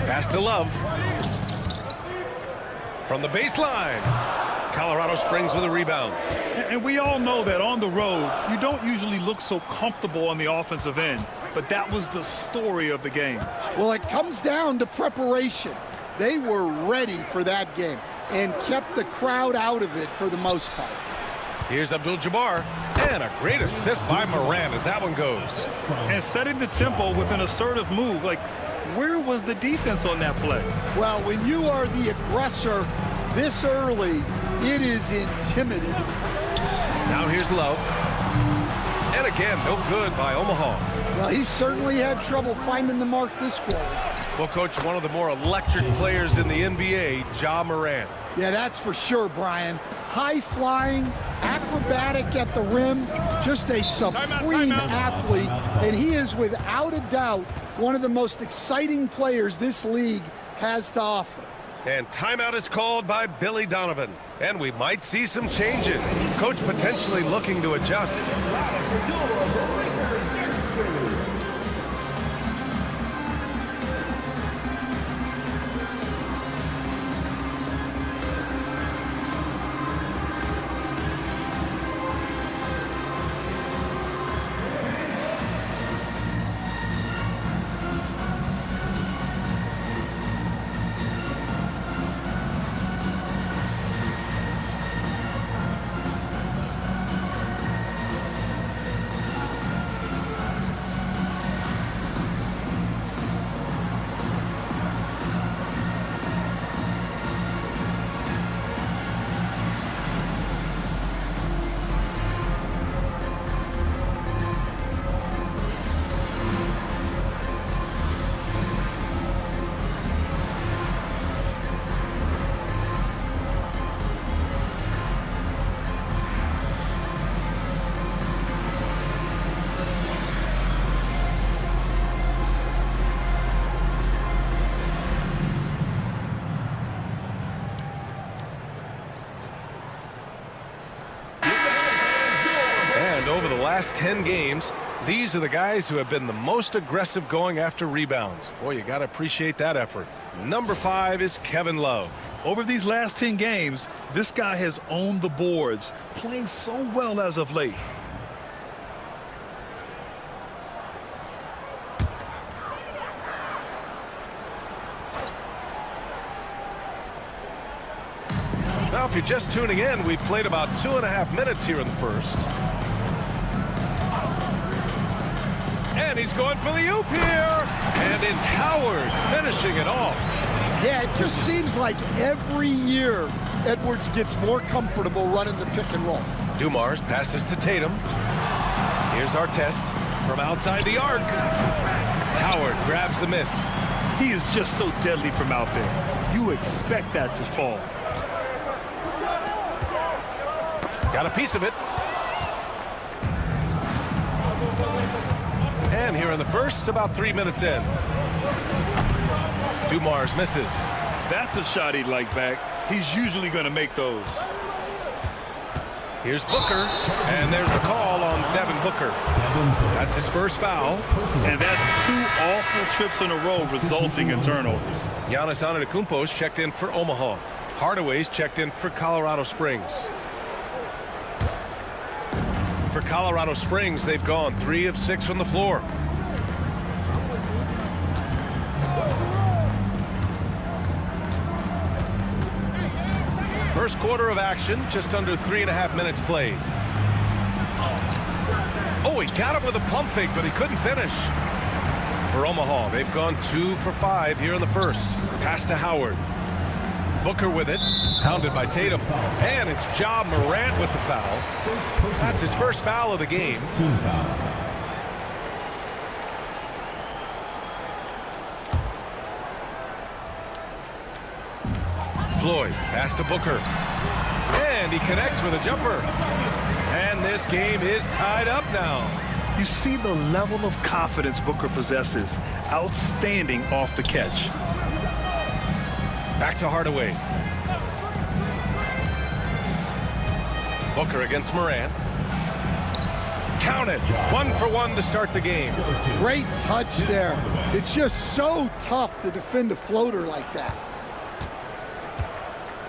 S1: Pass to Love. From the baseline. Colorado Springs with a rebound.
S2: And we all know that on the road, you don't usually look so comfortable on the offensive end. But that was the story of the game.
S10: Well, it comes down to preparation. They were ready for that game and kept the crowd out of it for the most part.
S1: Here's Abdul-Jabbar, and a great assist by Morant as that one goes.
S2: And setting the tempo with an assertive move. Like, where was the defense on that play?
S10: Well, when you are the aggressor this early, it is intimidating.
S1: Now here's Love. And again, no good by Omaha.
S10: Well, he certainly had trouble finding the mark this quarter.
S1: Well, Coach, one of the more electric players in the NBA, Ja Morant.
S10: Yeah, that's for sure, Brian. High-flying, acrobatic at the rim, just a supreme athlete. And he is, without a doubt, one of the most exciting players this league has to offer.
S1: And timeout is called by Billy Donovan. And we might see some changes. Coach potentially looking to adjust. last 10 games, these are the guys who have been the most aggressive going after rebounds. Boy, you got to appreciate that effort. Number 5 is Kevin Love.
S2: Over these last 10 games, this guy has owned the boards, playing so well as of late.
S1: Now, if you're just tuning in, we've played about 2.5 minutes here in the first. And he's going for the oop here. And it's Howard finishing it off.
S10: Yeah, it just seems like every year Edwards gets more comfortable running the pick and roll.
S1: Dumars passes to Tatum. Here's our test from outside the arc. Howard grabs the miss.
S2: He is just so deadly from out there. You expect that to fall.
S1: Got a piece of it. And here in the first, about 3 minutes in. Dumars misses.
S2: That's a shot he'd like back. He's usually going to make those.
S1: Here's Booker, and there's the call on Devin Booker. That's his first foul.
S2: And that's 2 awful trips in a row resulting in turnovers.
S1: Giannis Antetokounmpo's checked in for Omaha. Hardaway's checked in for Colorado Springs. For Colorado Springs, they've gone 3 of 6 from the floor. First quarter of action, just under 3.5 minutes played. Oh, he got it with a pump fake, but he couldn't finish. For Omaha, they've gone 2 for 5 here in the first. Pass to Howard. Booker with it, pounded by Tatum, and it's Ja Morant with the foul. That's his first foul of the game. Floyd, pass to Booker, and he connects with a jumper. And this game is tied up now.
S2: You see the level of confidence Booker possesses. Outstanding off the catch.
S1: Back to Hardaway. Booker against Morant. Count it. 1 for 1 to start the game.
S10: Great touch there. It's just so tough to defend a floater like that.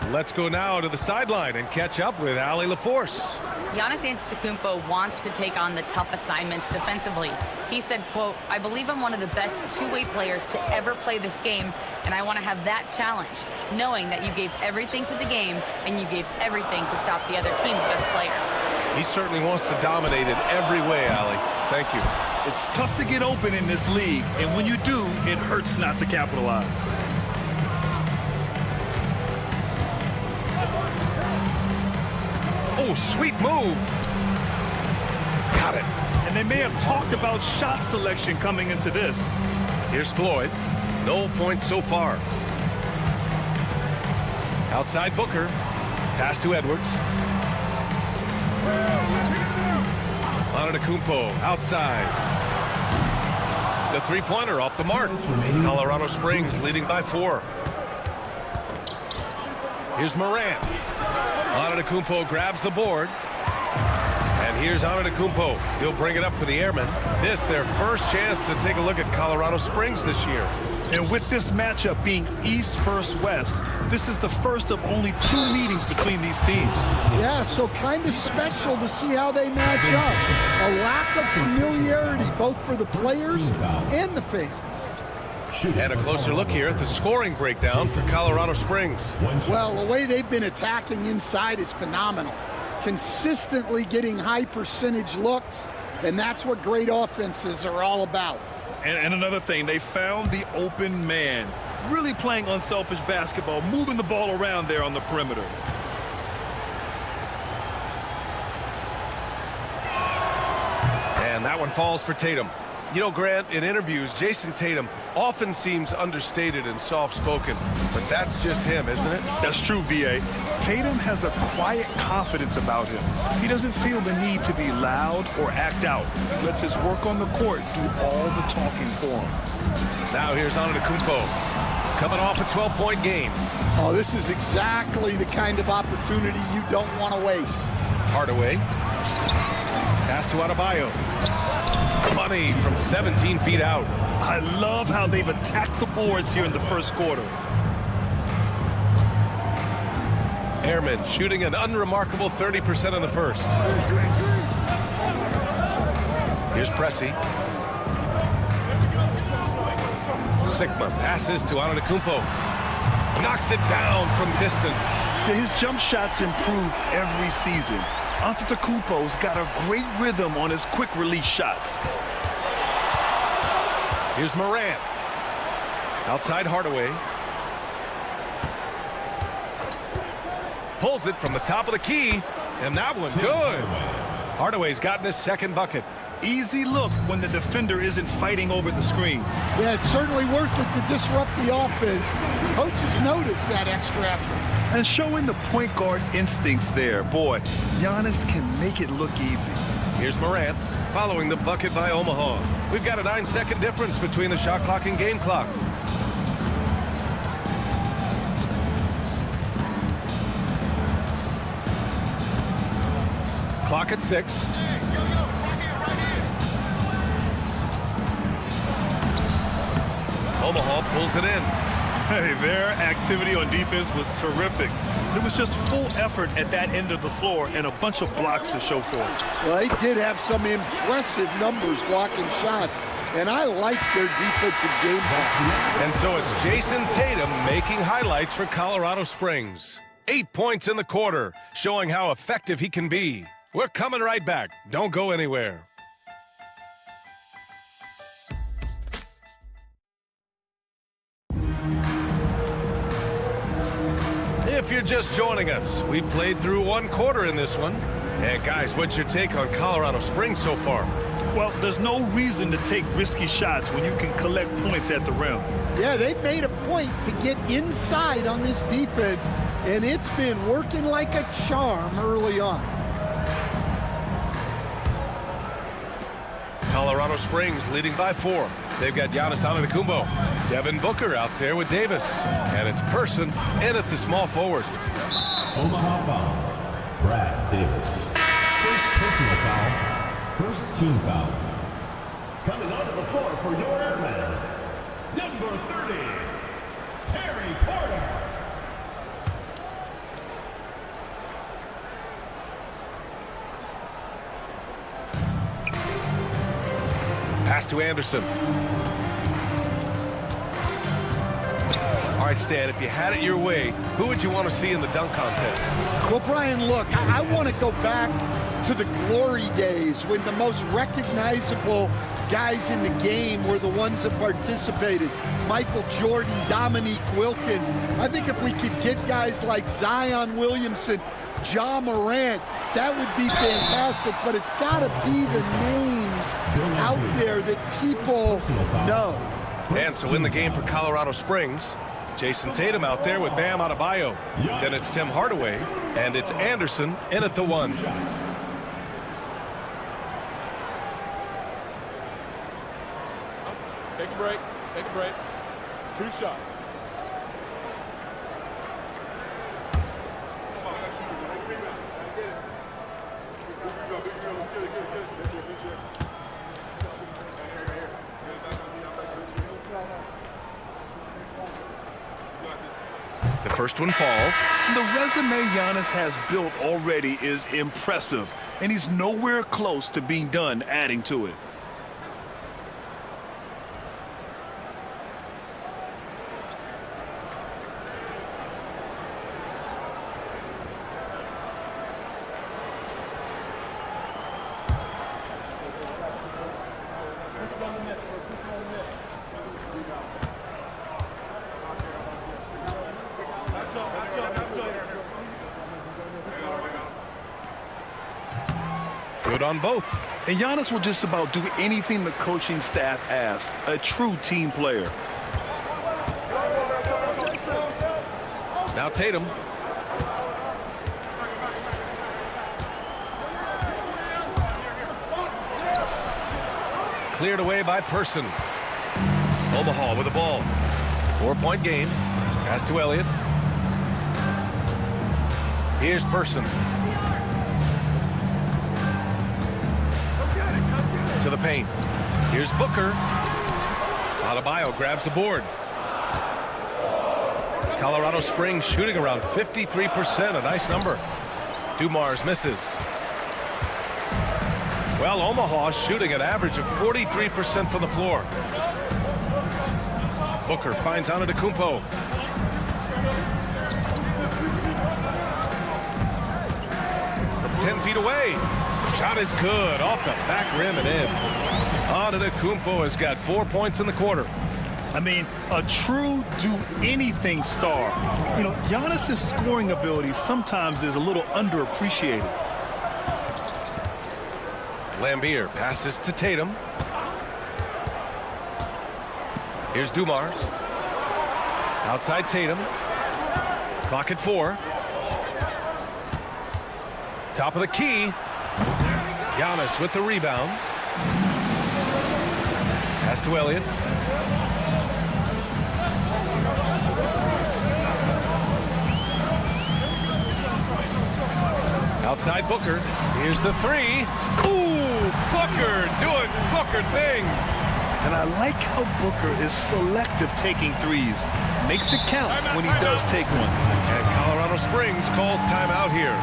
S1: Let's go now to the sideline and catch up with Allie LaForce.
S9: Giannis Antetokounmpo wants to take on the tough assignments defensively. He said, quote, "I believe I'm one of the best two-way players to ever play this game, and I want to have that challenge, knowing that you gave everything to the game and you gave everything to stop the other team's best player."
S1: He certainly wants to dominate in every way, Allie. Thank you.
S2: It's tough to get open in this league, and when you do, it hurts not to capitalize.
S1: Oh, sweet move. Got it.
S2: And they may have talked about shot selection coming into this.
S1: Here's Floyd. No points so far. Outside Booker. Pass to Edwards. Antetokounmpo outside. The three-pointer off the mark. Colorado Springs leading by 4. Here's Morant. Antetokounmpo grabs the board. And here's Antetokounmpo. He'll bring it up for the Airmen. This their first chance to take a look at Colorado Springs this year.
S2: And with this matchup being East versus West, this is the first of only 2 meetings between these teams.
S10: Yeah, so kind of special to see how they match up. A lack of familiarity both for the players and the fans.
S1: And a closer look here at the scoring breakdown for Colorado Springs.
S10: Well, the way they've been attacking inside is phenomenal. Consistently getting high percentage looks, and that's what great offenses are all about.
S2: And another thing, they found the open man. Really playing unselfish basketball, moving the ball around there on the perimeter.
S1: And that one falls for Tatum. You know, Grant, in interviews, Jason Tatum often seems understated and soft-spoken, but that's just him, isn't it?
S2: That's true, V.A. Tatum has a quiet confidence about him. He doesn't feel the need to be loud or act out. He lets his work on the court do all the talking for him.
S1: Now here's Antetokounmpo, coming off a 12-point game.
S10: Oh, this is exactly the kind of opportunity you don't want to waste.
S1: Hardaway. Pass to Adebayo. Money from 17 feet out.
S2: I love how they've attacked the boards here in the first quarter.
S1: Airman shooting an unremarkable 30% in the first. Here's Pressey. Sigma passes to Antetokounmpo. Knocks it down from distance.
S2: Yeah, his jump shots improve every season. Antetokounmpo's got a great rhythm on his quick release shots.
S1: Here's Morant. Outside Hardaway. Pulls it from the top of the key, and that one good. Hardaway's gotten his second bucket.
S2: Easy look when the defender isn't fighting over the screen.
S10: Yeah, it's certainly worth it to disrupt the offense. Coaches notice that extra effort.
S2: And showing the point guard instincts there. Boy, Giannis can make it look easy.
S1: Here's Morant following the bucket by Omaha. We've got a 9-second difference between the shot clock and game clock. Clock at 6. Omaha pulls it in.
S2: Hey, their activity on defense was terrific. It was just full effort at that end of the floor and a bunch of blocks to show for it.
S10: Well, they did have some impressive numbers blocking shots, and I like their defensive game plan.
S1: And so it's Jason Tatum making highlights for Colorado Springs. 8 points in the quarter, showing how effective he can be. We're coming right back. Don't go anywhere. If you're just joining us, we played through one quarter in this one. And guys, what's your take on Colorado Springs so far?
S2: Well, there's no reason to take risky shots when you can collect points at the rim.
S10: Yeah, they've made a point to get inside on this defense, and it's been working like a charm early on.
S1: Colorado Springs leading by 4. They've got Giannis Antetokounmpo. Devin Booker out there with Davis. And it's Person in at the small forward.
S5: Omaha foul. Brad Davis. First personal foul. First team foul. Coming onto the floor for your airman. Number 30, Terry Porter.
S1: Pass to Anderson. All right, Stan, if you had it your way, who would you want to see in the dunk contest?
S10: Well, Brian, look, I want to go back to the glory days when the most recognizable guys in the game were the ones that participated. Michael Jordan, Dominique Wilkins. I think if we could get guys like Zion Williamson, Ja Morant, that would be fantastic, but it's got to be the names out there that people know.
S1: And so in the game for Colorado Springs, Jason Tatum out there with Bam Adebayo. Then it's Tim Hardaway, and it's Anderson in at the 1.
S16: Take a break. Take a break. 2 shots.
S1: The first one falls.
S2: The resume Giannis has built already is impressive, and he's nowhere close to being done adding to it.
S1: Good on both.
S2: And Giannis will just about do anything the coaching staff asks. A true team player.
S1: Now Tatum. Cleared away by Person. Omaha with the ball. 4-point game. Pass to Elliott. Here's Person. To the paint. Here's Booker. Adebayo grabs the board. Colorado Springs shooting around 53%, a nice number. Dumars misses. Well, Omaha shooting an average of 43% from the floor. Booker finds Antetokounmpo. From 10 feet away. Shot is good. Off the back rim and in. Antetokounmpo has got 4 points in the quarter.
S2: I mean, a true do-anything star. You know, Giannis's scoring ability sometimes is a little underappreciated.
S1: Lambier passes to Tatum. Here's Dumars. Outside Tatum. Clock at 4. Top of the key. Giannis with the rebound. Pass to Elliott. Outside Booker. Here's the 3. Ooh, Booker doing Booker things.
S2: And I like how Booker is selective taking threes. Makes it count when he does take one.
S1: And Colorado Springs calls timeout here.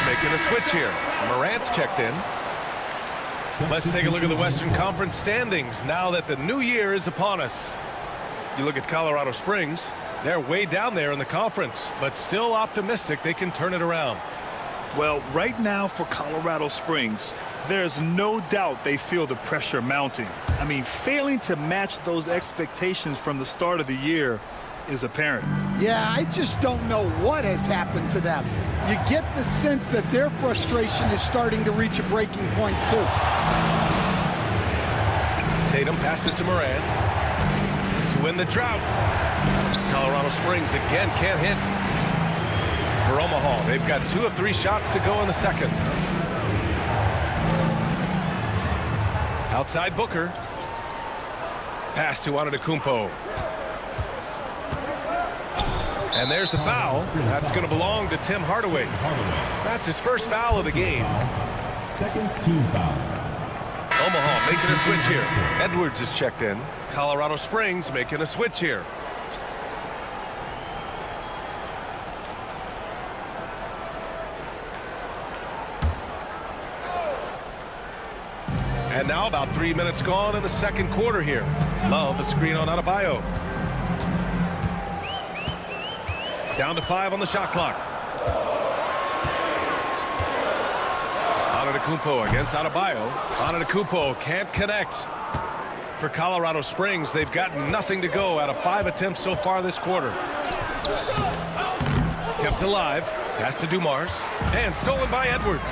S1: Making a switch here. Morant's checked in. Let's take a look at the Western Conference standings now that the new year is upon us. You look at Colorado Springs, they're way down there in the conference, but still optimistic they can turn it around.
S2: Well, right now for Colorado Springs, there's no doubt they feel the pressure mounting. I mean, failing to match those expectations from the start of the year is apparent.
S17: Yeah, I just don't know what has happened to them. You get the sense that their frustration is starting to reach a breaking point, too.
S1: Tatum passes to Morant to win the drought. Colorado Springs again can't hit. For Omaha, they've got 2 of 3 shots to go in the second. Outside Booker. Pass to Antetokounmpo. And there's the foul. That's going to belong to Tim Hardaway. That's his first foul of the game.
S5: Second team foul.
S1: Omaha making a switch here. Edwards is checked in. Colorado Springs making a switch here. And now about 3 minutes gone in the second quarter here. Love a screen on Adebayo. Down to 5 on the shot clock. Antetokounmpo against Adebayo. Antetokounmpo can't connect. For Colorado Springs, they've got nothing to go out of 5 attempts so far this quarter. Kept alive. Pass to Dumars. And stolen by Edwards.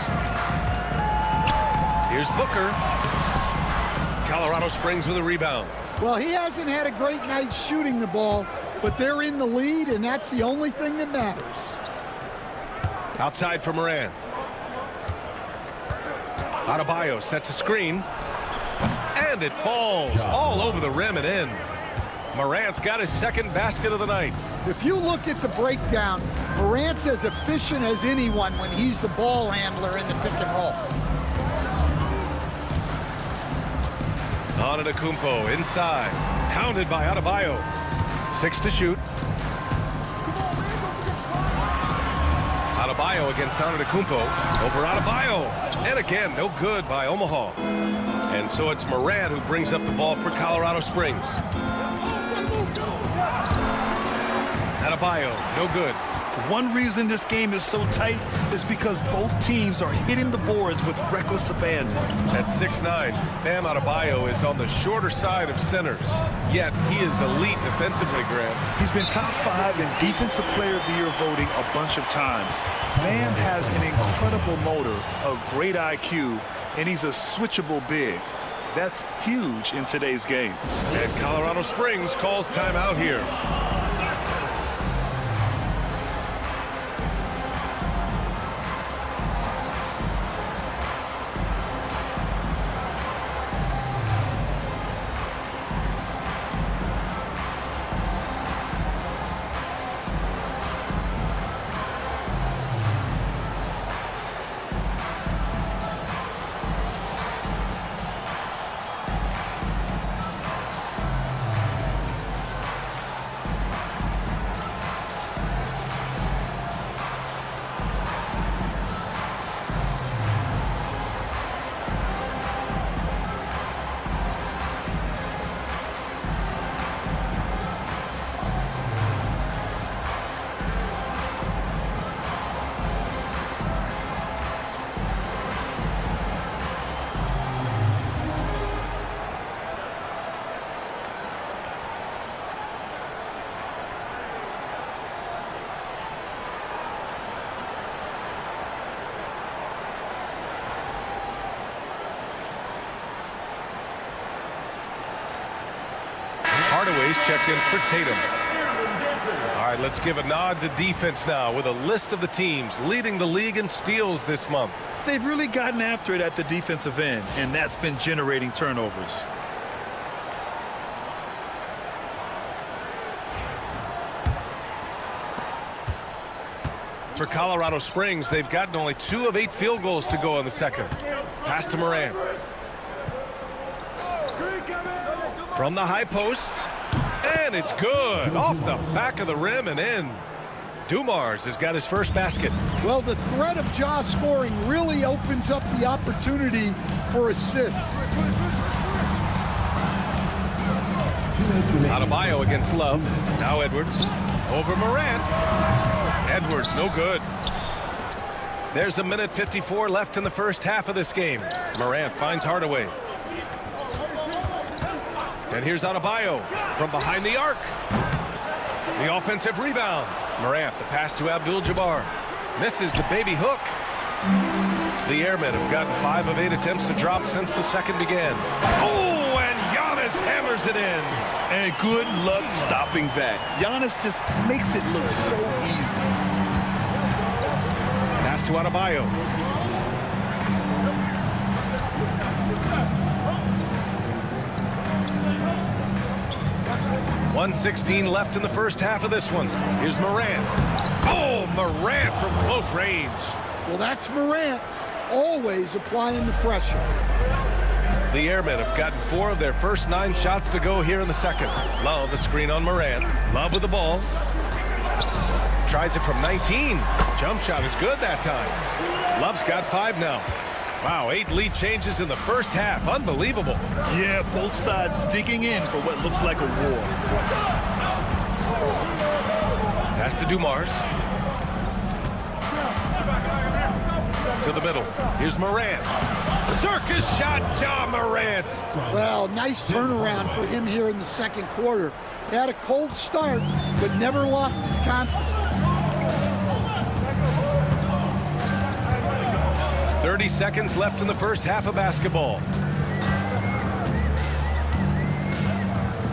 S1: Here's Booker. Colorado Springs with a rebound.
S17: Well, he hasn't had a great night shooting the ball, but they're in the lead, and that's the only thing that matters.
S1: Outside for Moran. Adebayo sets a screen. And it falls all over the rim and in. Morant's got his second basket of the night.
S17: If you look at the breakdown, Morant's as efficient as anyone when he's the ball handler in the pick and roll.
S1: Antetokounmpo inside. Pounded by Adebayo. 6 to shoot. Adebayo against Antetokounmpo. Over Adebayo. And again, no good by Omaha. And so it's Morant who brings up the ball for Colorado Springs. Adebayo, no good.
S2: One reason this game is so tight is because both teams are hitting the boards with reckless abandon.
S1: At 6'9", Bam Adebayo is on the shorter side of centers. Yet he is elite defensively, Graham.
S2: He's been top 5 in Defensive Player of the Year voting a bunch of times. Bam has an incredible motor, a great IQ, and he's a switchable big. That's huge in today's game.
S1: And Colorado Springs calls timeout here. Hardaway's checked in for Tatum. All right, let's give a nod to defense now with a list of the teams leading the league in steals this month.
S2: They've really gotten after it at the defensive end, and that's been generating turnovers.
S1: For Colorado Springs, they've gotten only 2 of 8 field goals to go in the second. Pass to Morant. From the high post, and it's good. Off the back of the rim and in. Dumars has got his first basket.
S17: Well, the threat of Ja scoring really opens up the opportunity for assists.
S1: Adebayo against Love. Now Edwards. Over Morant. Edwards, no good. There's 1:54 left in the first half of this game. Morant finds Hardaway. And here's Adebayo from behind the arc. The offensive rebound. Morant, the pass to Abdul-Jabbar. Misses the baby hook. The Airmen have gotten 5 of 8 attempts to drop since the second began. Oh, and Giannis hammers it in.
S2: And good luck stopping that. Giannis just makes it look so easy.
S1: Pass to Adebayo. .116 left in the first half of this one. Here's Morant. Oh, Morant from close range.
S17: Well, that's Morant, always applying the pressure.
S1: The Airmen have gotten 4 of their first 9 shots to go here in the second. Love a screen on Morant. Love with the ball. Tries it from 19. Jump shot is good that time. Love's got 5 now. Wow, 8 lead changes in the first half. Unbelievable.
S2: Yeah, both sides digging in for what looks like a war.
S1: Pass to Dumars. To the middle. Here's Morant. Circus shot, Ja Morant.
S17: Well, nice turnaround for him here in the second quarter. He had a cold start, but never lost his confidence.
S1: 30 seconds left in the first half of basketball.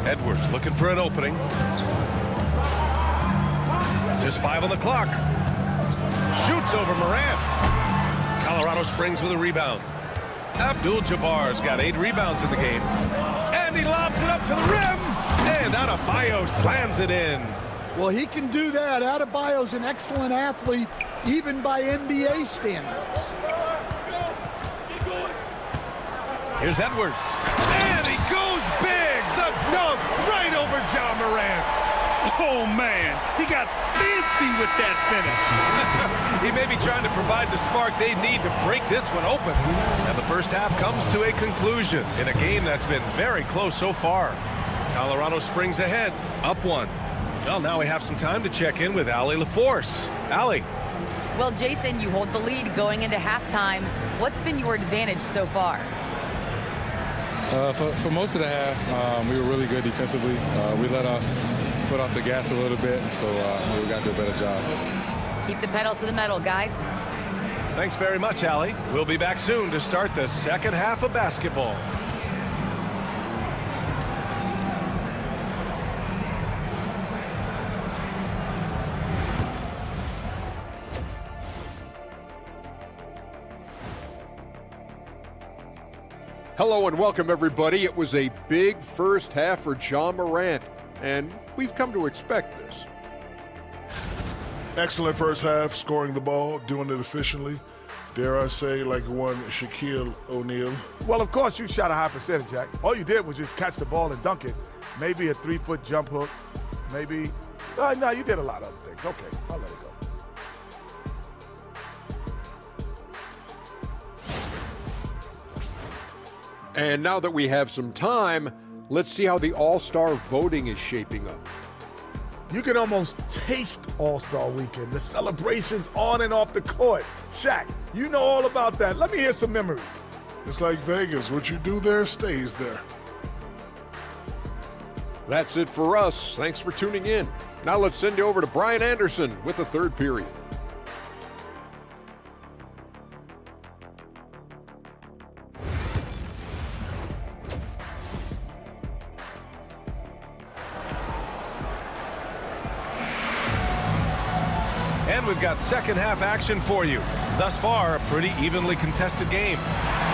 S1: Edwards looking for an opening. Just 5 on the clock. Shoots over Morant. Colorado Springs with a rebound. Abdul-Jabbar's got 8 rebounds in the game. And he lobs it up to the rim. And Adebayo slams it in.
S17: Well, he can do that. Adebayo's an excellent athlete, even by NBA standards.
S1: Here's Edwards. And he goes big. The dunk right over Ja Morant.
S2: Oh, man. He got fancy with that finish.
S1: He may be trying to provide the spark they need to break this one open. And the first half comes to a conclusion in a game that's been very close so far. Colorado springs ahead, up one. Well, now we have some time to check in with Allie LaForce. Allie.
S9: Well, Jason, you hold the lead going into halftime. What's been your advantage so far?
S18: For most of the half, we were really good defensively. We let our foot off the gas a little bit, so we got to do a better job.
S9: Keep the pedal to the metal, guys.
S1: Thanks very much, Allie. We'll be back soon to start the second half of basketball.
S8: Hello and welcome, everybody. It was a big first half for Ja Morant, and we've come to expect this.
S7: Excellent first half, scoring the ball, doing it efficiently. Dare I say, like one Shaquille O'Neal.
S6: Well, of course, you shot a high percentage, Jack. All you did was just catch the ball and dunk it. Maybe a 3-foot jump hook. Maybe. No, you did a lot of other things. Okay, I'll let it go.
S8: And now that we have some time, let's see how the All-Star voting is shaping up.
S6: You can almost taste All-Star Weekend, the celebrations on and off the court. Shaq, you know all about that. Let me hear some memories.
S7: It's like Vegas. What you do there stays there.
S8: That's it for us. Thanks for tuning in. Now let's send you over to Brian Anderson with the third period.
S1: And we've got second half action for you. Thus far, a pretty evenly contested game.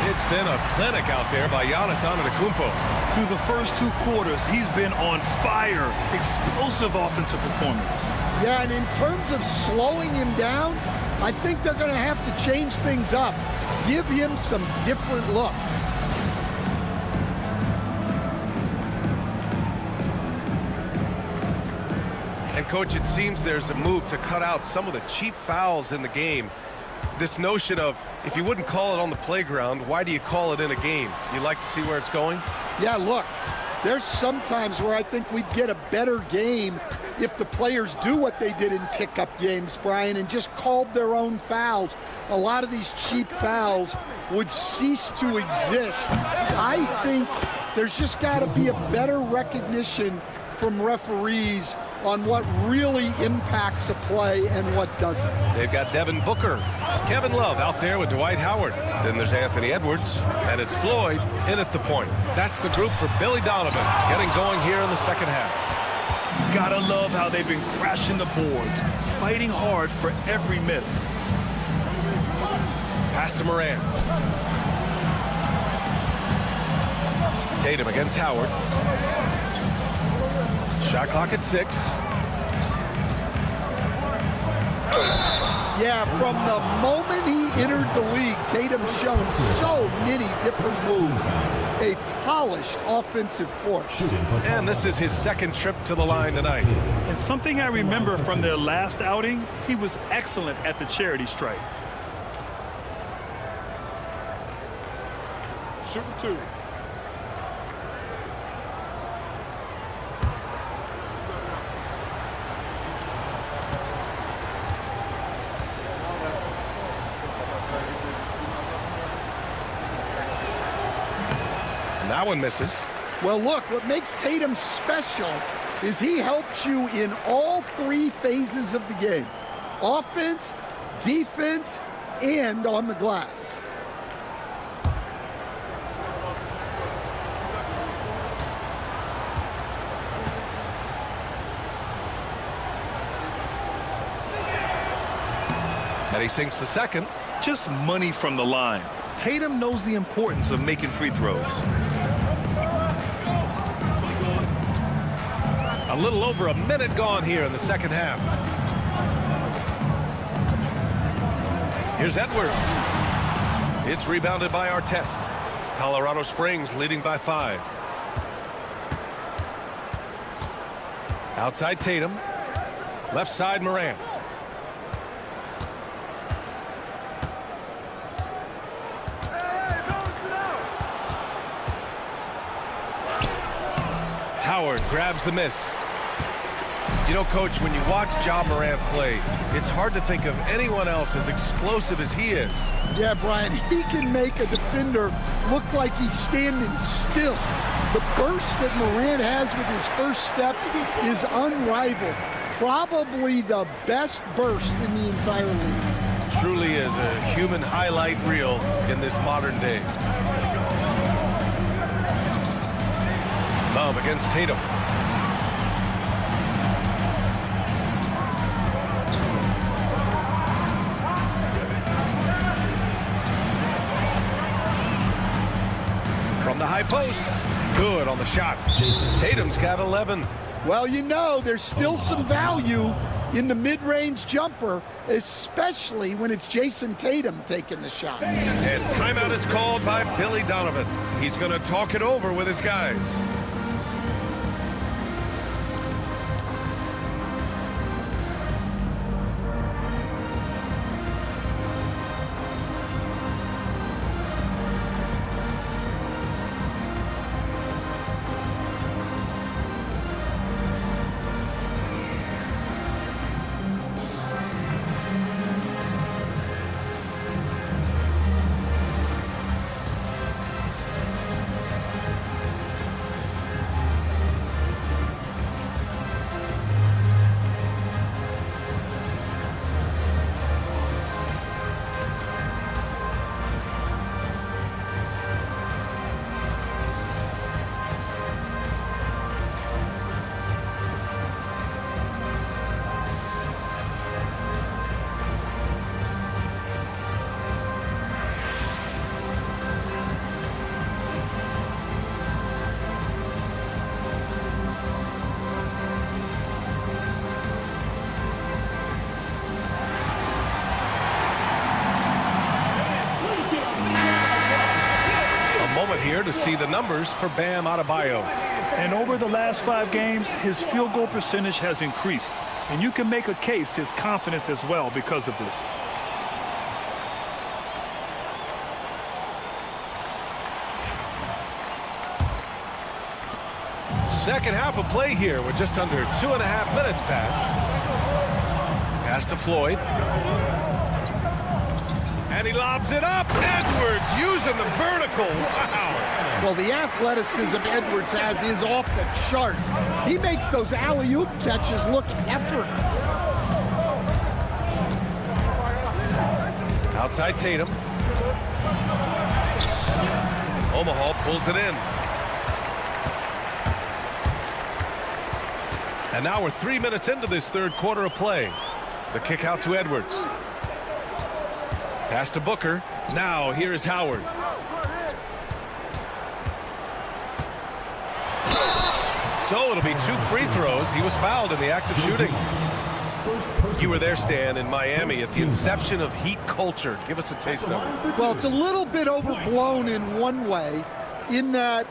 S1: It's been a clinic out there by Giannis Antetokounmpo.
S2: Through the first two quarters, he's been on fire. Explosive offensive performance.
S17: Yeah, and in terms of slowing him down, I think they're going to have to change things up. Give him some different looks.
S1: And, Coach, it seems there's a move to cut out some of the cheap fouls in the game. This notion of, if you wouldn't call it on the playground, why do you call it in a game? You like to see where it's going?
S17: Yeah, look, there's some times where I think we'd get a better game if the players do what they did in pickup games, Brian, and just called their own fouls. A lot of these cheap fouls would cease to exist. I think there's just got to be a better recognition from referees on what really impacts a play and what doesn't.
S1: They've got Devin Booker, Kevin Love out there with Dwight Howard. Then there's Anthony Edwards, and it's Floyd in at the point. That's the group for Billy Donovan, getting going here in the second half.
S2: Gotta love how they've been crashing the boards, fighting hard for every miss.
S1: Pass to Morant. Tatum against Howard. Shot clock at 6.
S17: Yeah, from the moment he entered the league, Tatum's shown so many different moves. A polished offensive force.
S1: And this is his second trip to the line tonight.
S2: And something I remember from their last outing, he was excellent at the charity stripe.
S16: Shooting 2.
S1: That one misses.
S17: Well, look, what makes Tatum special is he helps you in all three phases of the game. Offense, defense, and on the glass.
S1: And he sinks the second.
S2: Just money from the line. Tatum knows the importance of making free throws.
S1: A little over a minute gone here in the second half. Here's Edwards. It's rebounded by Artest. Colorado Springs leading by 5. Outside Tatum. Left side Morant. Howard grabs the miss. You know, Coach, when you watch Ja Morant play, it's hard to think of anyone else as explosive as he is.
S17: Yeah, Brian, he can make a defender look like he's standing still. The burst that Morant has with his first step is unrivaled. Probably the best burst in the entire league.
S1: Truly is a human highlight reel in this modern day. Love against Tatum. From the high post. Good on the shot. Tatum's got 11.
S17: Well, you know, there's still some value in the mid-range jumper, especially when it's Jason Tatum taking the shot.
S1: And timeout is called by Billy Donovan. He's going to talk it over with his guys. Here to see the numbers for Bam Adebayo.
S2: And over the last 5 games, his field goal percentage has increased. And you can make a case his confidence as well because of this.
S1: Second half of play here with just under 2.5 minutes passed. Pass to Floyd. And he lobs it up. Edwards using the vertical. Wow.
S17: Well, the athleticism Edwards has is off the chart. He makes those alley-oop catches look effortless.
S1: Outside Tatum. Omaha pulls it in. And now we're 3 minutes into this third quarter of play. The kick out to Edwards. Pass to Booker. Now here is Howard. So it'll be 2 free throws. He was fouled in the act of shooting. You were there, Stan, in Miami at the inception of Heat culture. Give us a taste of it.
S17: Well, it's a little bit overblown in one way, in that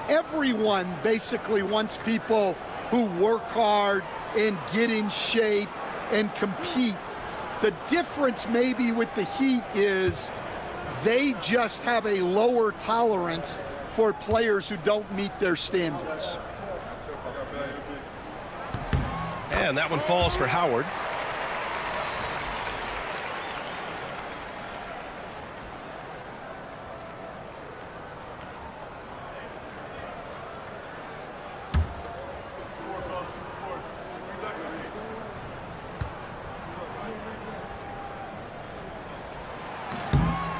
S17: everyone basically wants people who work hard and get in shape and compete. The difference maybe with the Heat is they just have a lower tolerance for players who don't meet their standards.
S1: And that one falls for Howard.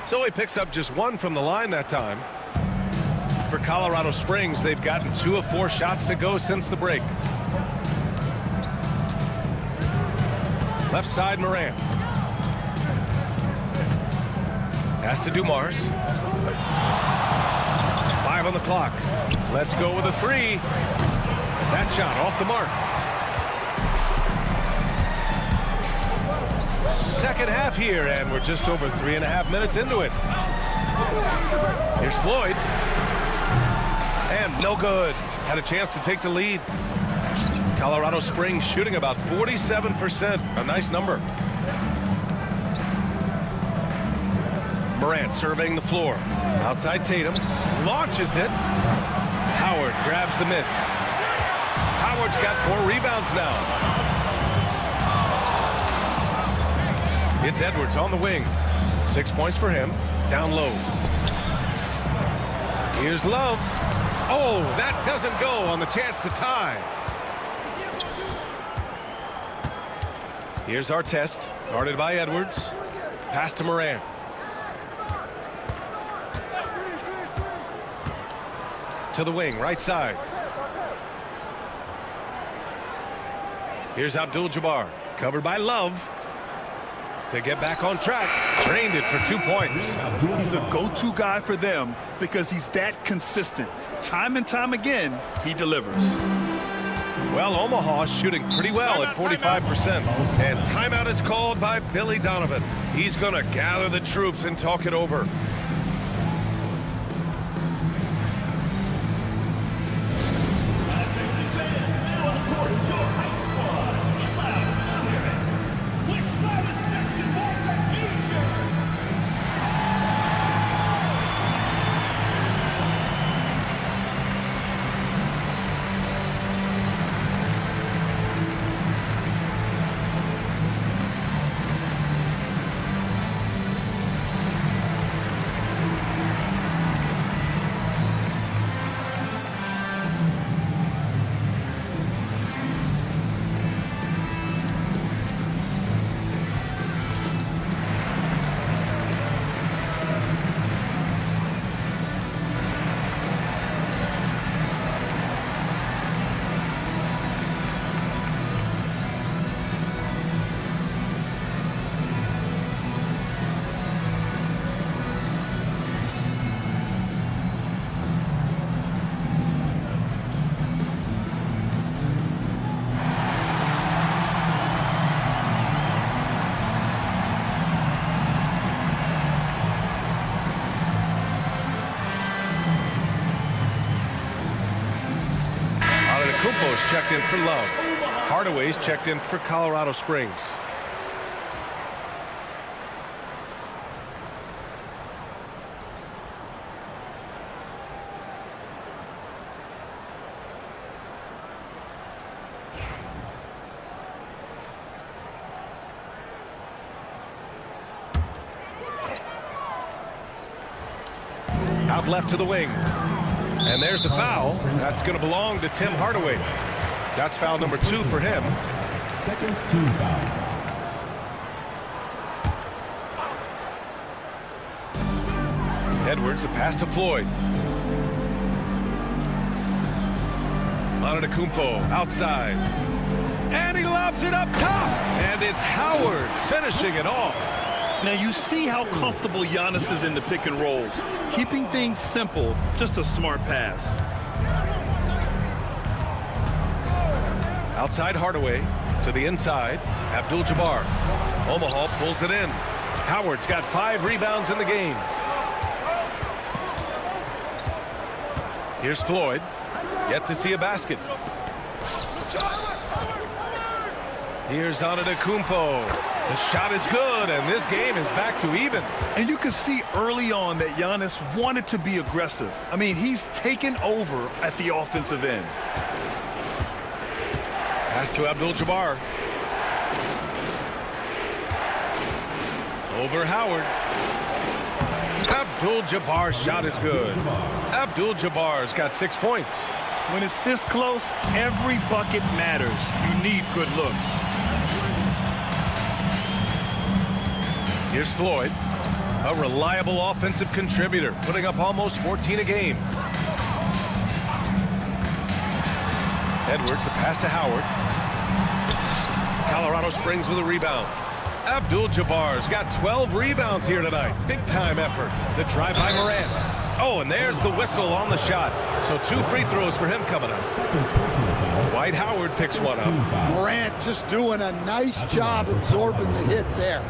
S1: So he picks up just 1 from the line that time. For Colorado Springs, they've gotten 2 of 4 shots to go since the break. Left side, Morant. Pass to Dumars. 5 on the clock. Let's go with a 3. That shot off the mark. Second half here, and we're just over 3.5 minutes into it. Here's Floyd. And no good. Had a chance to take the lead. Colorado Springs shooting about 47%. A nice number. Morant surveying the floor. Outside Tatum. Launches it. Howard grabs the miss. Howard's got 4 rebounds now. It's Edwards on the wing. 6 points for him. Down low. Here's Love. Oh, that doesn't go on the chance to tie. Here's Artest, guarded by Edwards. Pass to Morant. To the wing, right side. Here's Abdul-Jabbar, covered by Love. To get back on track, drained it for 2 points.
S2: He's a go-to guy for them because he's that consistent. Time and time again, he delivers.
S1: Well, Omaha's shooting pretty well at 45%. And timeout is called by Billy Donovan. He's going to gather the troops and talk it over. Kumpo's checked in for Love. Hardaway's checked in for Colorado Springs. Out left to the wing. And there's the foul. That's going to belong to Tim Hardaway. That's foul number 2 for him.
S5: Second team foul.
S1: Edwards, a pass to Floyd. Antetokounmpo outside. And he lobs it up top. And it's Howard finishing it off.
S2: Now you see how comfortable Giannis is in the pick and rolls. Keeping things simple, just a smart pass.
S1: Outside Hardaway to the inside. Abdul-Jabbar. Omaha pulls it in. Howard's got 5 rebounds in the game. Here's Floyd. Yet to see a basket. Here's Antetokounmpo. The shot is good, and this game is back to even.
S2: And you can see early on that Giannis wanted to be aggressive. I mean, he's taken over at the offensive end.
S1: Pass to Abdul-Jabbar. Over Howard. Abdul-Jabbar's shot is good. Abdul-Jabbar's got 6 points.
S2: When it's this close, every bucket matters. You need good looks.
S1: Here's Floyd, a reliable offensive contributor, putting up almost 14 a game. Edwards, the pass to Howard. Colorado Springs with a rebound. Abdul-Jabbar's got 12 rebounds here tonight. Big time effort. The drive by Morant. Oh, and there's the whistle on the shot. So 2 free throws for him coming up. Dwight Howard picks one up.
S17: Morant just doing a nice job absorbing the hit there.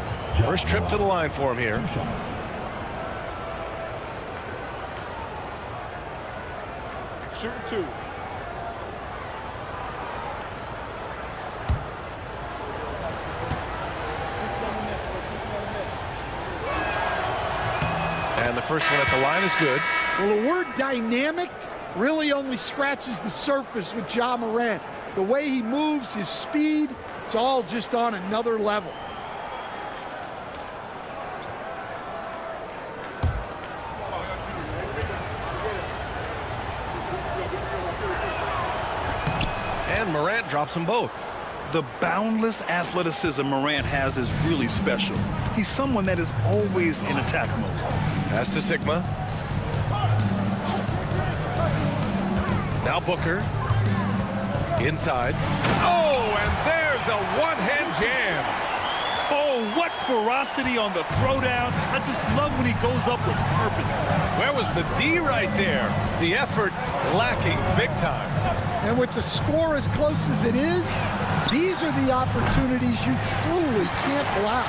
S1: First trip to the line for him here.
S16: Shooting 2.
S1: And the first one at the line is good.
S17: Well, the word dynamic really only scratches the surface with Ja Morant. The way he moves, his speed, it's all just on another level.
S1: And Morant drops them both.
S2: The boundless athleticism Morant has is really special. He's someone that is always in attack mode.
S1: Pass to Sigma. Now Booker. Inside. Oh, and there's a one-hand jam.
S2: Oh, what ferocity on the throwdown. I just love when he goes up with purpose.
S1: Where was the D right there? The effort lacking big time.
S17: And with the score as close as it is, these are the opportunities you truly can't allow.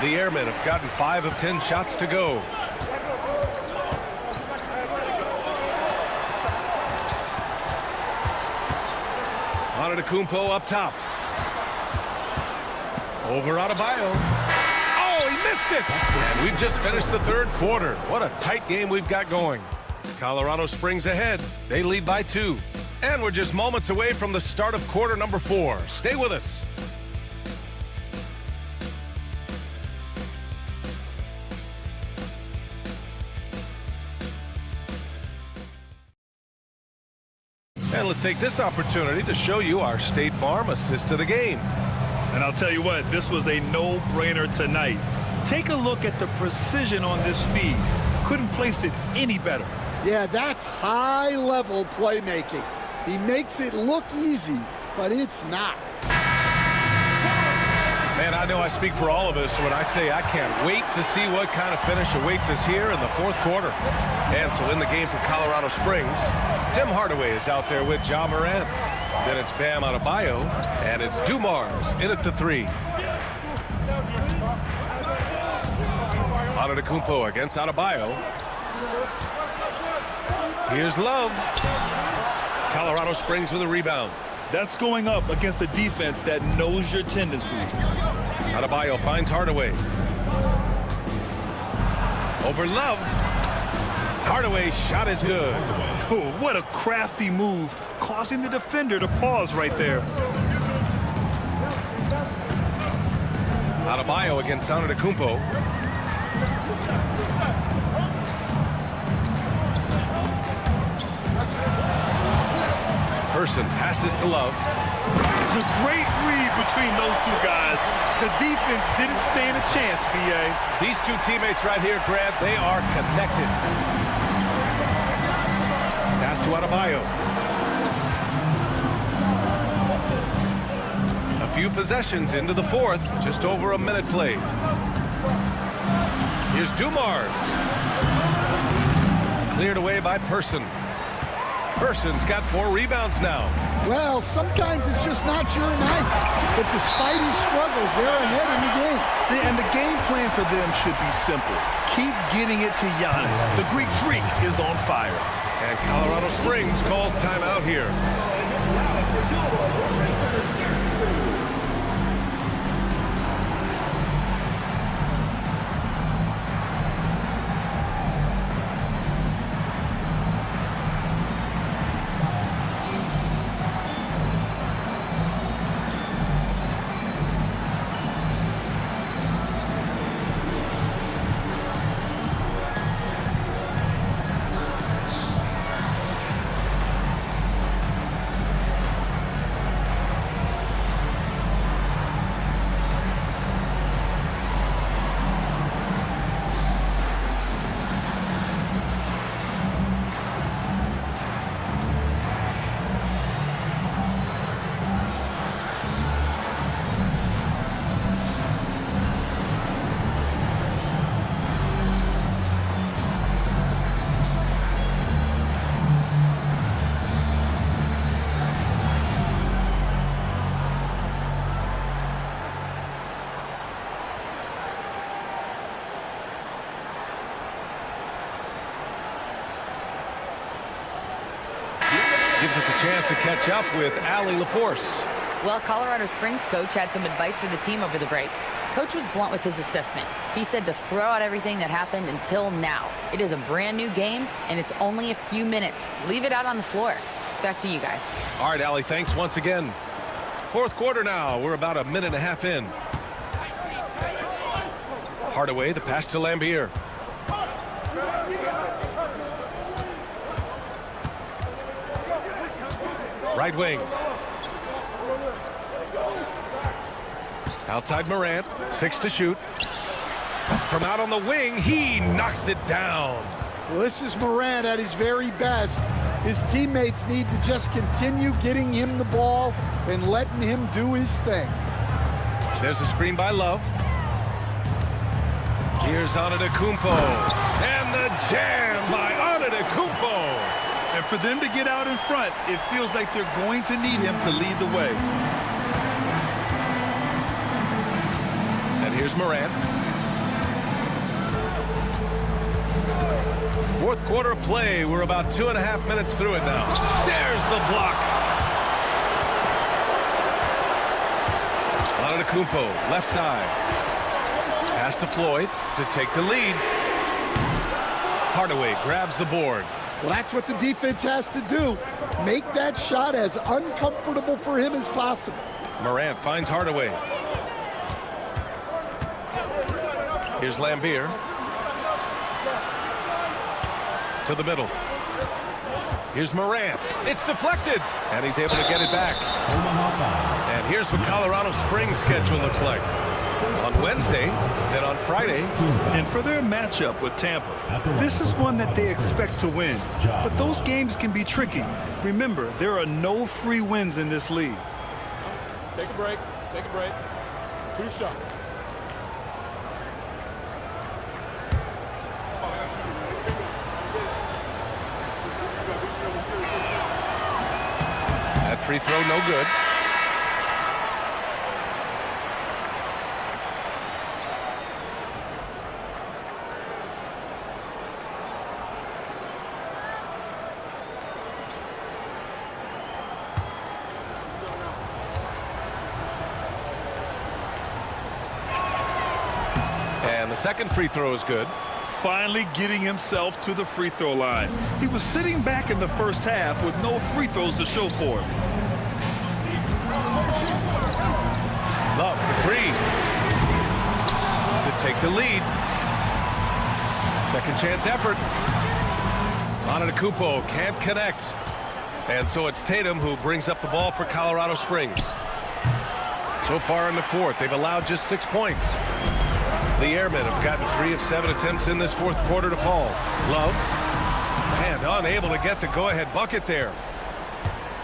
S1: The Airmen have gotten 5 of 10 shots to go. Antetokounmpo up top. Over Adebayo. Oh, he missed it! And we've just finished the third quarter. What a tight game we've got going. Colorado Springs ahead. They lead by 2. And we're just moments away from the start of quarter number 4. Stay with us. And let's take this opportunity to show you our State Farm assist to the game.
S2: And I'll tell you what, this was a no-brainer tonight. Take a look at the precision on this feed. Couldn't place it any better.
S17: Yeah, that's high-level playmaking. He makes it look easy, but it's not.
S1: Man, I know I speak for all of us when I say I can't wait to see what kind of finish awaits us here in the fourth quarter. And so in the game for Colorado Springs, Tim Hardaway is out there with Ja Morant. Then it's Bam Adebayo, and it's Dumars in at the 3. Antetokounmpo against Adebayo. Here's Love. Colorado Springs with a rebound.
S2: That's going up against a defense that knows your tendencies.
S1: Adebayo finds Hardaway. Over Love. Hardaway's shot is good.
S2: Oh, what a crafty move, causing the defender to pause right there.
S1: Adebayo against Antetokounmpo. Person passes to Love.
S2: The great read between those two guys. The defense didn't stand a chance, B.A.
S1: These two teammates right here, Grant, they are connected. Pass to Adebayo. A few possessions into the fourth, just over a minute played. Here's Dumars. Cleared away by Person. Person's got 4 rebounds now.
S17: Well, sometimes it's just not your night. But despite his struggles, they're ahead in the game.
S2: And the game plan for them should be simple. Keep getting it to Giannis. The Greek Freak is on fire.
S1: And Colorado Springs calls timeout here. gives us a chance to catch up with Allie LaForce.
S9: Well, Colorado Springs coach had some advice for the team over the break. Coach was blunt with his assessment. He said to throw out everything that happened until now. It is a brand new game, and it's only a few minutes. Leave it out on the floor. Back to you guys.
S1: All right, Allie, thanks once again. Fourth quarter now. We're about a minute and a half in. Hardaway, the pass to Lambier. Right wing. Outside Morant, 6 to shoot. From out on the wing, he knocks it down.
S17: Well, this is Morant at his very best. His teammates need to just continue getting him the ball and letting him do his thing.
S1: There's a screen by Love. Here's Antetokounmpo. And the jam by Antetokounmpo.
S2: And for them to get out in front, it feels like they're going to need him to lead the way.
S1: And here's Morant. Fourth quarter of play. We're about 2.5 minutes through it now. There's the block. Antetokounmpo, left side. Pass to Floyd to take the lead. Hardaway grabs the board.
S17: Well, that's what the defense has to do. Make that shot as uncomfortable for him as possible.
S1: Morant finds Hardaway. Here's Lambier. To the middle. Here's Morant. It's deflected. And he's able to get it back. And here's what Colorado Springs' schedule looks like. On Wednesday, then on Friday.
S2: And for their matchup with Tampa, this is one that they expect to win. But those games can be tricky. Remember, there are no free wins in this league.
S16: Take a break. Take a break. 2 shots.
S1: That free throw no good. And the second free throw is good.
S2: Finally getting himself to the free throw line. He was sitting back in the first half with no free throws to show for him.
S1: Love for 3. To take the lead. Second chance effort. Antetokounmpo can't connect. And so it's Tatum who brings up the ball for Colorado Springs. So far in the fourth, they've allowed just 6 points. The Airmen have gotten 3 of 7 attempts in this fourth quarter to fall. Love, and unable to get the go-ahead bucket there.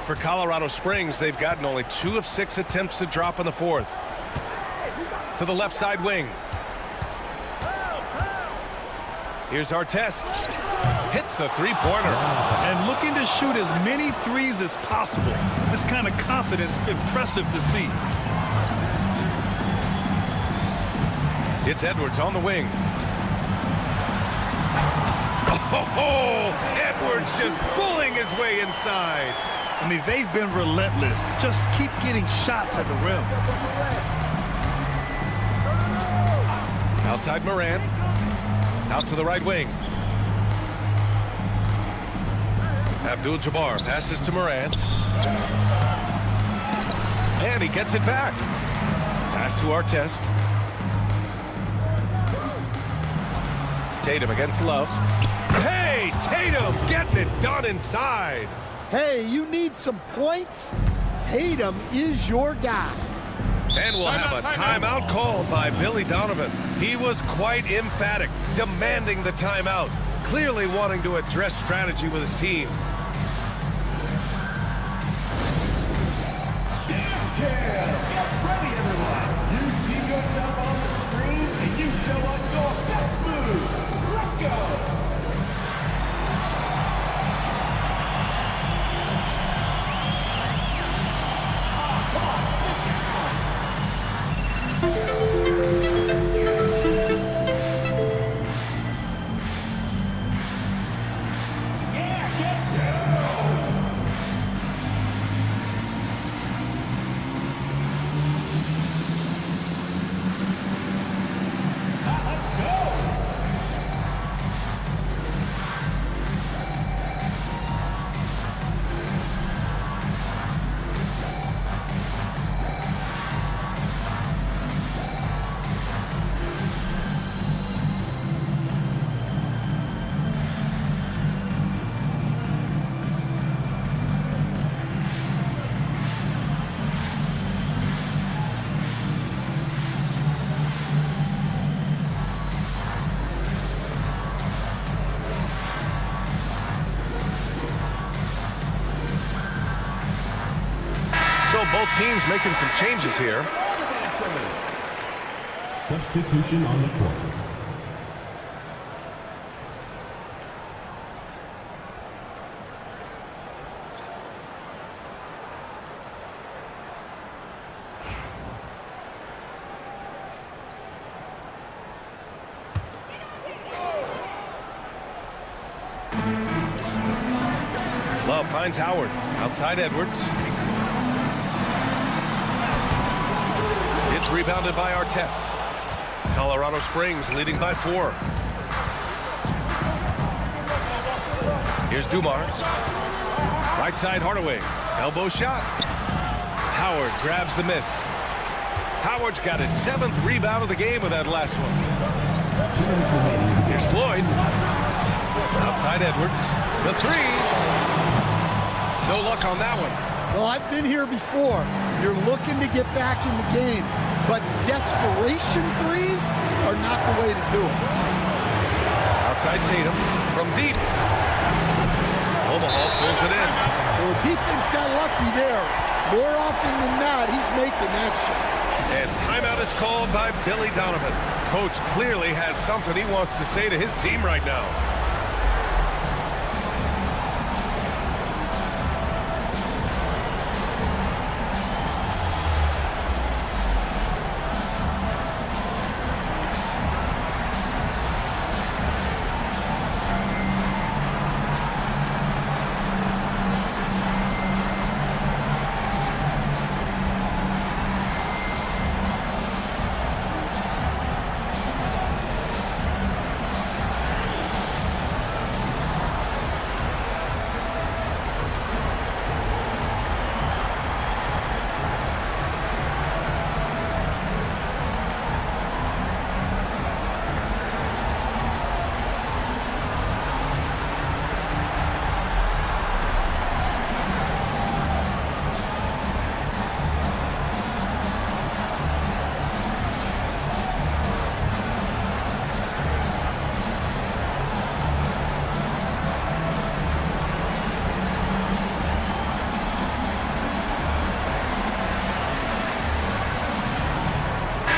S1: For Colorado Springs, they've gotten only 2 of 6 attempts to drop in the fourth. To the left side wing. Here's Artest. Hits the three-pointer.
S2: And looking to shoot as many threes as possible. This kind of confidence, impressive to see.
S1: It's Edwards on the wing. Oh, Edwards just pulling his way inside.
S2: I mean, they've been relentless. Just keep getting shots at the rim.
S1: Outside Morant. Out to the right wing. Abdul-Jabbar passes to Morant. And he gets it back. Pass to Artest. Tatum against Love. Hey, Tatum getting it done inside.
S17: Hey, you need some points? Tatum is your guy.
S1: And we'll have a timeout called by Billy Donovan. He was quite emphatic, demanding the timeout, clearly wanting to address strategy with his team.
S5: Ready, everyone. You see yourself on the screen and you show us your best move. Let's go.
S1: both teams making some changes here.
S5: Substitution on the court.
S1: Love finds Howard. Outside Edwards. It's rebounded by Artest. Colorado Springs leading by 4. Here's Dumars. Right side Hardaway. Elbow shot. Howard grabs the miss. Howard's got his 7th rebound of the game with that last one. Here's Floyd. Outside Edwards. The 3. No luck on that one.
S17: Well, I've been here before. You're looking to get back in the game, but desperation threes are not the way to do it.
S1: Outside Tatum from deep. Omaha pulls it in.
S17: Well, the defense got lucky there. More often than not, he's making that shot.
S1: And timeout is called by Billy Donovan. Coach clearly has something he wants to say to his team right now.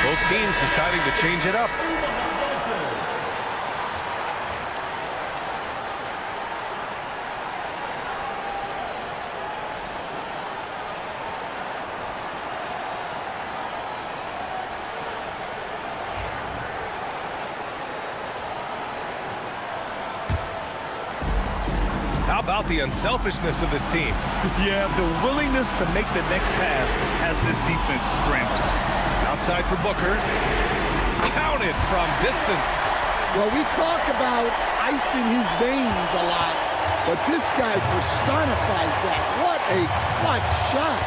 S1: Both teams deciding to change it up. How about the unselfishness of this team?
S2: Yeah, the willingness to make the next pass has this defense scrambling.
S1: Outside for Booker. Counted from distance.
S17: Well, we talk about ice in his veins a lot, but this guy personifies that. What a clutch shot.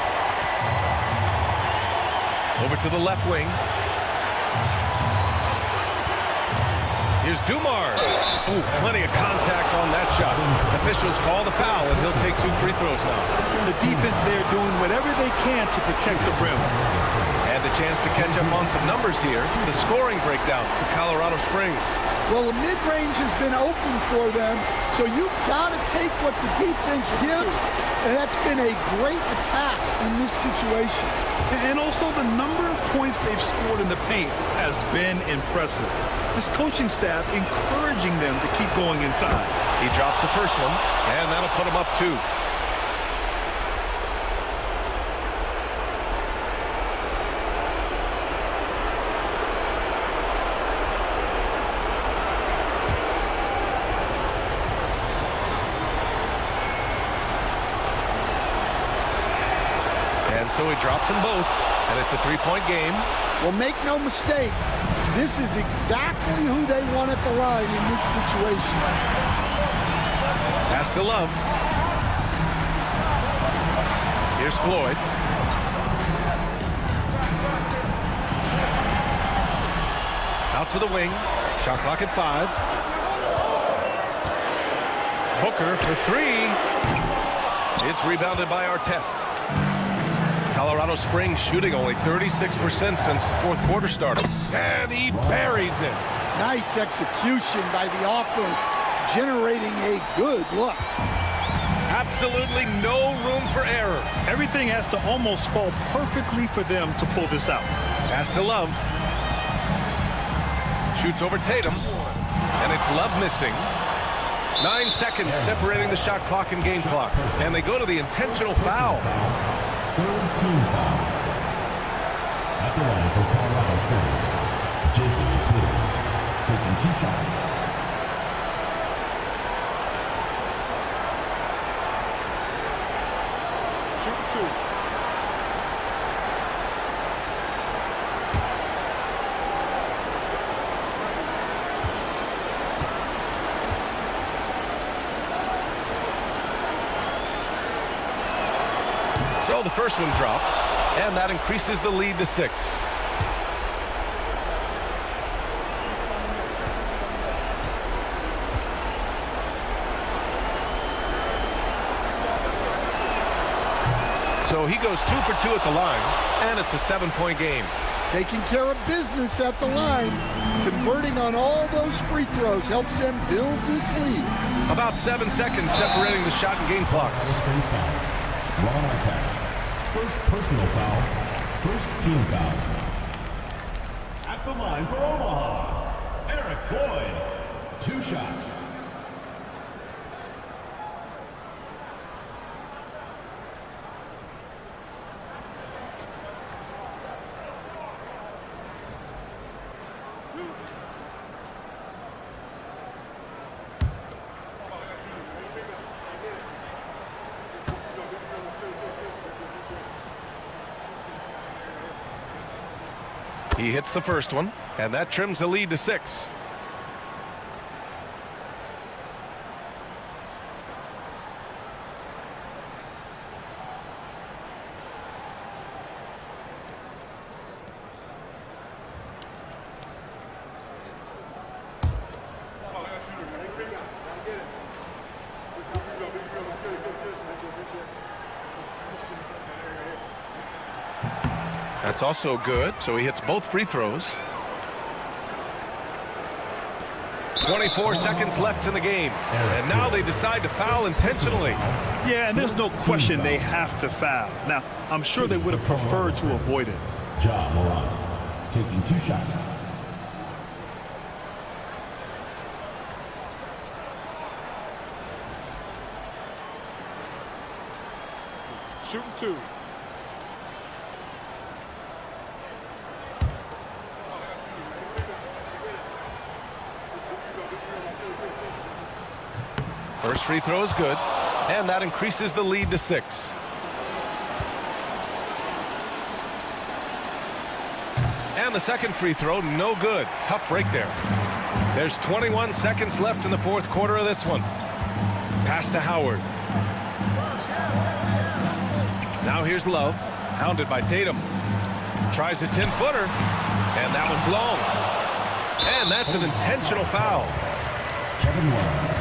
S1: Over to the left wing. Here's Dumars. Ooh, plenty of contact on that shot. Officials call the foul, and he'll take 2 free throws now.
S2: The defense there doing whatever they can to protect the rim.
S1: And a chance to catch up on some numbers here. The scoring breakdown for Colorado Springs.
S17: Well, the mid-range has been open for them, so you've got to take what the defense gives, and that's been a great attack in this situation.
S2: And also the number of points they've scored in the paint has been impressive. This coaching staff encouraging them to keep going inside.
S1: He drops the first one, and that'll put him up 2. And so he drops them both, and it's a 3-point game.
S17: Well, make no mistake, this is exactly who they want at the line in this situation.
S1: Pass to Love. Here's Floyd. Out to the wing. Shot clock at 5. Booker for 3. It's rebounded by Artest. Colorado Springs shooting only 36% since the 4th quarter started. And he buries it.
S17: Nice execution by the offense, generating a good look.
S1: Absolutely no room for error.
S2: Everything has to almost fall perfectly for them to pull this out.
S1: Pass to Love. Shoots over Tatum. And it's Love missing. 9 seconds separating the shot clock and game clock. And they go to the intentional foul.
S5: Third team foul. At the line for Colorado Springs, Jason Tatum, taking 2 shots.
S16: Shoot 2.
S1: So the first one drops, and that increases the lead to 6. So he goes 2 for 2 at the line, and it's a 7-point game.
S17: Taking care of business at the line, converting on all those free throws helps them build this lead.
S1: About 7 seconds separating the shot and game clocks.
S5: Wrong test. First personal foul. First team foul. At the line for Omaha, Eric Floyd. 2 shots.
S1: He hits the first one, and that trims the lead to 6. That's also good, so he hits both free throws. 24 seconds left in the game, and now they decide to foul intentionally.
S2: Yeah, and there's no question they have to foul. Now, I'm sure they would have preferred to avoid it.
S5: Ja Morant, taking 2 shots.
S16: Shooting 2.
S1: First free throw is good, and that increases the lead to 6. And the second free throw, no good. Tough break there. There's 21 seconds left in the fourth quarter of this one. Pass to Howard. Now here's Love, hounded by Tatum. Tries a 10-footer, and that one's long. And that's an intentional foul.
S5: Kevin Love.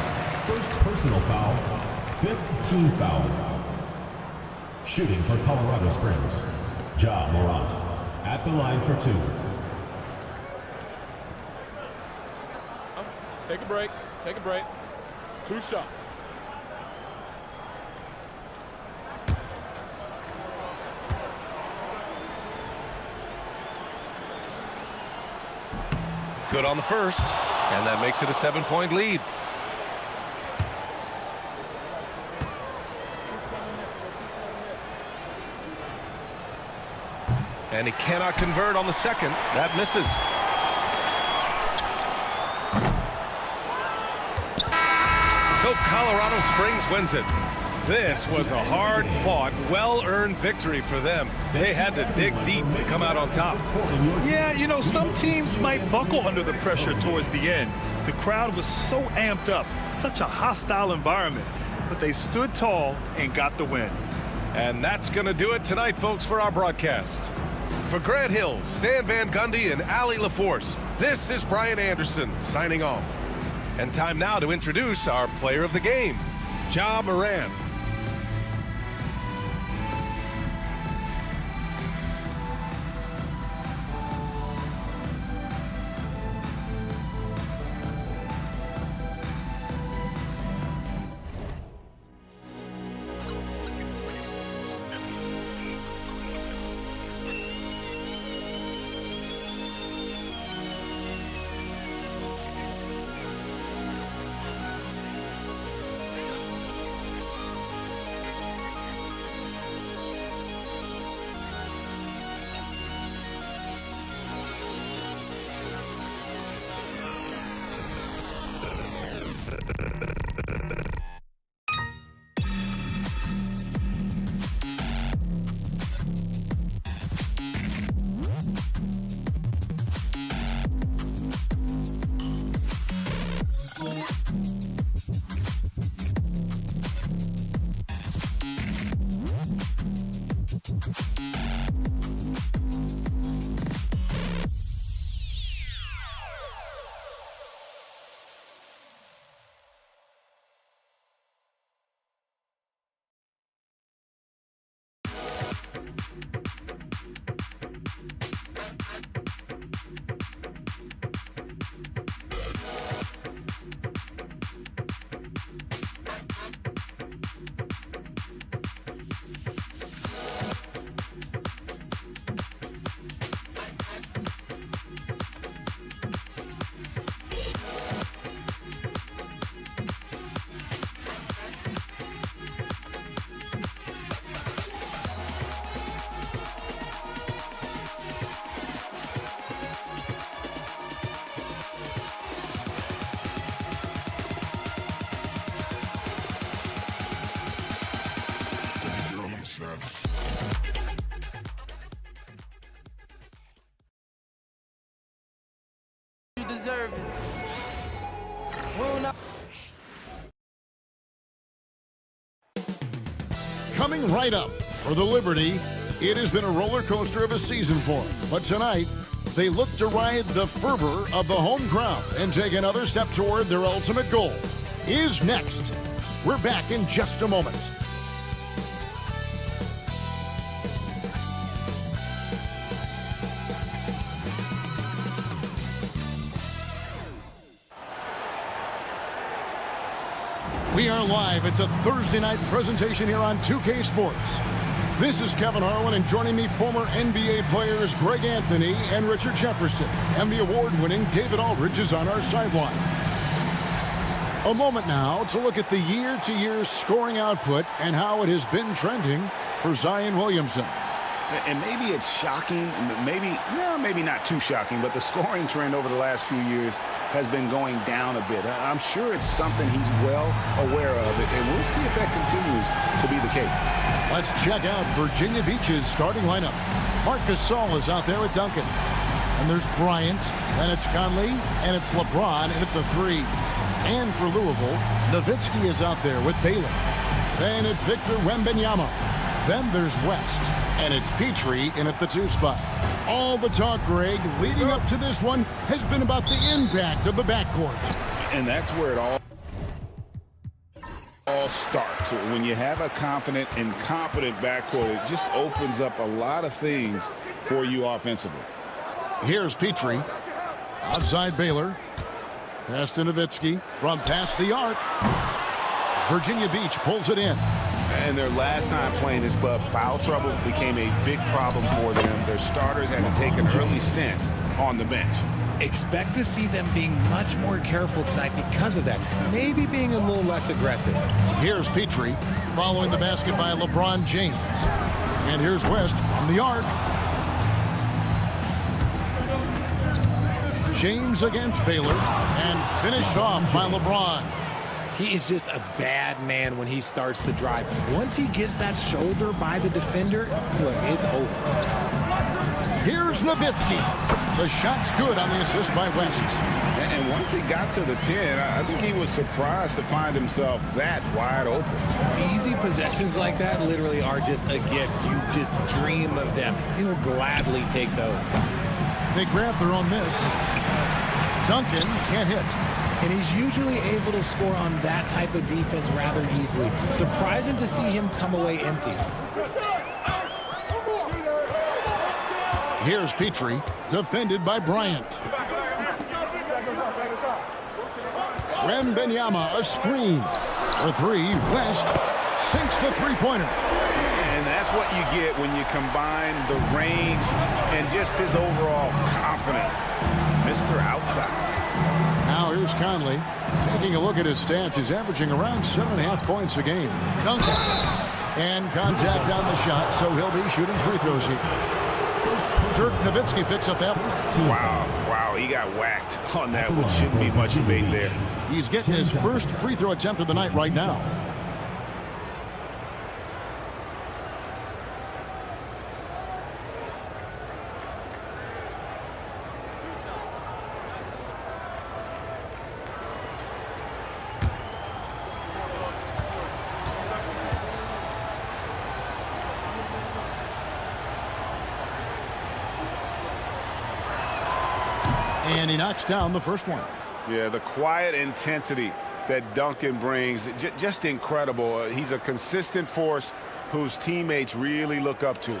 S5: First personal foul, 5th team foul. Shooting for Colorado Springs, Ja Morant. At the line for 2.
S16: Take a break. Take a break. 2 shots.
S1: Good on the first, and that makes it a 7-point lead. And he cannot convert on the second. That misses. So Colorado Springs wins it. This was a hard-fought, well-earned victory for them. They had to dig deep to come out on top.
S2: Yeah, you know, some teams might buckle under the pressure towards the end. The crowd was so amped up, such a hostile environment. But they stood tall and got the win.
S1: And that's going to do it tonight, folks, for our broadcast. For Grant Hill, Stan Van Gundy, and Allie LaForce, this is Brian Anderson signing off. And time now to introduce our player of the game, Ja Morant.
S10: Coming right up for the Liberty, it has been a roller coaster of a season for them. But tonight, they look to ride the fervor of the home crowd and take another step toward their ultimate goal. Is next. We're back in just a moment. We are live. It's a Thursday night presentation here on 2K Sports. This is Kevin Harlan, and joining me, former NBA players Greg Anthony and Richard Jefferson. And the award-winning David Aldridge is on our sideline. A moment now to look at the year-to-year scoring output and how it has been trending for Zion Williamson.
S11: And maybe it's shocking, maybe not too shocking, but the scoring trend over the last few years has been going down a bit. I'm sure it's something he's well aware of, and we'll see if that continues to be the case.
S10: Let's check out Virginia Beach's starting lineup. Marc Gasol is out there with Duncan. And there's Bryant, then it's Conley, and it's LeBron in at the 3. And for Louisville, Nowitzki is out there with Baylor. Then it's Victor Wembanyama. Then there's West, and it's Petrie in at the 2 spot. All the talk, Greg, leading up to this one has been about the impact of the backcourt.
S11: And that's where it all starts. When you have a confident and competent backcourt, it just opens up a lot of things for you offensively.
S10: Here's Petrie. Outside Baylor. Pass to Nowitzki from past the arc. Virginia Beach pulls it in.
S11: And their last time playing this club, foul trouble became a big problem for them. Their starters had to take an early stint on the bench.
S19: Expect to see them being much more careful tonight because of that. Maybe being a little less aggressive.
S10: Here's Petrie following the basket by LeBron James. And here's West from the arc. James against Baylor and finished off by LeBron.
S19: He is just a bad man when he starts to drive. Once he gets that shoulder by the defender, look, it's over.
S10: Here's Nowitzki. The shot's good on the assist by West.
S11: And once he got to the 10, I think he was surprised to find himself that wide open.
S19: Easy possessions like that literally are just a gift. You just dream of them. He'll gladly take those.
S10: They grab their own miss. Duncan can't hit.
S19: And he's usually able to score on that type of defense rather easily. Surprising to see him come away empty.
S10: Here's Petrie, defended by Bryant. Wembanyama, a screen. The 3, West sinks the three-pointer.
S11: And that's what you get when you combine the range and just his overall confidence. Mr. Outside.
S10: Now here's Conley. Taking a look at his stats, he's averaging around 7.5 points a game. Duncan. And contact on the shot, so he'll be shooting free throws here. Dirk Nowitzki picks up that.
S11: Wow, he got whacked on that, which shouldn't be much debate there.
S10: He's getting his first free throw attempt of the night right now. And he knocks down the first one.
S11: Yeah, the quiet intensity that Duncan brings, just incredible. He's a consistent force whose teammates really look up to.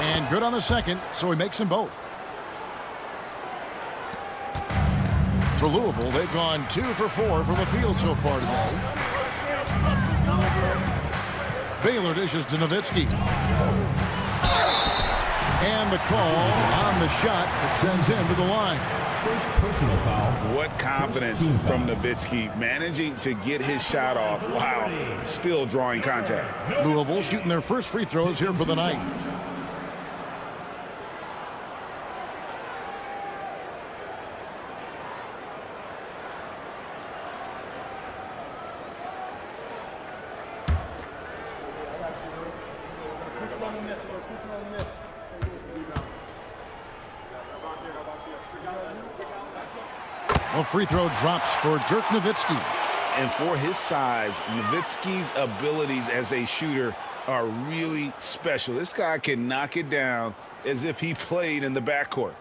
S10: And good on the second, so he makes them both. For Louisville, they've gone 2 for 4 from the field so far today. Baylor dishes to Nowitzki. And the call on the shot that sends him to the line.
S5: First personal foul.
S11: What confidence from Nowitzki, managing to get his shot off while still drawing contact.
S10: Louisville shooting their first free throws here for the night. A free throw drops for Dirk Nowitzki.
S11: And for his size, Nowitzki's abilities as a shooter are really special. This guy can knock it down as if he played in the backcourt.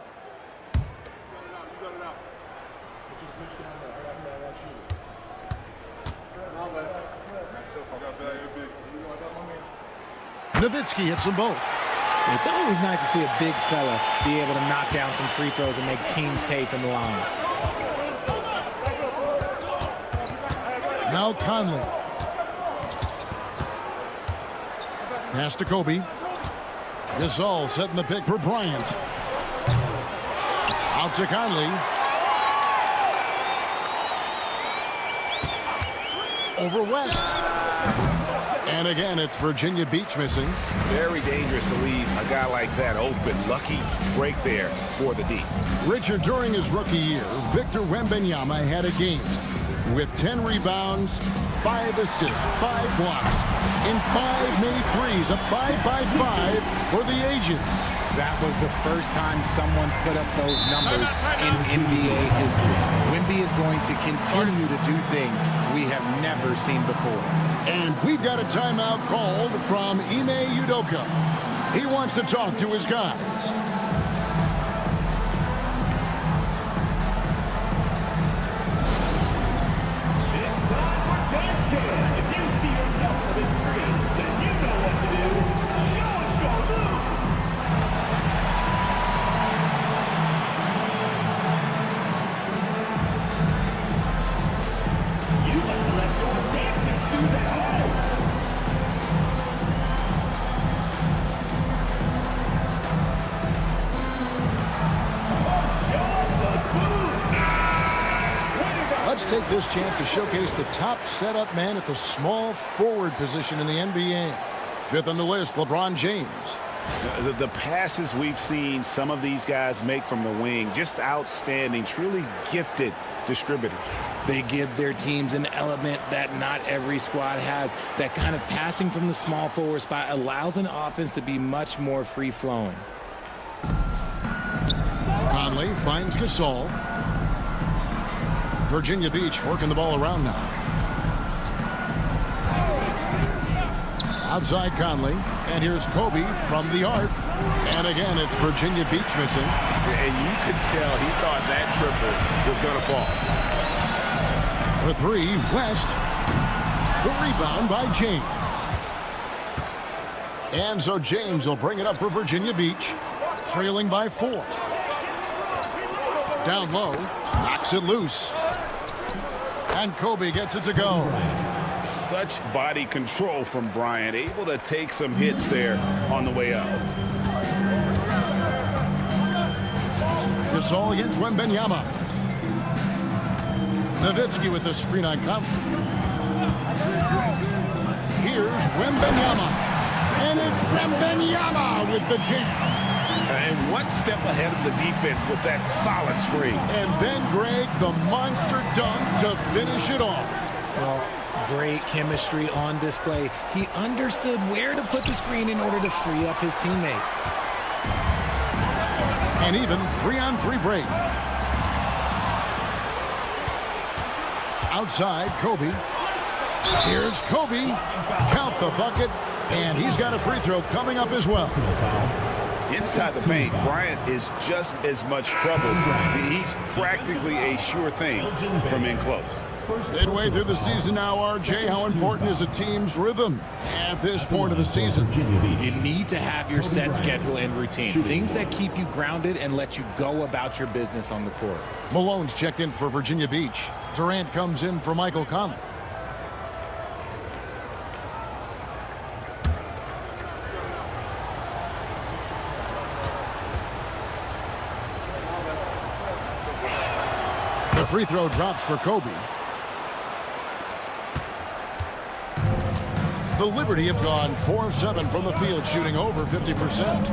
S10: Nowitzki hits them both.
S19: It's always nice to see a big fella be able to knock down some free throws and make teams pay from the line.
S10: Now Conley. Pass to Kobe. Gasol setting the pick for Bryant. Out to Conley. Over West. And again, it's Virginia Beach missing.
S11: Very dangerous to leave a guy like that open. Lucky break there for the D.
S10: Richard, during his rookie year, Victor Wembanyama had a game with 10 rebounds, 5 assists, 5 blocks, and 5 made threes, a 5-by-5 for the ages.
S19: That was the first time someone put up those numbers in NBA history. Wemby is going to continue to do things we have never seen before.
S10: And we've got a timeout called from Ime Udoka. He wants to talk to his guys. Let's take this chance to showcase the top setup man at the small forward position in the NBA. Fifth on the list, LeBron James.
S11: The passes we've seen some of these guys make from the wing, just outstanding, truly gifted distributors.
S19: They give their teams an element that not every squad has. That kind of passing from the small forward spot allows an offense to be much more free-flowing.
S10: Conley finds Gasol. Virginia Beach working the ball around now. Outside Conley. And here's Kobe from the arc. And again, it's Virginia Beach missing.
S11: And you could tell he thought that triple was going to fall.
S10: For three, West. The rebound by James. And so James will bring it up for Virginia Beach, trailing by 4. Down low, knocks it loose. And Kobe gets it to go.
S11: Such body control from Bryant, able to take some hits there on the way up.
S10: Gasol against Wembanyama. Nowitzki with the screen on Conley. Here's Wembanyama. And it's Wembanyama with the jam.
S11: And one step ahead of the defense with that solid screen.
S10: And then, Greg, the monster dunk to finish it off.
S19: Well, great chemistry on display. He understood where to put the screen in order to free up his teammate.
S10: And even 3-on-3 break. Outside, Kobe. Here's Kobe. Count the bucket. And he's got a free throw coming up as well.
S11: Inside the paint, Bryant is just as much trouble. He's practically a sure thing from in close.
S10: Midway through the season now, RJ, how important is a team's rhythm at this point of the season?
S19: You need to have your set schedule and routine. Things that keep you grounded and let you go about your business on the court.
S10: Malone's checked in for Virginia Beach. Durant comes in for Michael Conley. The free throw drops for Kobe. The Liberty have gone 4 of 7 from the field, shooting over 50%.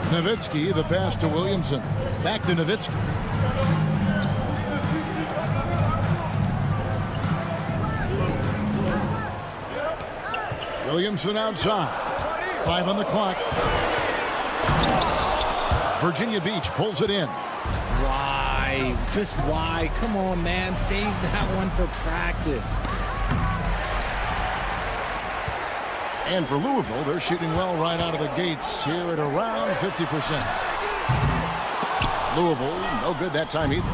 S10: Nowitzki, the pass to Williamson. Back to Nowitzki. Williamson outside. 5 on the clock. Virginia Beach pulls it in.
S19: Why? Just why? Come on, man. Save that one for practice.
S10: And for Louisville, they're shooting well right out of the gates here at around 50%. Louisville, no good that time either.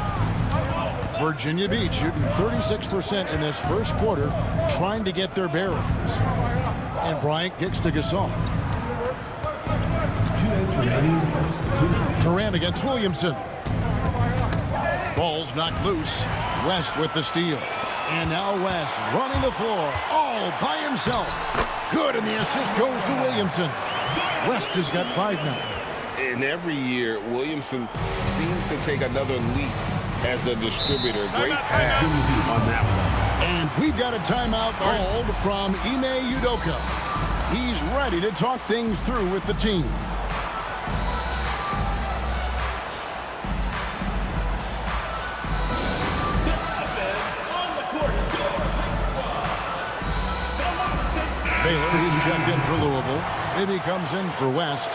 S10: Virginia Beach shooting 36% in this first quarter, trying to get their bearings. And Bryant kicks to Gasol.
S5: 2 minutes remaining first. 2 minutes.
S10: Durant against Williamson. Ball's knocked loose. West with the steal. And now West running the floor all by himself. Good, and the assist goes to Williamson. West has got 5 now.
S15: And every year, Williamson seems to take another leap as a distributor. Great pass on that one.
S10: And we've got a timeout called from Ime Udoka. He's ready to talk things through with the team. Baylor, he's checked in for Louisville. Maybe comes in for West.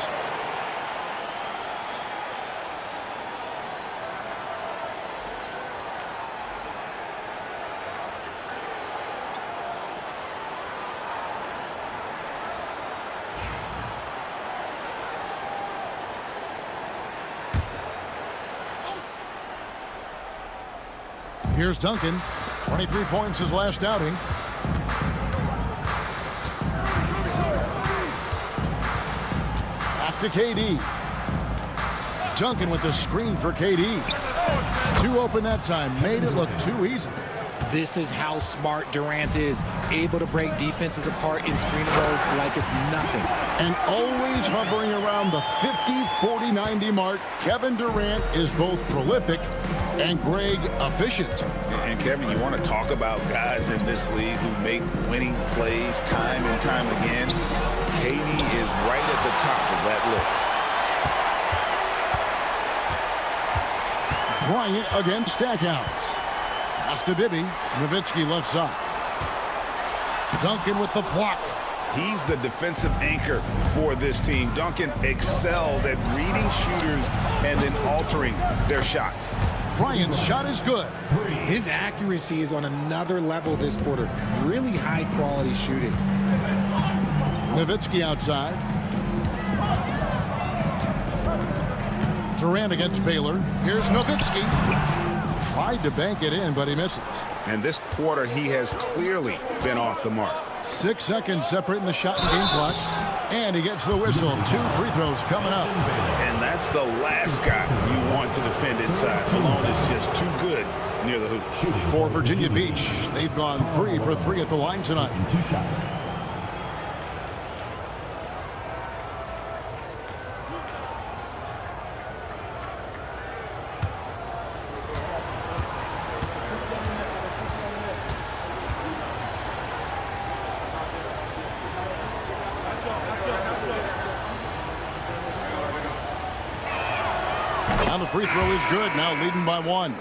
S10: Here's Duncan. 23 points his last outing. To KD. Duncan with the screen for KD. 2 open that time. Made it look too easy.
S19: This is how smart Durant is. Able to break defenses apart in screen rolls like it's nothing.
S10: And always hovering around the 50, 40, 90 mark. Kevin Durant is both prolific and Greg efficient.
S11: And Kevin, you want to talk about guys in this league who make winning plays time and time again. KD is right at the top of that
S10: list. Bryant against Stackhouse. Pass to Bibby. Nowitzki left side. Duncan with the block.
S11: He's the defensive anchor for this team. Duncan excels at reading shooters and then altering their shots.
S10: Bryant's shot is good.
S19: His accuracy is on another level this quarter. Really high quality shooting.
S10: Nowitzki outside. Durant against Baylor. Here's Nowitzki. Tried to bank it in, but he misses.
S11: And this quarter, he has clearly been off the mark.
S10: 6 seconds separating the shot and game clocks. And he gets the whistle. 2 free throws coming up.
S11: And that's the last guy you want to defend inside. Malone is just too good near the hoop.
S10: For Virginia Beach, they've gone 3 for 3 at the line tonight.
S5: 2 shots.
S10: And the free throw is good, now leading by 1.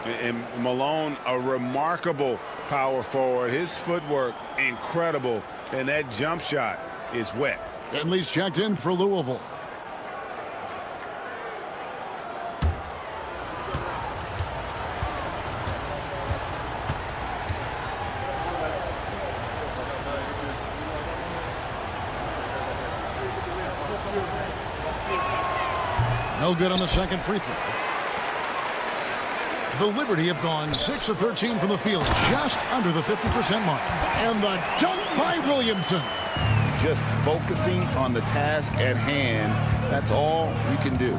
S11: And Malone, a remarkable power forward. His footwork, incredible. And that jump shot is wet.
S10: Finley's checked in for Louisville. No good on the second free throw. The Liberty have gone 6 of 13 from the field, just under the 50% mark. And the dunk by Williamson.
S11: Just focusing on the task at hand. That's all we can do.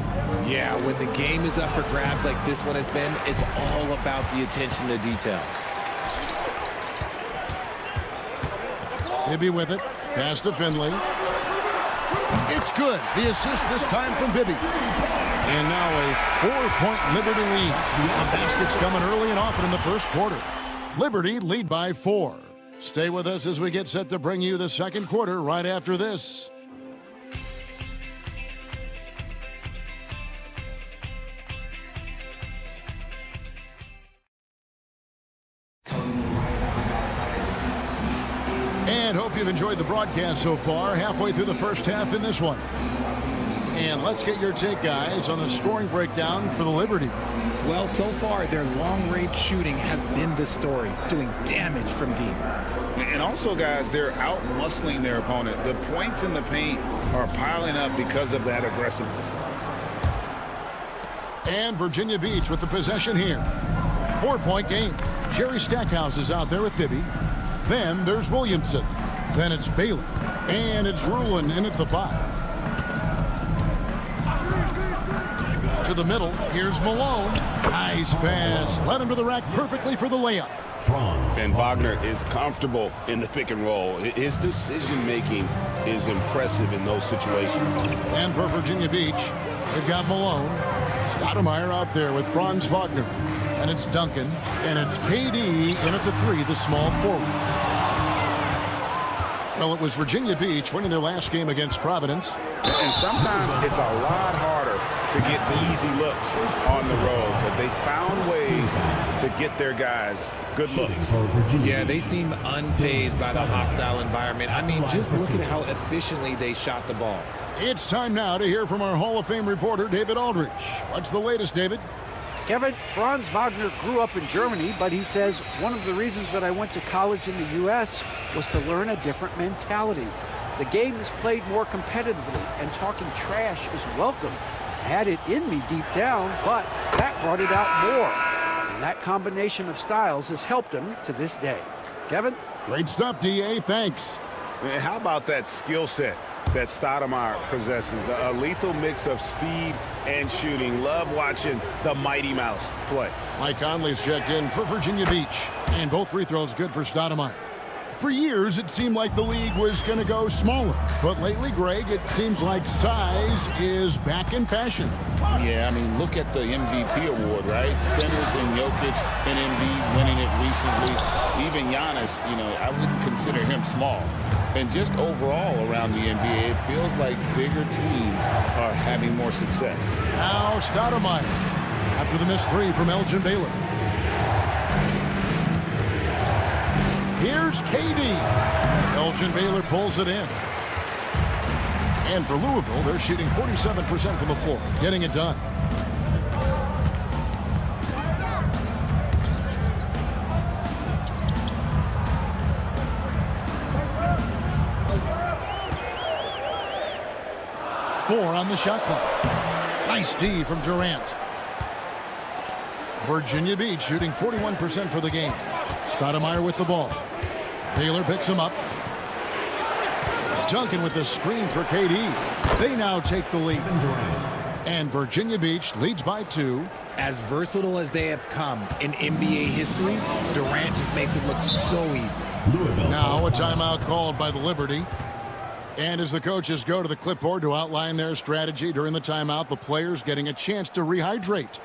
S19: Yeah, when the game is up for grabs like this one has been, it's all about the attention to detail.
S10: Bibby with it. Pass to Finley. It's good. The assist this time from Bibby. And now a 4-point Liberty lead. The basket's coming early and often in the first quarter. Liberty lead by 4. Stay with us as we get set to bring you the second quarter right after this. And hope you've enjoyed the broadcast so far. Halfway through the first half in this one. And let's get your take, guys, on the scoring breakdown for the Liberty.
S19: Well, so far, their long-range shooting has been the story, doing damage from deep.
S11: And also, guys, they're out-muscling their opponent. The points in the paint are piling up because of that aggressiveness.
S10: And Virginia Beach with the possession here. 4-point game. Jerry Stackhouse is out there with Bibby. Then there's Williamson. Then it's Bailey. And it's Rulin in at the 5. To the middle. Here's Malone. Nice pass. Led him to the rack perfectly for the layup.
S15: And Wagner is comfortable in the pick and roll. His decision-making is impressive in those situations.
S10: And for Virginia Beach, they've got Malone. Stoudemire out there with Franz Wagner. And it's Duncan. And it's KD in at the 3, the small forward. Well, it was Virginia Beach winning their last game against Providence.
S11: And sometimes it's a lot harder to get easy looks on the road, but they found ways to get their guys good looks.
S19: Yeah, they seem unfazed by the hostile environment. I mean, just look at how efficiently they shot the ball.
S10: It's time now to hear from our Hall of Fame reporter, David Aldrich. What's the latest, David?
S13: Kevin, Franz Wagner grew up in Germany, but he says one of the reasons that I went to college in the U.S. was to learn a different mentality. The game is played more competitively, and talking trash is welcome. I had it in me deep down, but that brought it out more. And that combination of styles has helped him to this day. Kevin?
S10: Great stuff, D.A. Thanks.
S11: And how about that skill set that Stoudemire possesses? A lethal mix of speed and shooting. Love watching the Mighty Mouse play.
S10: Mike Conley's checked in for Virginia Beach. And both free throws good for Stoudemire. For years, it seemed like the league was going to go smaller. But lately, Greg, it seems like size is back in fashion.
S11: Yeah, I mean, look at the MVP award, right? Centers and Jokic and Embiid winning it recently. Even Giannis, I wouldn't consider him small. And just overall around the NBA, it feels like bigger teams are having more success.
S10: Now Stoudemire after the missed 3 from Elgin Baylor. Here's KD. Elgin Baylor pulls it in. And for Louisville, they're shooting 47% from the floor, getting it done. Four on the shot clock. Nice D from Durant. Virginia Beach shooting 41% for the game. Stoudemire with the ball. Baylor picks him up. Duncan with the screen for KD. They now take the lead. And Virginia Beach leads by 2.
S19: As versatile as they have come in NBA history, Durant just makes it look so easy.
S10: Now a timeout called by the Liberty. And as the coaches go to the clipboard to outline their strategy during the timeout, the players getting a chance to rehydrate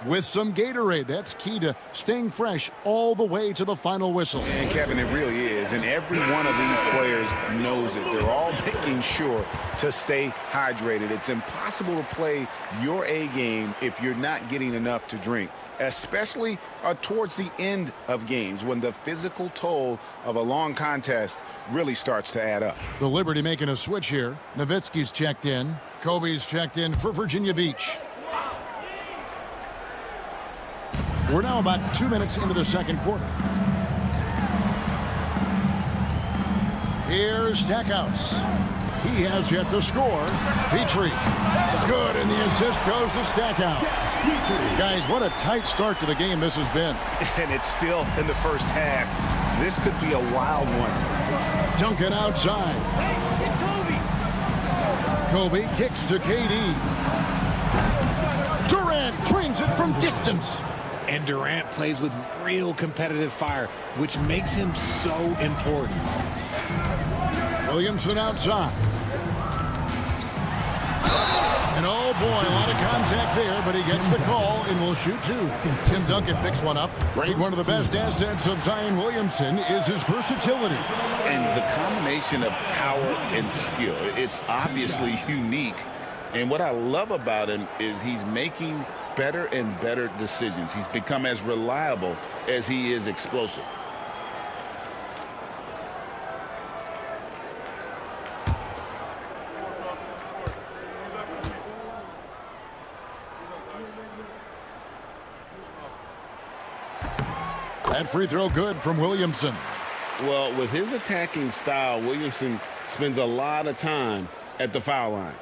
S10: with some Gatorade. That's key to staying fresh all the way to the final whistle.
S11: And Kevin, it really is. And every one of these players knows it. They're all making sure to stay hydrated. It's impossible to play your A game if you're not getting enough to drink, especially towards the end of games when the physical toll of a long contest really starts to add up.
S10: The Liberty making a switch here. Nowitzki's checked in. Kobe's checked in for Virginia Beach. We're now about 2 minutes into the second quarter. Here's Stackhouse. He has yet to score. Petrie. Good, and the assist goes to Stackhouse. Guys, what a tight start to the game this has been.
S11: And it's still in the first half. This could be a wild one.
S10: Duncan outside. Kobe kicks to KD. Durant drains it from distance.
S19: And Durant plays with real competitive fire, which makes him so important.
S10: Williamson outside. And oh boy, a lot of contact there, but he gets the call and will shoot 2. Tim Duncan picks one up. Great, one of the best assets of Zion Williamson is his versatility.
S11: And the combination of power and skill, it's obviously unique. And what I love about him is he's making better and better decisions. He's become as reliable as he is explosive.
S10: That free throw good from Williamson.
S11: Well, with his attacking style, Williamson spends a lot of time at the foul line.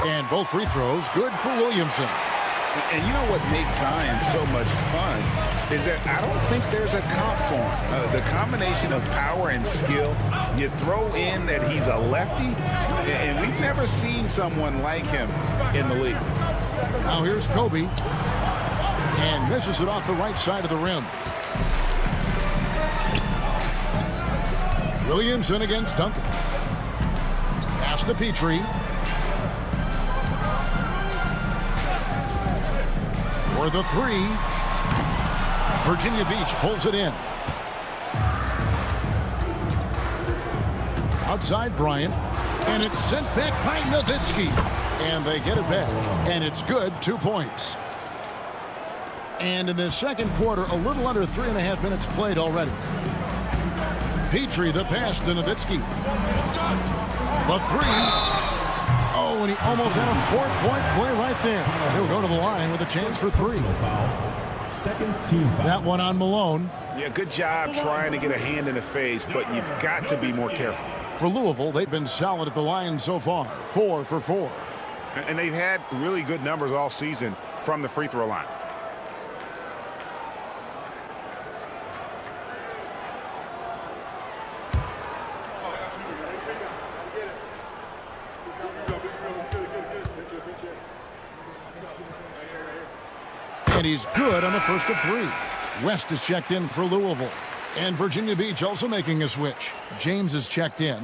S10: And both free throws good for Williamson.
S11: And you know what makes Zion so much fun is that I don't think there's a comp for him. The combination of power and skill, you throw in that he's a lefty, and we've never seen someone like him in the league.
S10: Now here's Kobe. And misses it off the right side of the rim. Williamson against Duncan. Pass to Petrie. For the three. Virginia Beach pulls it in. Outside Bryant. And it's sent back by Nowitzki. And they get it back. And it's good. 2 points. And in the second quarter, a little under 3.5 minutes played already. Petrie, the pass to Nowitzki. The three. Oh, and he almost had a 4-point play right there. He'll go to the line with a chance for three.
S5: Second team foul.
S10: That one on Malone.
S11: Yeah, good job trying to get a hand in the face, but you've got to be more careful.
S10: For Louisville, they've been solid at the line so far. 4 for 4.
S11: And they've had really good numbers all season from the free throw line.
S10: And he's good on the first of three. West is checked in for Louisville. And Virginia Beach also making a switch. James is checked in.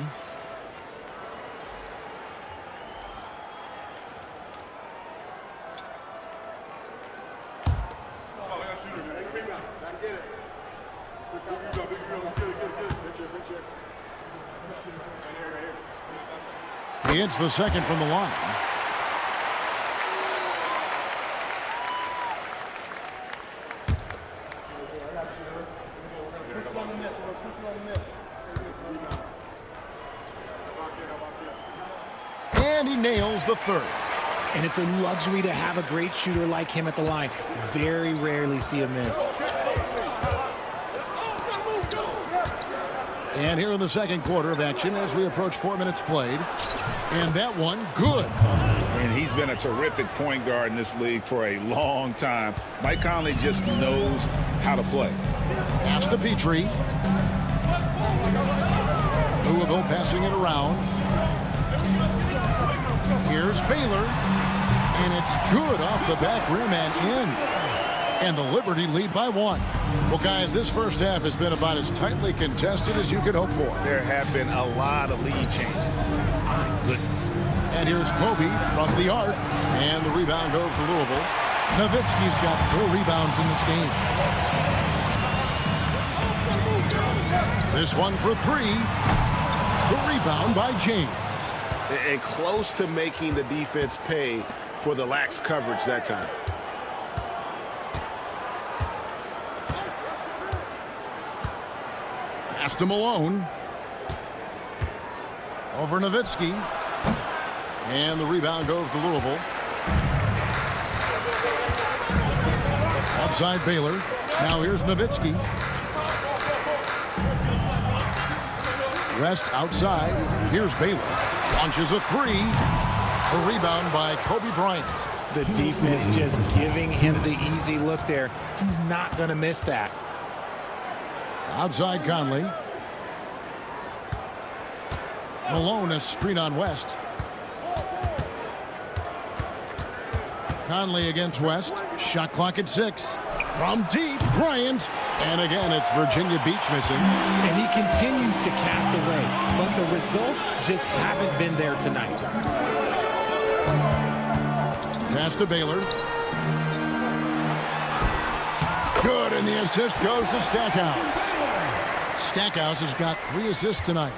S10: He hits the second from the line. And he nails the third.
S19: And it's a luxury to have a great shooter like him at the line. Very rarely see a miss.
S10: And here in the second quarter of action as we approach 4 minutes played. And that one, good.
S11: And he's been a terrific point guard in this league for a long time. Mike Conley just knows how to play.
S10: Pass to Petrie. Louisville passing it around. Here's Baylor. And it's good off the back rim and in. And the Liberty lead by 1. Well, guys, this first half has been about as tightly contested as you could hope for.
S11: There have been a lot of lead changes. My goodness.
S10: And here's Kobe from the arc. And the rebound goes to Louisville. Nowitzki's got 4 rebounds in this game. This one for 3. The rebound by James.
S11: And close to making the defense pay for the lax coverage that time.
S10: Pass to Malone. Over Nowitzki. And the rebound goes to Louisville. Outside Baylor. Now here's Nowitzki. West outside. Here's Baylor. Launches a 3. A rebound by Kobe Bryant.
S19: The defense just giving him the easy look there. He's not going to miss that.
S10: Outside Conley. Malone a screen on West. Conley against West. Shot clock at 6. From deep, Bryant. And again, it's Virginia Beach missing.
S19: And he continues to cast away. But the results just haven't been there tonight.
S10: Pass to Baylor. Good, and the assist goes to Stackhouse. Stackhouse has got 3 assists tonight.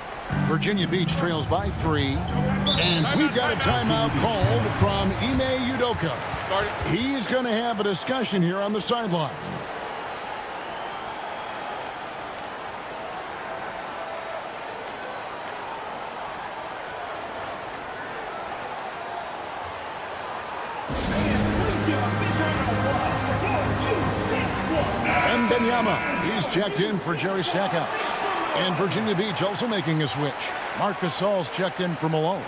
S10: Virginia Beach trails by 3. And we've got a timeout called from Ime Udoka. He's going to have a discussion here on the sideline. Wembanyama, he's checked in for Jerry Stackhouse. And Virginia Beach also making a switch. Marc Gasol's checked in for Malone.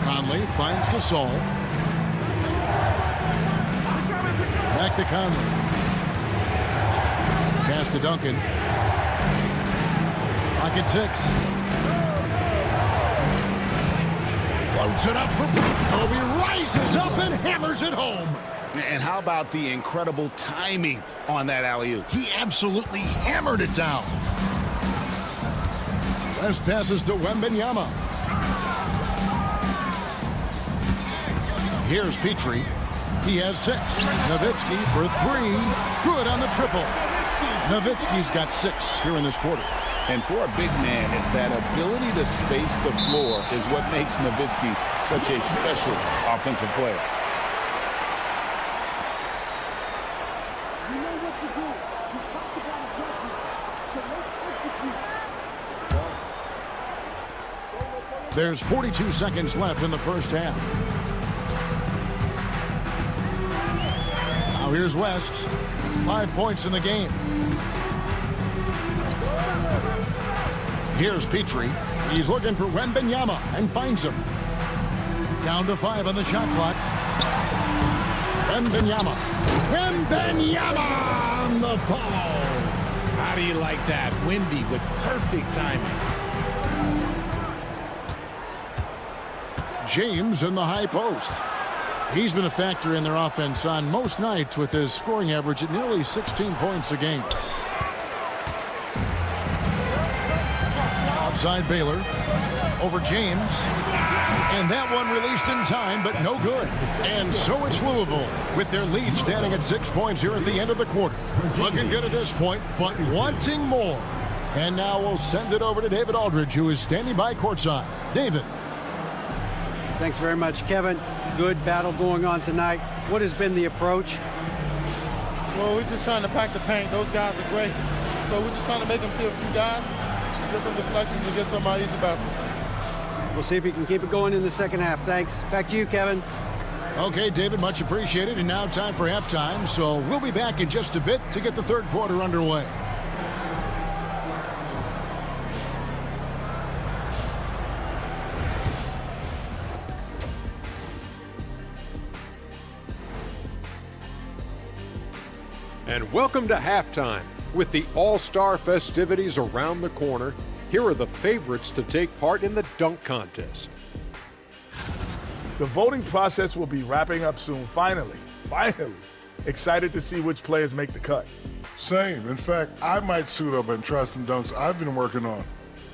S10: Conley finds Gasol. Back to Conley. Pass to Duncan. Pocket 6. Floats it up for Kobe. Rises up and hammers it home.
S11: And how about the incredible timing on that alley-oop?
S10: He absolutely hammered it down. West passes to Wembanyama. Here's Petrie. He has 6. Nowitzki for 3. Good on the triple. Nowitzki's got 6 here in this quarter.
S11: And for a big man, that ability to space the floor is what makes Nowitzki such a special offensive player.
S10: There's 42 seconds left in the first half. Now here's West. 5 points in the game. Here's Petrie. He's looking for Wembanyama and finds him. Down to 5 on the shot clock. Wembanyama. Wembanyama on the foul.
S19: How do you like that? Wemby with perfect timing.
S10: James in the high post. He's been a factor in their offense on most nights with his scoring average at nearly 16 points a game. Outside Baylor. Over James. And that one released in time, but no good. And so it's Louisville with their lead standing at 6 points here at the end of the quarter. Looking good at this point, but wanting more. And now we'll send it over to David Aldridge, who is standing by courtside. David.
S13: Thanks very much, Kevin. Good battle going on tonight. What has been the approach?
S20: Well, we're just trying to pack the paint. Those guys are great. So we're just trying to make them see a few guys, get some deflections, and get some easy baskets.
S13: We'll see if we can keep it going in the second half. Thanks. Back to you, Kevin.
S10: Okay, David, much appreciated. And now time for halftime. So we'll be back in just a bit to get the third quarter underway.
S8: And welcome to halftime. With the All-Star festivities around the corner, here are the favorites to take part in the dunk contest.
S6: The voting process will be wrapping up soon. Finally. Excited to see which players make the cut.
S7: Same. In fact, I might suit up and try some dunks I've been working on.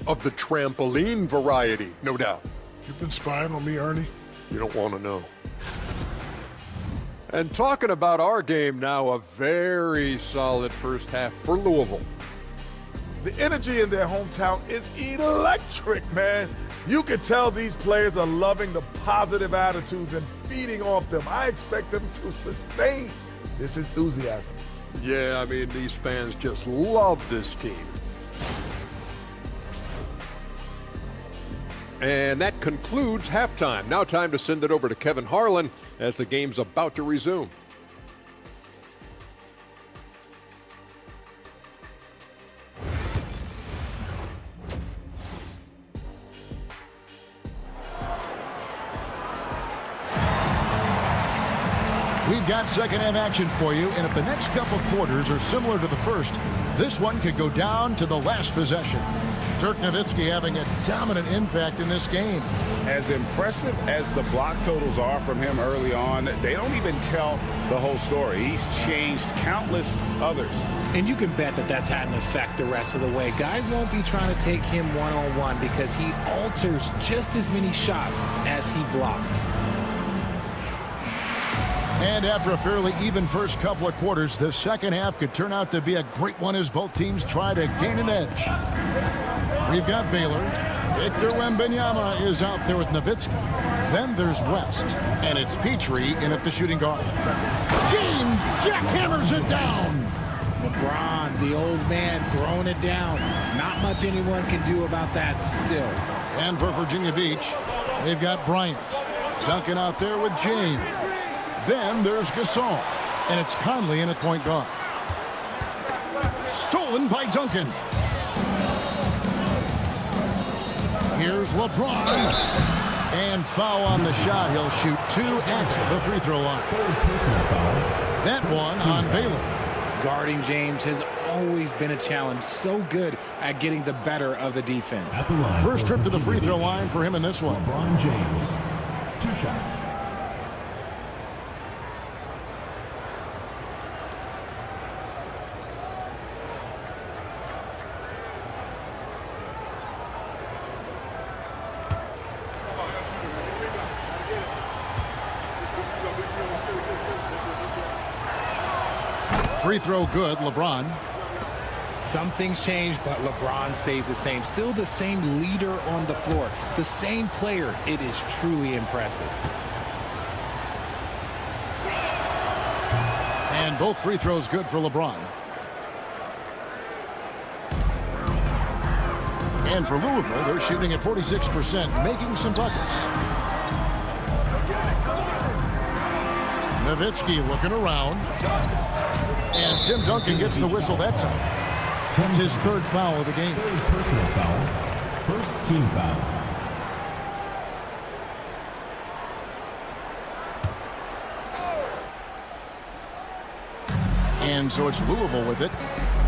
S8: Of the trampoline variety, no doubt.
S7: You've been spying on me, Ernie?
S8: You don't want to know. And talking about our game now, a very solid first half for Louisville.
S6: The energy in their hometown is electric, man. You can tell these players are loving the positive attitudes and feeding off them. I expect them to sustain this enthusiasm.
S8: Yeah, I mean, these fans just love this team. And that concludes halftime. Now time to send it over to Kevin Harlan as the game's about to resume.
S10: We've got second half action for you, and if the next couple quarters are similar to the first, this one could go down to the last possession. Dirk Nowitzki having a dominant impact in this game.
S11: As impressive as the block totals are from him early on, they don't even tell the whole story. He's changed countless others.
S19: And you can bet that that's had an effect the rest of the way. Guys won't be trying to take him one-on-one because he alters just as many shots as he blocks.
S10: And after a fairly even first couple of quarters, the second half could turn out to be a great one as both teams try to gain an edge. We've got Baylor. Victor Wembanyama is out there with Nowitzki. Then there's West, and it's Petrie in at the shooting guard. James jackhammers it down.
S19: LeBron, the old man, throwing it down. Not much anyone can do about that still.
S10: And for Virginia Beach, they've got Bryant. Duncan out there with James. Then there's Gasol, and it's Conley in at point guard. Stolen by Duncan. Here's LeBron. And foul on the shot. He'll shoot 2 at the free throw line. That one on Baylor.
S19: Guarding James has always been a challenge. So good at getting the better of the defense.
S10: First trip to the free throw line for him in this one.
S5: LeBron James, 2 shots.
S10: Free throw good, LeBron.
S19: Some things change, but LeBron stays the same. Still the same leader on the floor. The same player. It is truly impressive.
S10: And both free throws good for LeBron. And for Louisville, they're shooting at 46%, making some buckets. Nowitzki looking around. And Tim Duncan gets the whistle that time. That's his 3rd foul of the game.
S5: 3rd personal foul. First team foul.
S10: And so it's Louisville with it.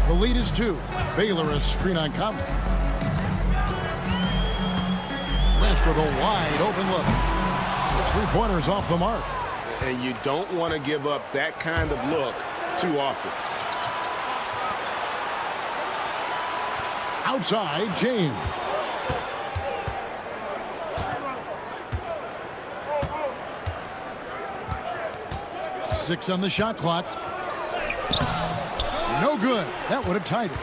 S10: The lead is 2. Baylor a screen on Conley. West with a wide open look. Those 3-pointers off the mark.
S11: And you don't want to give up that kind of look too often.
S10: Outside, James. Six on the shot clock. No good. That would have tied it.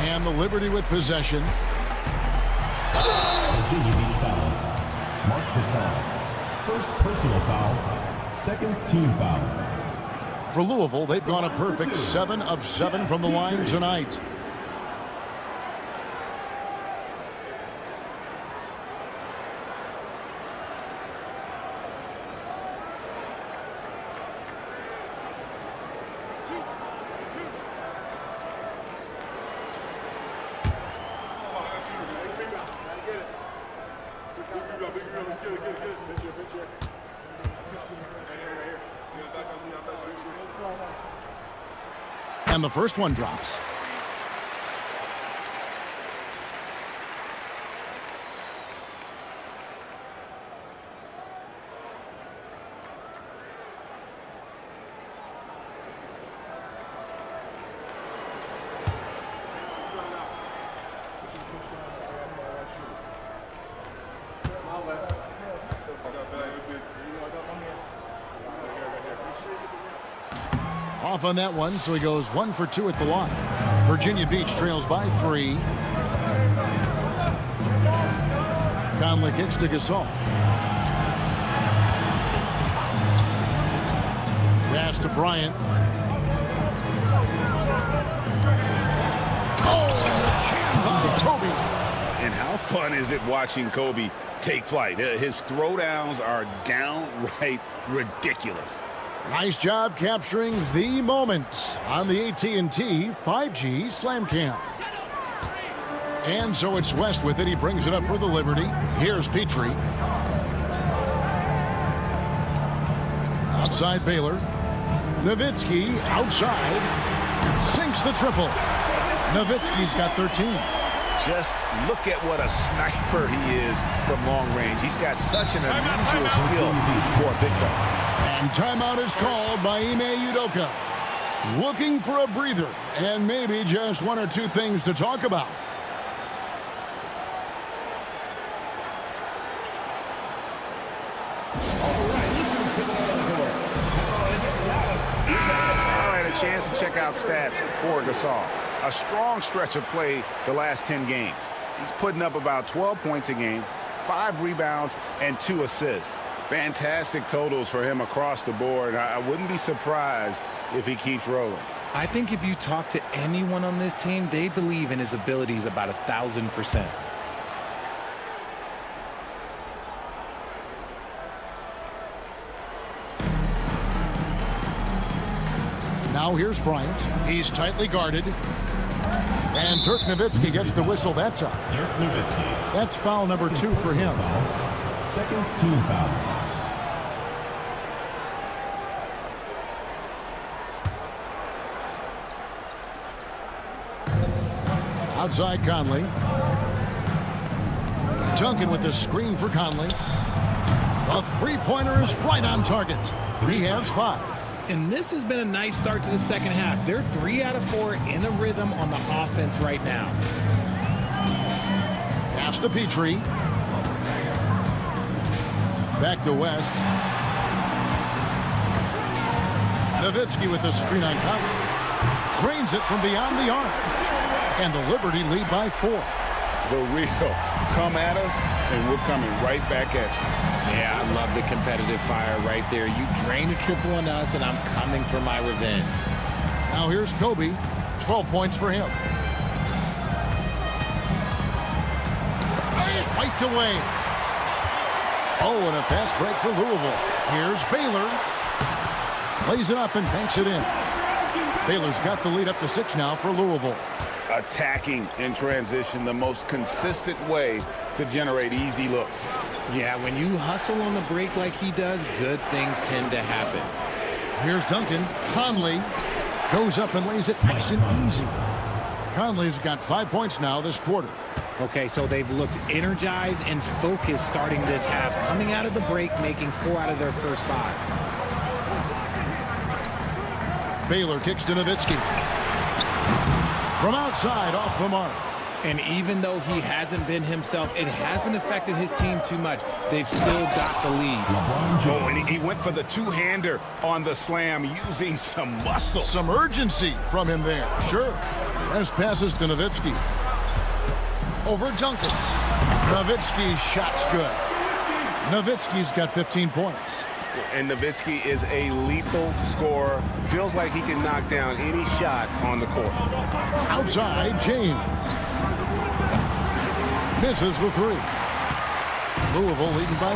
S10: And the Liberty with possession.
S5: Virginia Beach foul. Mark Gasol. First personal foul. Second team foul.
S10: For Louisville, they've gone a perfect 7 of 7 from the line tonight. And the first one drops. Off on that one, so he goes 1 for 2 at the line. Virginia Beach trails by 3. Conley kicks to Gasol. Pass to Bryant. Oh, jam by Kobe.
S11: And how fun is it watching Kobe take flight? His throwdowns are downright ridiculous.
S10: Nice job capturing the moment on the AT&T 5G Slam Cam. And so it's West with it. He brings it up for the Liberty. Here's Petrie. Outside Baylor. Nowitzki outside. Sinks the triple. Nowitzki's got 13.
S11: Just look at what a sniper he is from long range. He's got such an unusual skill for a big fella.
S10: And timeout is called by Ime Udoka. Looking for a breather and maybe just 1 or 2 things to talk about.
S11: All right, a chance to check out stats for Gasol. A strong stretch of play the last 10 games. He's putting up about 12 points a game, 5 rebounds, and 2 assists. Fantastic totals for him across the board. I wouldn't be surprised if he keeps rolling.
S19: I think if you talk to anyone on this team, they believe in his abilities about 1,000%.
S10: Now here's Bryant. He's tightly guarded. And Dirk Nowitzki gets the whistle that time.
S5: Dirk Nowitzki.
S10: That's foul number 2 for him.
S5: Second team foul.
S10: Outside Conley. Duncan with the screen for Conley. A three-pointer is right on target. He has 5.
S19: And this has been a nice start to the second half. They're 3 out of 4 in a rhythm on the offense right now.
S10: Pass to Petrie. Back to West. Nowitzki with the screen on Conley. Drains it from beyond the arc. And the Liberty lead by 4.
S11: The real come at us, and we're coming right back at you.
S19: Yeah, I love the competitive fire right there. You drain a triple on us, and I'm coming for my revenge.
S10: Now here's Kobe. 12 points for him. Swiped away. Oh, and a fast break for Louisville. Here's Baylor. Lays it up and banks it in. Baylor's got the lead up to 6 now for Louisville.
S11: Attacking in transition, the most consistent way to generate easy looks.
S19: Yeah, when you hustle on the break like he does, good things tend to happen.
S10: Here's Duncan. Conley goes up and lays it nice and easy. Conley's got 5 points now this quarter.
S19: Okay, so they've looked energized and focused starting this half, coming out of the break, making 4 out of their first 5.
S10: Baylor kicks to Nowitzki. From outside, off the mark.
S19: And even though he hasn't been himself, it hasn't affected his team too much. They've still got the lead.
S11: Oh, and he went for the two-hander on the slam using some muscle.
S10: Some urgency from him there. Sure. As passes to Nowitzki. Over Duncan. Nowitzki's shot's good. Nowitzki's got 15 points.
S11: And Nowitzki is a lethal scorer. Feels like he can knock down any shot on the court.
S10: Outside, James. Misses the 3. Louisville leading by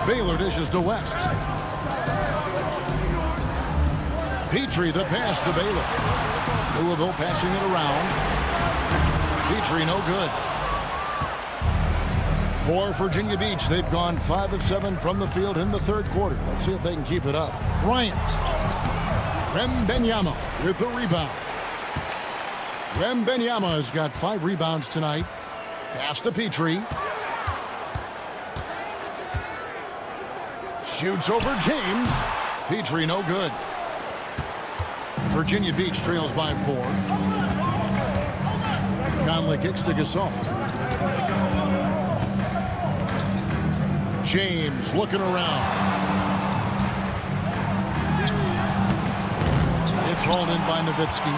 S10: 4. Baylor dishes to West. Petrie the pass to Baylor. Louisville passing it around. Petrie no good. For Virginia Beach, they've gone 5 of 7 from the field in the third quarter. Let's see if they can keep it up. Bryant. Wembanyama with the rebound. Wembanyama has got 5 rebounds tonight. Pass to Petrie. Shoots over James. Petrie no good. Virginia Beach trails by 4. Conley kicks to Gasol. James looking around. It's hauled in by Nowitzki.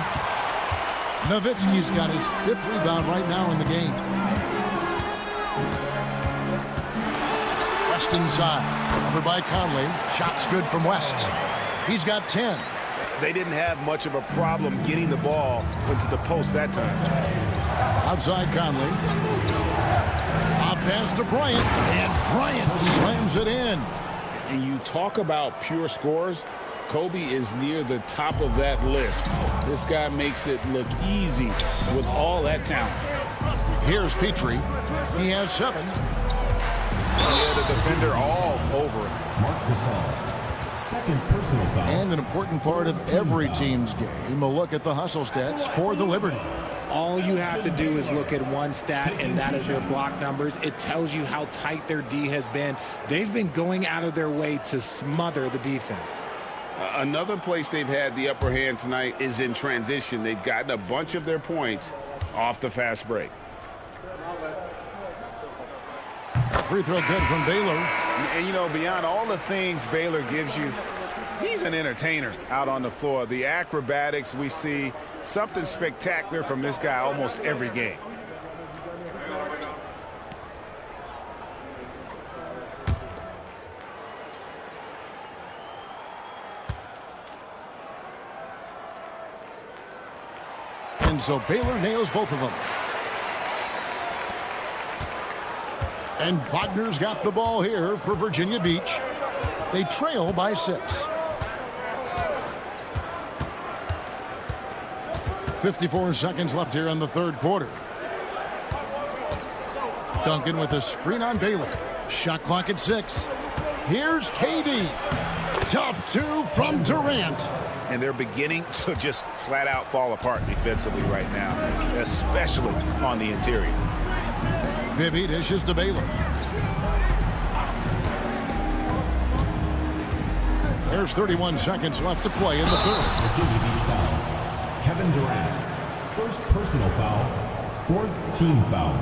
S10: Nowitzki's got his 5th rebound right now in the game. West inside. Over by Conley. Shot's good from West. He's got 10.
S11: They didn't have much of a problem getting the ball into the post that time.
S10: Outside Conley. Pass to Bryant, and Bryant slams it in.
S11: And you talk about pure scores, Kobe is near the top of that list. This guy makes it look easy with all that talent.
S10: Here's Petrie. He has 7.
S11: He had a defender all over him.
S5: Mark Gasol. Second personal foul.
S10: And an important part of every team's game, a look at the hustle stats for the Liberty.
S19: All you have to do is look at one stat, and that is their block numbers. It tells you how tight their D has been. They've been going out of their way to smother the defense.
S11: Another place they've had the upper hand tonight is in transition. They've gotten a bunch of their points off the fast break.
S10: Free throw good from Baylor.
S11: And, you know, beyond all the things Baylor gives you, He's an entertainer out on the floor. The acrobatics we see, something spectacular from this guy almost every game.
S10: And so Baylor nails both of them. And Wagner's got the ball here for Virginia Beach. They trail by 6. 54 seconds left here in the third quarter. Duncan with a screen on Baylor. Shot clock at 6. Here's KD. Tough 2 from Durant.
S11: And they're beginning to just flat out fall apart defensively right now, especially on the interior.
S10: Bibby dishes to Baylor. There's 31 seconds left to play in the third.
S5: Virginia Beach foul. Kevin Durant. First personal foul. Fourth team foul.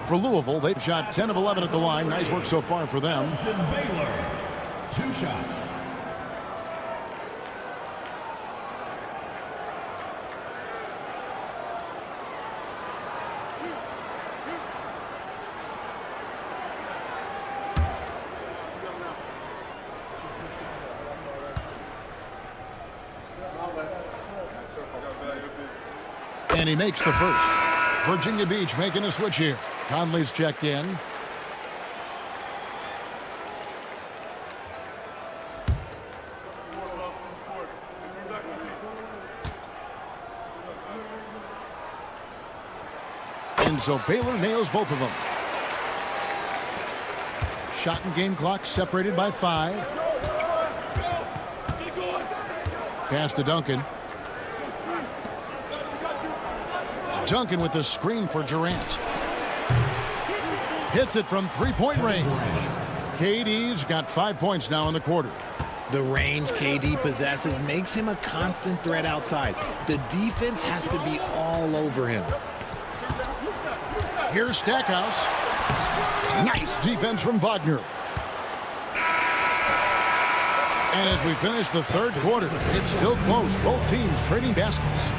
S10: For Louisville, they've shot 10 of 11 at the line. Nice work so far for them.
S5: Baylor. 2 shots.
S10: And he makes the first. Virginia Beach making a switch here. Conley's checked in. And so Baylor nails both of them. Shot and game clock separated by 5. Pass to Duncan. Duncan with the screen for Durant. Hits it from three-point range. KD's got 5 points now in the quarter.
S19: The range KD possesses makes him a constant threat outside. The defense has to be all over him.
S10: Here's Stackhouse. Nice defense from Wagner. And as we finish the third quarter, it's still close. Both teams trading baskets.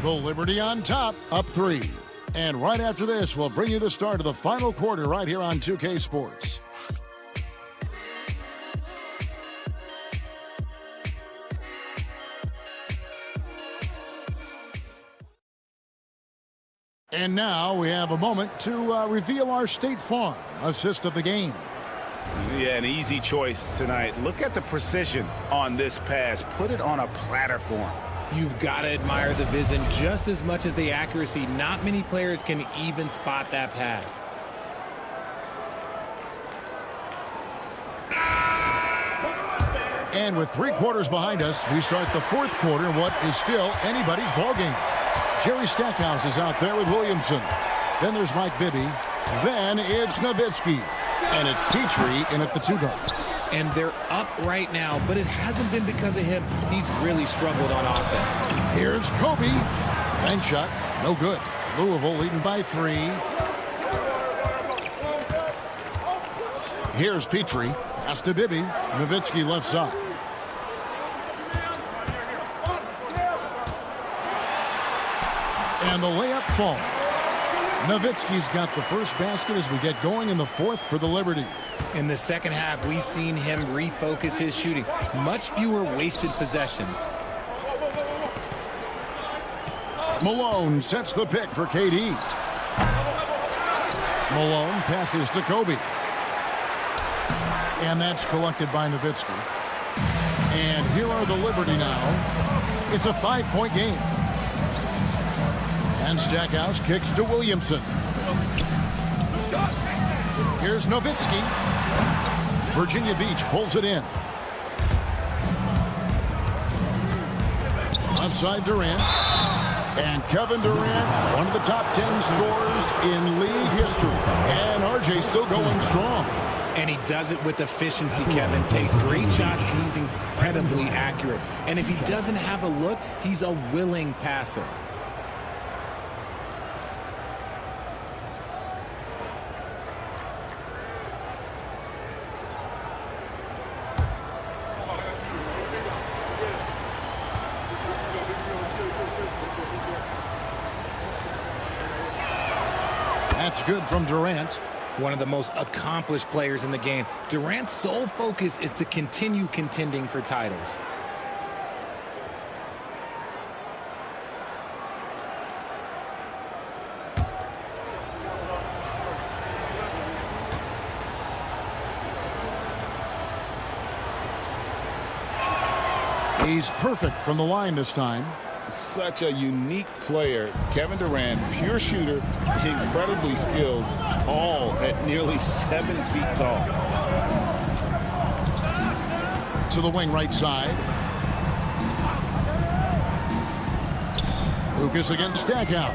S10: The Liberty on top, up 3. And right after this, we'll bring you the start of the final quarter right here on 2K Sports. And now we have a moment to reveal our State Farm assist of the game.
S11: Yeah, an easy choice tonight. Look at the precision on this pass. Put it on a platter form.
S19: You've got to admire the vision just as much as the accuracy. Not many players can even spot that pass.
S10: And with 3 quarters behind us, we start the fourth quarter in what is still anybody's ballgame. Jerry Stackhouse is out there with Williamson. Then there's Mike Bibby. Then it's Nowitzki. And it's Petrie in at the 2 guard.
S19: And they're up right now, but it hasn't been because of him. He's really struggled on offense.
S10: Here's Kobe. Bank shot, no good. Louisville leading by 3. Here's Petrie. Pass to Bibby. Nowitzki left side. And the layup falls. Nowitzki's got the first basket as we get going in the fourth for the Liberty.
S19: In the second half, we've seen him refocus his shooting. Much fewer wasted possessions.
S10: Malone sets the pick for KD. Malone passes to Kobe. And that's collected by Nowitzki. And here are the Liberty now. It's a 5-point game. And Stackhouse kicks to Williamson. Here's Nowitzki. Virginia Beach pulls it in. Left side Durant. And Kevin Durant, one of the top 10 scorers in league history. And RJ still going strong.
S19: And he does it with efficiency, Kevin. Takes great shots, and he's incredibly accurate. And if he doesn't have a look, he's a willing passer.
S10: good from Durant.
S19: One of the most accomplished players in the game. Durant's sole focus is to continue contending for titles.
S10: He's perfect from the line this time.
S11: Such a unique player. Kevin Durant, pure shooter, incredibly skilled, all at nearly 7 feet tall.
S10: To the wing right side. Lucas against Stackhouse.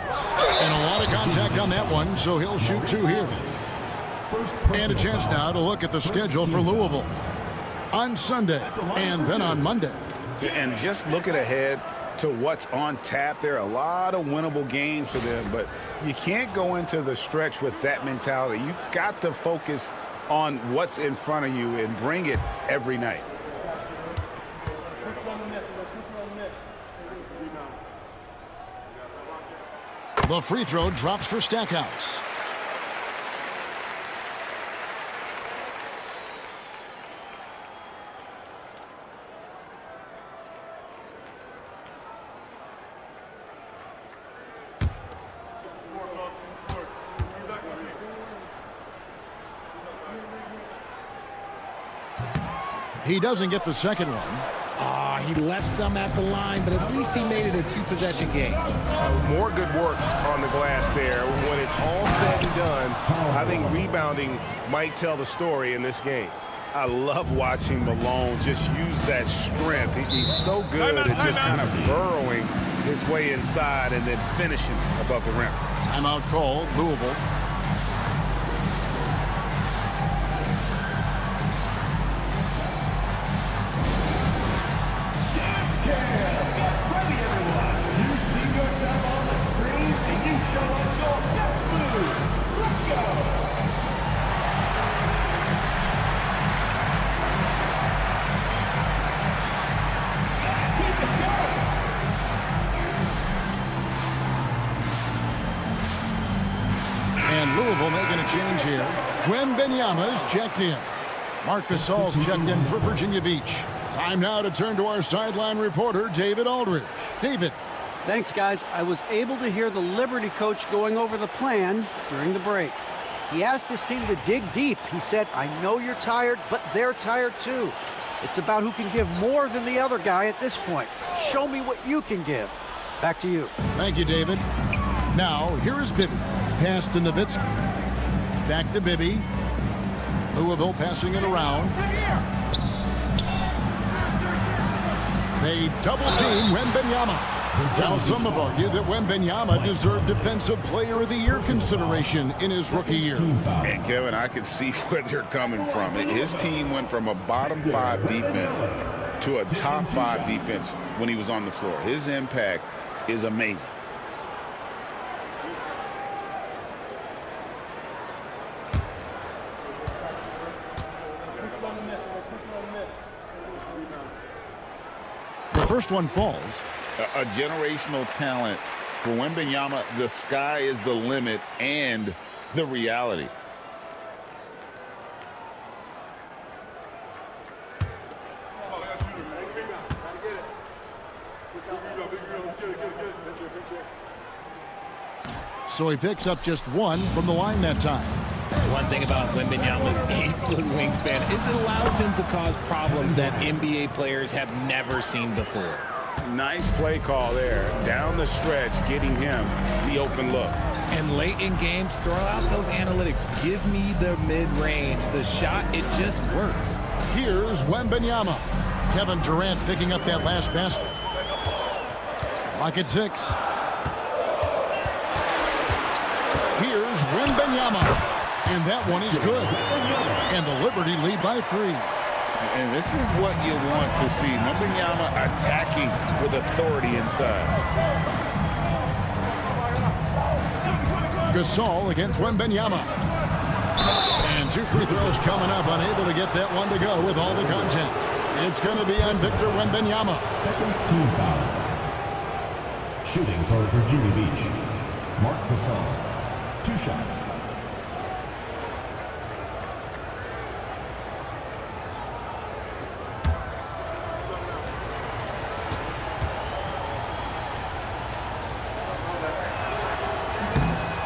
S10: And a lot of contact on that one, so he'll shoot 2 here. And a chance now to look at the schedule for Louisville. On Sunday and then on Monday.
S11: And just looking ahead to what's on tap, there are a lot of winnable games for them, but you can't go into the stretch with that mentality. You've got to focus on what's in front of you and bring it every night.
S10: The free throw drops for Stackhouse. He doesn't get the second one.
S19: He left some at the line, but at least he made it a 2-possession game.
S15: More good work on the glass there. When it's all said and done, I think rebounding might tell the story in this game.
S11: I love watching Malone just use that strength. He's so good at just kind of burrowing his way inside and then finishing above the rim.
S10: Timeout called, Louisville. Louisville making a change here. Wembanyama's checked in. Marc Gasol's checked in for Virginia Beach. Time now to turn to our sideline reporter, David Aldridge. David.
S13: Thanks, guys. I was able to hear the Liberty coach going over the plan during the break. He asked his team to dig deep. He said, I know you're tired, but they're tired too. It's about who can give more than the other guy at this point. Show me what you can give. Back to you.
S10: Thank you, David. Now, here is Bibby. Pass to Nowitzki. Back to Bibby. Louisville passing it around. They double team Wembanyama. Now some have argued that Wembanyama deserved Defensive Player of the Year consideration in his rookie year.
S11: And Kevin, I can see where they're coming from. His team went from a bottom 5 defense to a top 5 defense when he was on the floor. His impact is amazing.
S10: The first one falls.
S11: A generational talent for Wembanyama. The sky is the limit and the reality.
S10: So he picks up just one from the line that time.
S19: One thing about Wembanyama's 8-foot wingspan is it allows him to cause problems that NBA players have never seen before.
S11: Nice play call there. Down the stretch, getting him the open look.
S19: And late in games, throw out those analytics. Give me the mid-range. The shot, it just works.
S10: Here's Wembanyama. Kevin Durant picking up that last basket. Lock at 6. Here's Wembanyama. And that one is good. And the Liberty lead by 3.
S11: And this is what you want to see. Wembanyama attacking with authority inside.
S10: Gasol against Wembanyama. And 2 free throws coming up. Unable to get that one to go with all the contact. It's going to be on Victor Wembanyama.
S5: Second team foul. Shooting for Virginia Beach. Marc Gasol. 2 shots.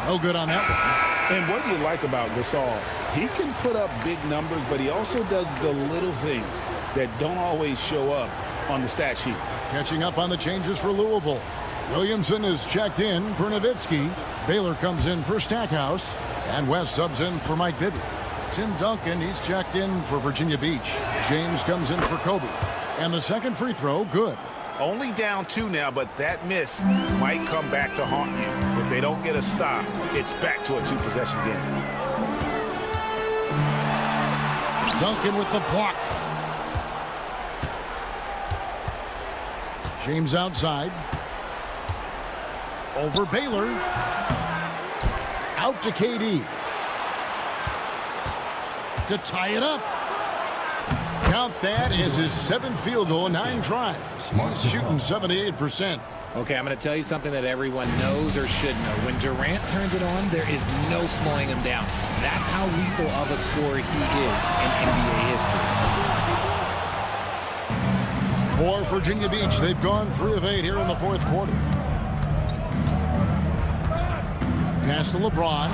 S10: No good on that one.
S11: And what you like about Gasol, he can put up big numbers, but he also does the little things that don't always show up on the stat sheet.
S10: Catching up on the changes for Louisville. Williamson is checked in for Nowitzki. Baylor comes in for Stackhouse. And West subs in for Mike Bibby. Tim Duncan, he's checked in for Virginia Beach. James comes in for Kobe. And the second free throw, good.
S11: Only down 2 now, but that miss might come back to haunt you. If they don't get a stop, it's back to a 2-possession game.
S10: Duncan with the block. James outside. Over Baylor. Out to KD. To tie it up. Count that as his 7th field goal in 9 tries. He's shooting 78%.
S21: Okay, I'm going to tell you something that everyone knows or should know. When Durant turns it on, there is no slowing him down. That's how lethal of a scorer he is in NBA history.
S10: For Virginia Beach, they've gone 3 of 8 here in the 4th quarter. Pass to LeBron.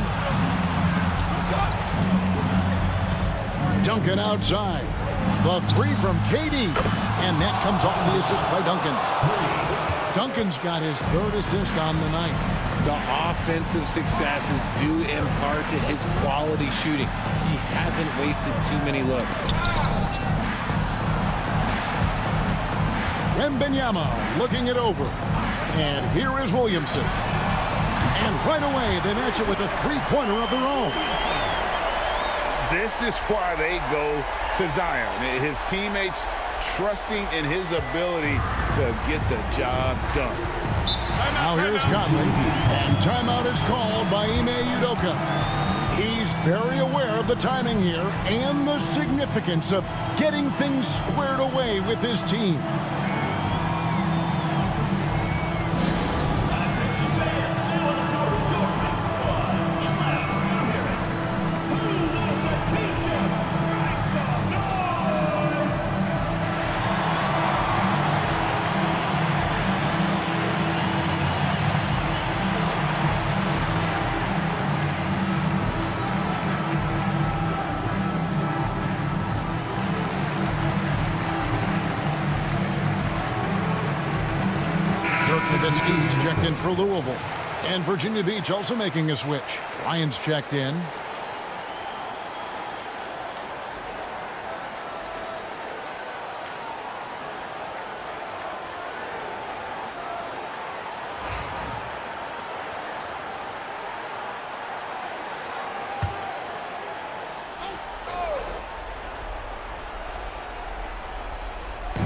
S10: Duncan outside. The 3 from KD. And that comes off the assist by Duncan. Duncan's got his 3rd assist on the night.
S21: The offensive successes due in part to his quality shooting. He hasn't wasted too many looks.
S10: Wembanyama looking it over. And here is Williamson. And right away, they match it with a 3-pointer of their own.
S11: This is why they go to Zion. His teammates trusting in his ability to get the job done.
S10: Now here's Conley. And timeout is called by Ime Udoka. He's very aware of the timing here and the significance of getting things squared away with his team. Nowitzki's checked in for Louisville. And Virginia Beach also making a switch. Ryan's checked in.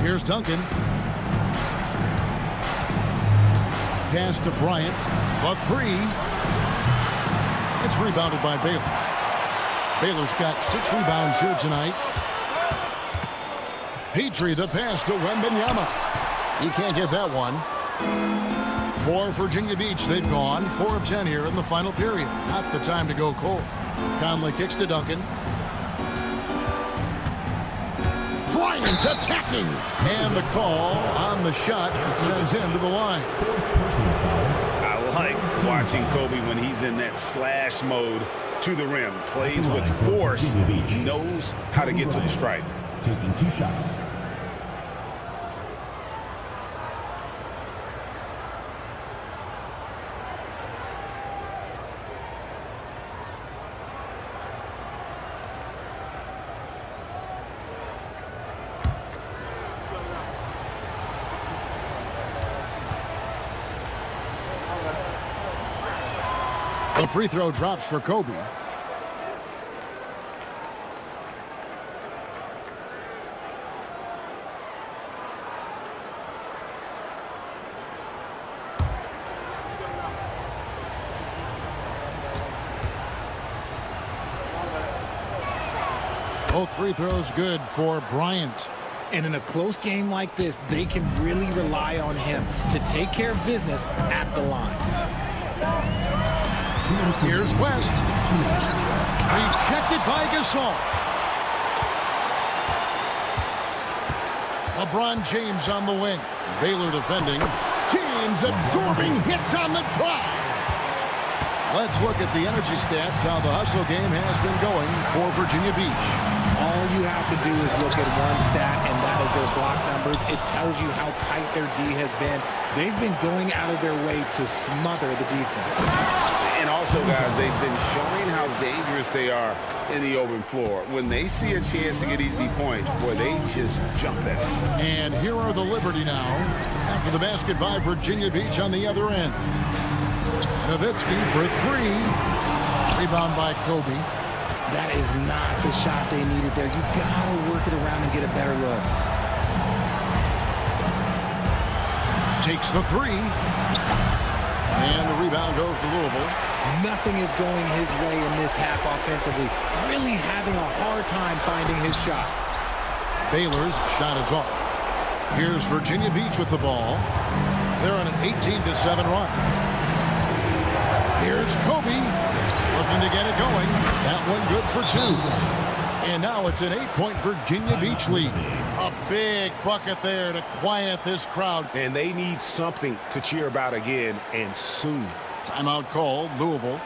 S10: Here's Duncan. Pass to Bryant. The 3. It's rebounded by Baylor. Baylor's got 6 rebounds here tonight. Petrie, the pass to Wembanyama. He can't get that one. For Virginia Beach, they've gone 4 of 10 here in the final period. Not the time to go cold. Conley kicks to Duncan. Bryant attacking. And the call on the shot that sends him to the line.
S11: I like watching Kobe when he's in that slash mode to the rim. Plays with force. Knows how to get to the stripe.
S5: Taking 2 shots.
S10: The free throw drops for Kobe. Both free throws good for Bryant.
S21: And in a close game like this, they can really rely on him to take care of business at the line.
S10: Here's West. Rejected by Gasol. LeBron James on the wing. Baylor defending. James absorbing hits on the drive. Let's look at the energy stats, how the hustle game has been going for Virginia Beach.
S21: All you have to do is look at one stat, and that is their block numbers. It tells you how tight their D has been. They've been going out of their way to smother the defense.
S11: And also, guys, they've been showing how dangerous they are in the open floor. When they see a chance to get easy points, boy, they just jump at it.
S10: And here are the Liberty now. After the basket by Virginia Beach on the other end. Nowitzki for three. Rebound by Kobe.
S21: That is not the shot they needed there. You got to work it around and get a better look.
S10: Takes the three. And the rebound goes to Louisville.
S21: Nothing is going his way in this half offensively. Really having a hard time finding his shot.
S10: Baylor's shot is off. Here's Virginia Beach with the ball. They're on an 18-7 run. Here's Kobe looking to get it going. That one good for two. And now it's an 8-point Virginia Beach lead. A big bucket there to quiet this crowd.
S11: And they need something to cheer about again, and soon.
S10: Timeout called, Louisville.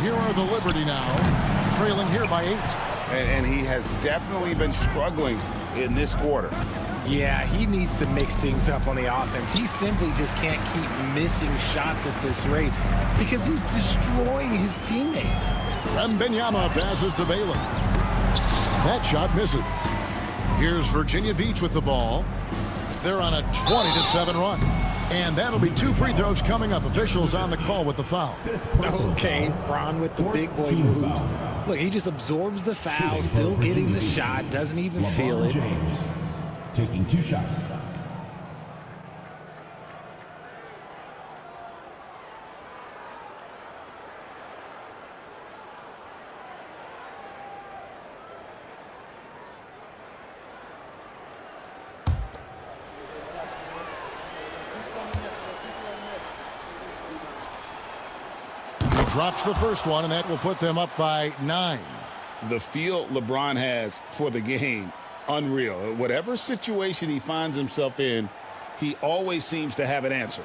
S10: Here are the Liberty now, trailing here by 8.
S11: And he has definitely been struggling in this quarter.
S21: Yeah, he needs to mix things up on the offense. He simply just can't keep missing shots at this rate because he's destroying his teammates.
S10: Wembanyama passes to Baylor. That shot misses. Here's Virginia Beach with the ball. They're on a 20-7 run. And that'll be 2 free throws coming up. Officials on the call with the foul.
S21: Okay, Bron with the big boy moves. Look, he just absorbs the foul, still getting the shot, doesn't even feel it.
S5: James taking 2 shots.
S10: Drops the first one, and that will put them up by 9.
S11: The feel LeBron has for the game, unreal. Whatever situation he finds himself in, he always seems to have an answer.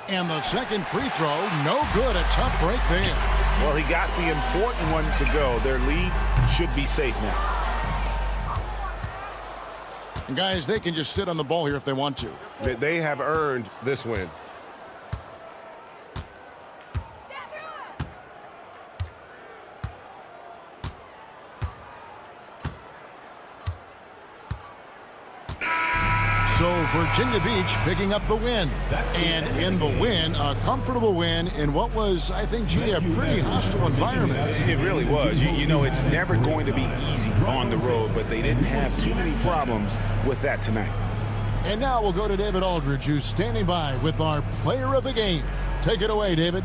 S10: And the second free throw, no good. A tough break there.
S11: Well, he got the important one to go. Their lead should be safe now.
S10: And guys, they can just sit on the ball here if they want to.
S1: They have earned this win.
S10: So Virginia Beach picking up the win. And in the win, a comfortable win in what was, I think, G, a pretty hostile environment.
S11: It really was. You know, it's never going to be easy on the road, but they didn't have too many problems with that tonight.
S10: And now we'll go to David Aldridge, who's standing by with our player of the game. Take it away, David.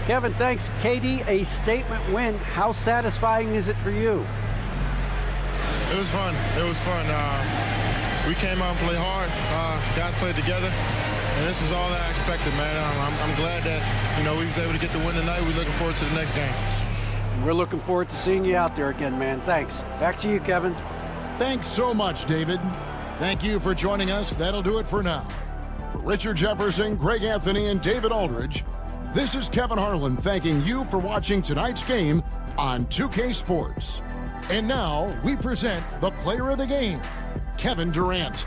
S13: Kevin, thanks. KD, a statement win. How satisfying is it for you?
S3: It was fun. It was fun. We came out and played hard. Guys played together, and this was all that I expected, man. I'm glad that, we was able to get the win tonight. We're looking forward to the next game.
S13: We're looking forward to seeing you out there again, man. Thanks. Back to you, Kevin.
S10: Thanks so much, David. Thank you for joining us. That'll do it for now. For Richard Jefferson, Greg Anthony, and David Aldridge, this is Kevin Harlan thanking you for watching tonight's game on 2K Sports. And now we present the player of the game, Kevin Durant.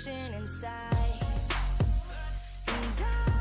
S4: destruction inside. And